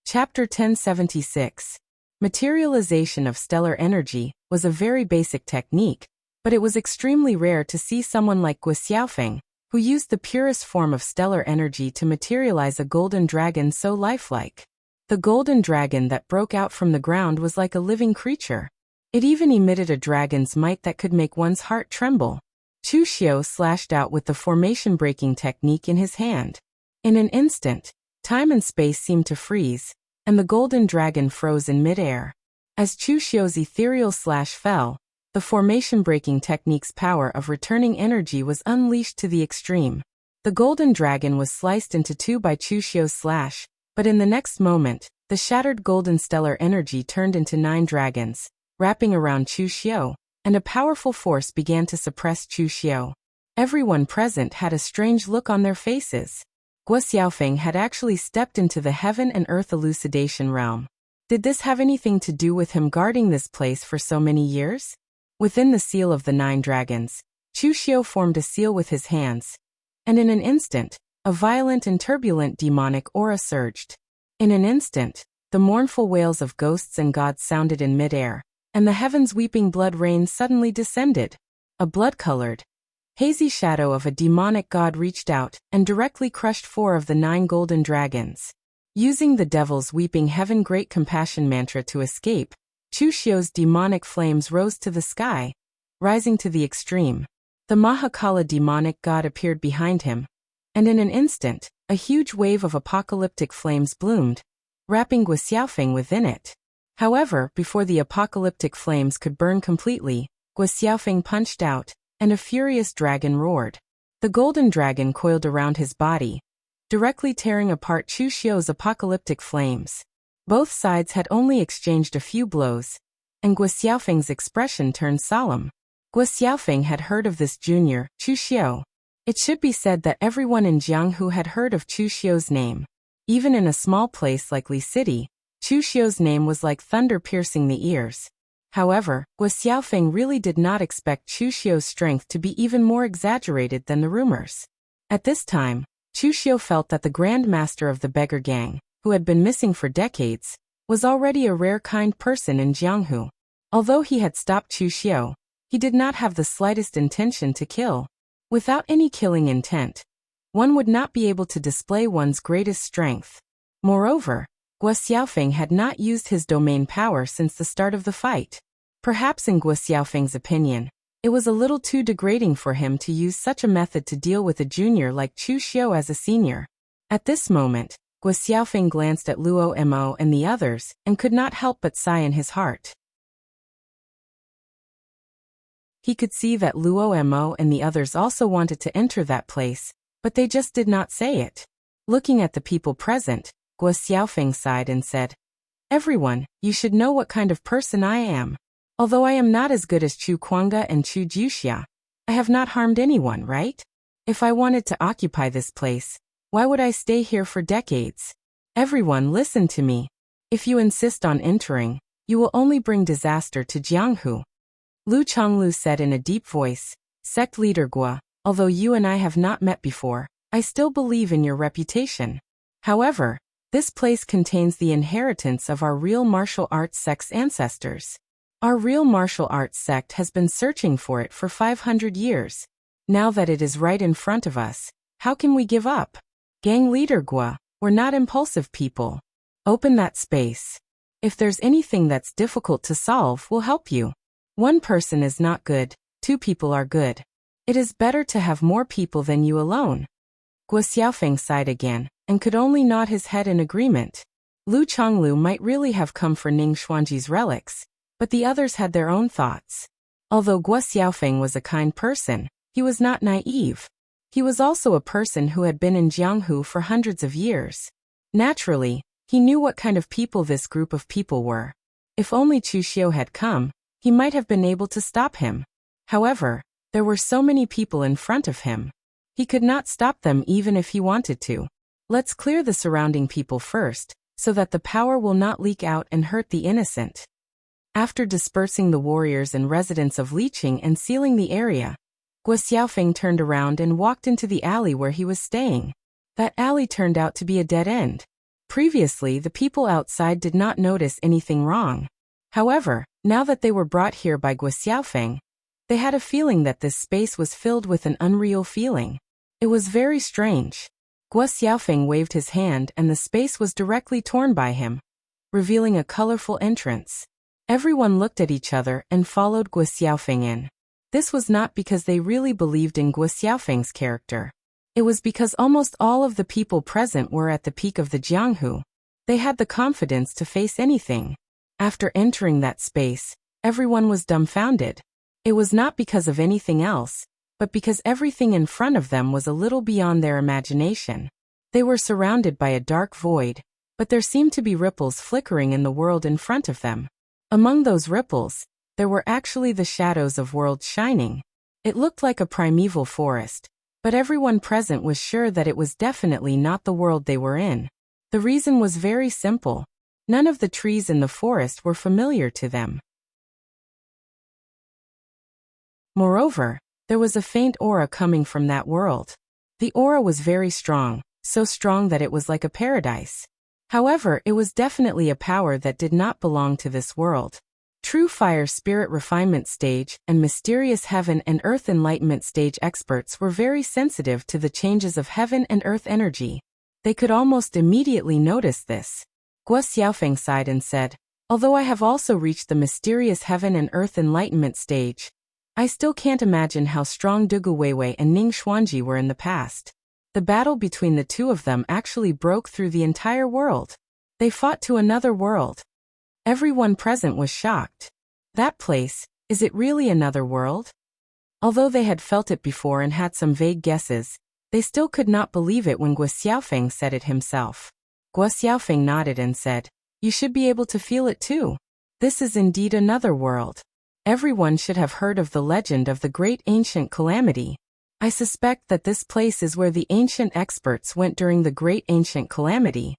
Chapter 1076. Materialization of stellar energy was a very basic technique, but it was extremely rare to see someone like Guo Xiaofeng, who used the purest form of stellar energy to materialize a golden dragon so lifelike. The golden dragon that broke out from the ground was like a living creature. It even emitted a dragon's might that could make one's heart tremble. Chu Xiu slashed out with the formation-breaking technique in his hand. In an instant, time and space seemed to freeze, and the golden dragon froze in midair. As Chu Xiu's ethereal slash fell, the formation-breaking technique's power of returning energy was unleashed to the extreme. The golden dragon was sliced into two by Chu Xiu's slash, but in the next moment, the shattered golden stellar energy turned into 9 dragons, wrapping around Chu Xiu, and a powerful force began to suppress Chu Xiu. Everyone present had a strange look on their faces. Guo Xiaofeng had actually stepped into the heaven and earth elucidation realm. Did this have anything to do with him guarding this place for so many years? Within the seal of the 9 dragons, Chu Xiu formed a seal with his hands, and in an instant, a violent and turbulent demonic aura surged. In an instant, the mournful wails of ghosts and gods sounded in midair, and the heavens' weeping blood rain suddenly descended. A blood-colored, hazy shadow of a demonic god reached out and directly crushed 4 of the 9 golden dragons. Using the devil's weeping heaven great compassion mantra to escape, Chu Xiu's demonic flames rose to the sky, rising to the extreme. The Mahakala demonic god appeared behind him, and in an instant, a huge wave of apocalyptic flames bloomed, wrapping Guo Xiaofeng within it. However, before the apocalyptic flames could burn completely, Guo Xiaofeng punched out, and a furious dragon roared. The golden dragon coiled around his body, directly tearing apart Chu Xiu's apocalyptic flames. Both sides had only exchanged a few blows, and Guo Xiaofeng's expression turned solemn. Guo Xiaofeng had heard of this junior, Chu Xiu. It should be said that everyone in Jianghu had heard of Chu Xiu's name. Even in a small place like Li City, Chu Xiu's name was like thunder piercing the ears. However, Guo Xiaofeng really did not expect Chu Xiu's strength to be even more exaggerated than the rumors. At this time, Chu Xiu felt that the Grand Master of the beggar gang, who had been missing for decades, was already a rare kind person in Jianghu. Although he had stopped Chu Xiu, he did not have the slightest intention to kill. Without any killing intent, one would not be able to display one's greatest strength. Moreover, Guo Xiaofeng had not used his domain power since the start of the fight. Perhaps in Guo Xiaofeng's opinion, it was a little too degrading for him to use such a method to deal with a junior like Chu Xiu as a senior. At this moment, Guo Xiaofeng glanced at Luo Mo and the others and could not help but sigh in his heart. He could see that Luo Mo and the others also wanted to enter that place, but they just did not say it. Looking at the people present, Guo Xiaofeng sighed and said, "Everyone, you should know what kind of person I am. Although I am not as good as Chu Kuanga and Chu Juxia, I have not harmed anyone, right? If I wanted to occupy this place, why would I stay here for decades? Everyone, listen to me. If you insist on entering, you will only bring disaster to Jianghu." Lu Chonglu said in a deep voice, "Sect leader Guo, although you and I have not met before, I still believe in your reputation. However, this place contains the inheritance of our real martial arts sect's ancestors. Our real martial arts sect has been searching for it for 500 years. Now that it is right in front of us, how can we give up? Gang leader Guo, we're not impulsive people. Open that space. If there's anything that's difficult to solve, we'll help you. One person is not good, two people are good. It is better to have more people than you alone." Guo Xiaofeng sighed again, and could only nod his head in agreement. Lu Chonglu might really have come for Ning Xuanji's relics, but the others had their own thoughts. Although Guo Xiaofeng was a kind person, he was not naive. He was also a person who had been in Jianghu for hundreds of years. Naturally, he knew what kind of people this group of people were. If only Chu Xiu had come, he might have been able to stop him. However, there were so many people in front of him. He could not stop them even if he wanted to. Let's clear the surrounding people first, so that the power will not leak out and hurt the innocent. After dispersing the warriors and residents of Liqing and sealing the area, Guo Xiaofeng turned around and walked into the alley where he was staying. That alley turned out to be a dead end. Previously, the people outside did not notice anything wrong. However, now that they were brought here by Guo Xiaofeng, they had a feeling that this space was filled with an unreal feeling. It was very strange. Guo Xiaofeng waved his hand and the space was directly torn by him, revealing a colorful entrance. Everyone looked at each other and followed Guo Xiaofeng in. This was not because they really believed in Guo Xiaofeng's character. It was because almost all of the people present were at the peak of the Jianghu. They had the confidence to face anything. After entering that space, everyone was dumbfounded. It was not because of anything else, but because everything in front of them was a little beyond their imagination. They were surrounded by a dark void, but there seemed to be ripples flickering in the world in front of them. Among those ripples, there were actually the shadows of worlds shining. It looked like a primeval forest, but everyone present was sure that it was definitely not the world they were in. The reason was very simple. None of the trees in the forest were familiar to them. Moreover, there was a faint aura coming from that world. The aura was very strong, so strong that it was like a paradise. However, it was definitely a power that did not belong to this world. True Fire Spirit Refinement Stage and Mysterious Heaven and Earth Enlightenment Stage experts were very sensitive to the changes of heaven and earth energy. They could almost immediately notice this. Guo Xiaofeng sighed and said, "Although I have also reached the Mysterious Heaven and Earth Enlightenment Stage, I still can't imagine how strong Dugu Weiwei and Ning Xuanji were in the past. The battle between the two of them actually broke through the entire world. They fought to another world." Everyone present was shocked. That place, is it really another world? Although they had felt it before and had some vague guesses, they still could not believe it when Guo Xiaofeng said it himself. Guo Xiaofeng nodded and said, "You should be able to feel it too. This is indeed another world. Everyone should have heard of the legend of the Great Ancient Calamity. I suspect that this place is where the ancient experts went during the Great Ancient Calamity."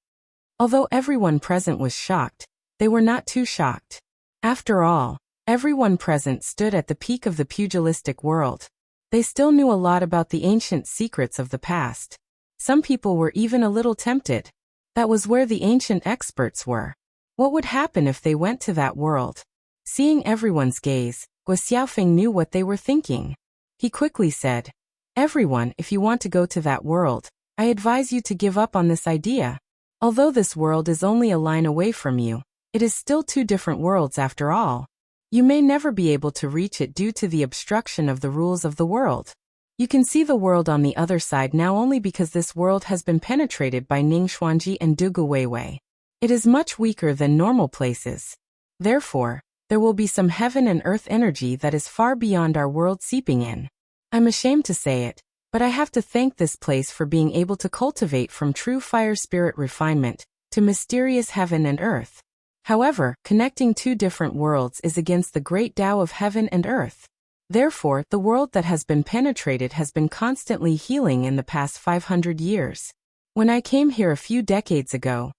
Although everyone present was shocked, they were not too shocked. After all, everyone present stood at the peak of the pugilistic world. They still knew a lot about the ancient secrets of the past. Some people were even a little tempted. That was where the ancient experts were. What would happen if they went to that world? Seeing everyone's gaze, Guo Xiaofeng knew what they were thinking. He quickly said, Everyone, if you want to go to that world, I advise you to give up on this idea. Although this world is only a line away from you, it is still two different worlds after all. You may never be able to reach it due to the obstruction of the rules of the world. You can see the world on the other side now only because this world has been penetrated by Ningxuanji and Dugu Weiwei. It is much weaker than normal places. Therefore, there will be some heaven and earth energy that is far beyond our world seeping in. I'm ashamed to say it, but I have to thank this place for being able to cultivate from true fire spirit refinement to mysterious heaven and earth. However, connecting two different worlds is against the great Tao of heaven and earth. Therefore, the world that has been penetrated has been constantly healing in the past 500 years. When I came here a few decades ago,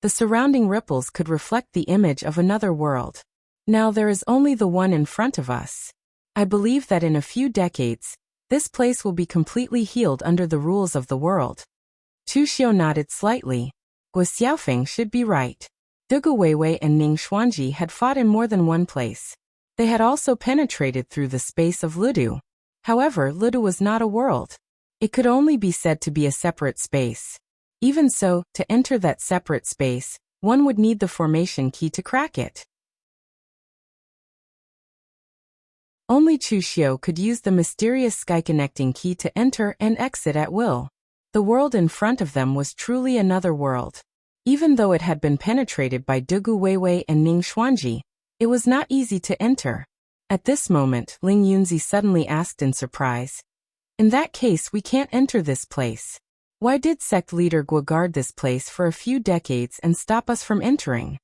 the surrounding ripples could reflect the image of another world. Now there is only the one in front of us. I believe that in a few decades, this place will be completely healed under the rules of the world. Chu Xiu nodded slightly. Guo Xiaofeng should be right. Dugu Weiwei and Ning Xuanji had fought in more than one place. They had also penetrated through the space of Ludu. However, Ludu was not a world. It could only be said to be a separate space. Even so, to enter that separate space, one would need the formation key to crack it. Only Chu Xiu could use the mysterious sky-connecting key to enter and exit at will. The world in front of them was truly another world. Even though it had been penetrated by Dugu Weiwei and Ning Xuanji, it was not easy to enter. At this moment, Ling Yunzi suddenly asked in surprise, "In that case, we can't enter this place. Why did sect leader Guo guard this place for a few decades and stop us from entering?"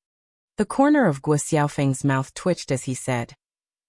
The corner of Guo Xiaofeng's mouth twitched as he said,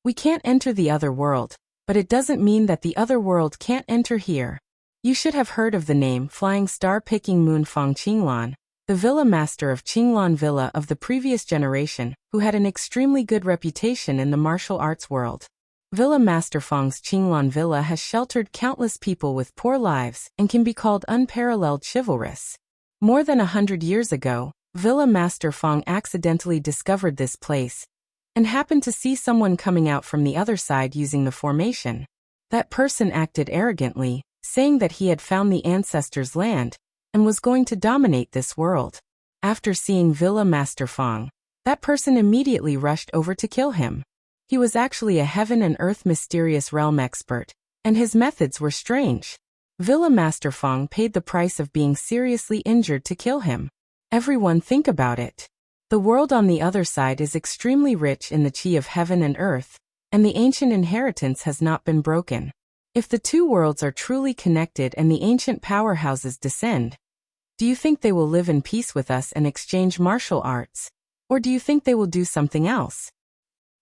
"We can't enter the other world, but it doesn't mean that the other world can't enter here. You should have heard of the name Flying Star Picking Moon Fong Qinglan, the villa master of Qinglan Villa of the previous generation, who had an extremely good reputation in the martial arts world. Villa Master Fong's Qinglan Villa has sheltered countless people with poor lives and can be called unparalleled chivalrous. More than 100 years ago, Villa Master Fong accidentally discovered this place and happened to see someone coming out from the other side using the formation. That person acted arrogantly, saying that he had found the ancestors' land and was going to dominate this world. After seeing Villa Master Fong, that person immediately rushed over to kill him. He was actually a heaven and earth mysterious realm expert, and his methods were strange. Villa Master Fong paid the price of being seriously injured to kill him. Everyone think about it. The world on the other side is extremely rich in the chi of heaven and earth, and the ancient inheritance has not been broken. If the two worlds are truly connected and the ancient powerhouses descend, do you think they will live in peace with us and exchange martial arts? Or do you think they will do something else?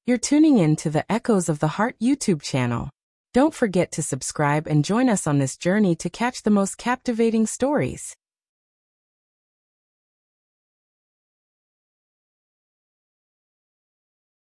You're tuning in to the Echoes of the Heart YouTube channel. Don't forget to subscribe and join us on this journey to catch the most captivating stories.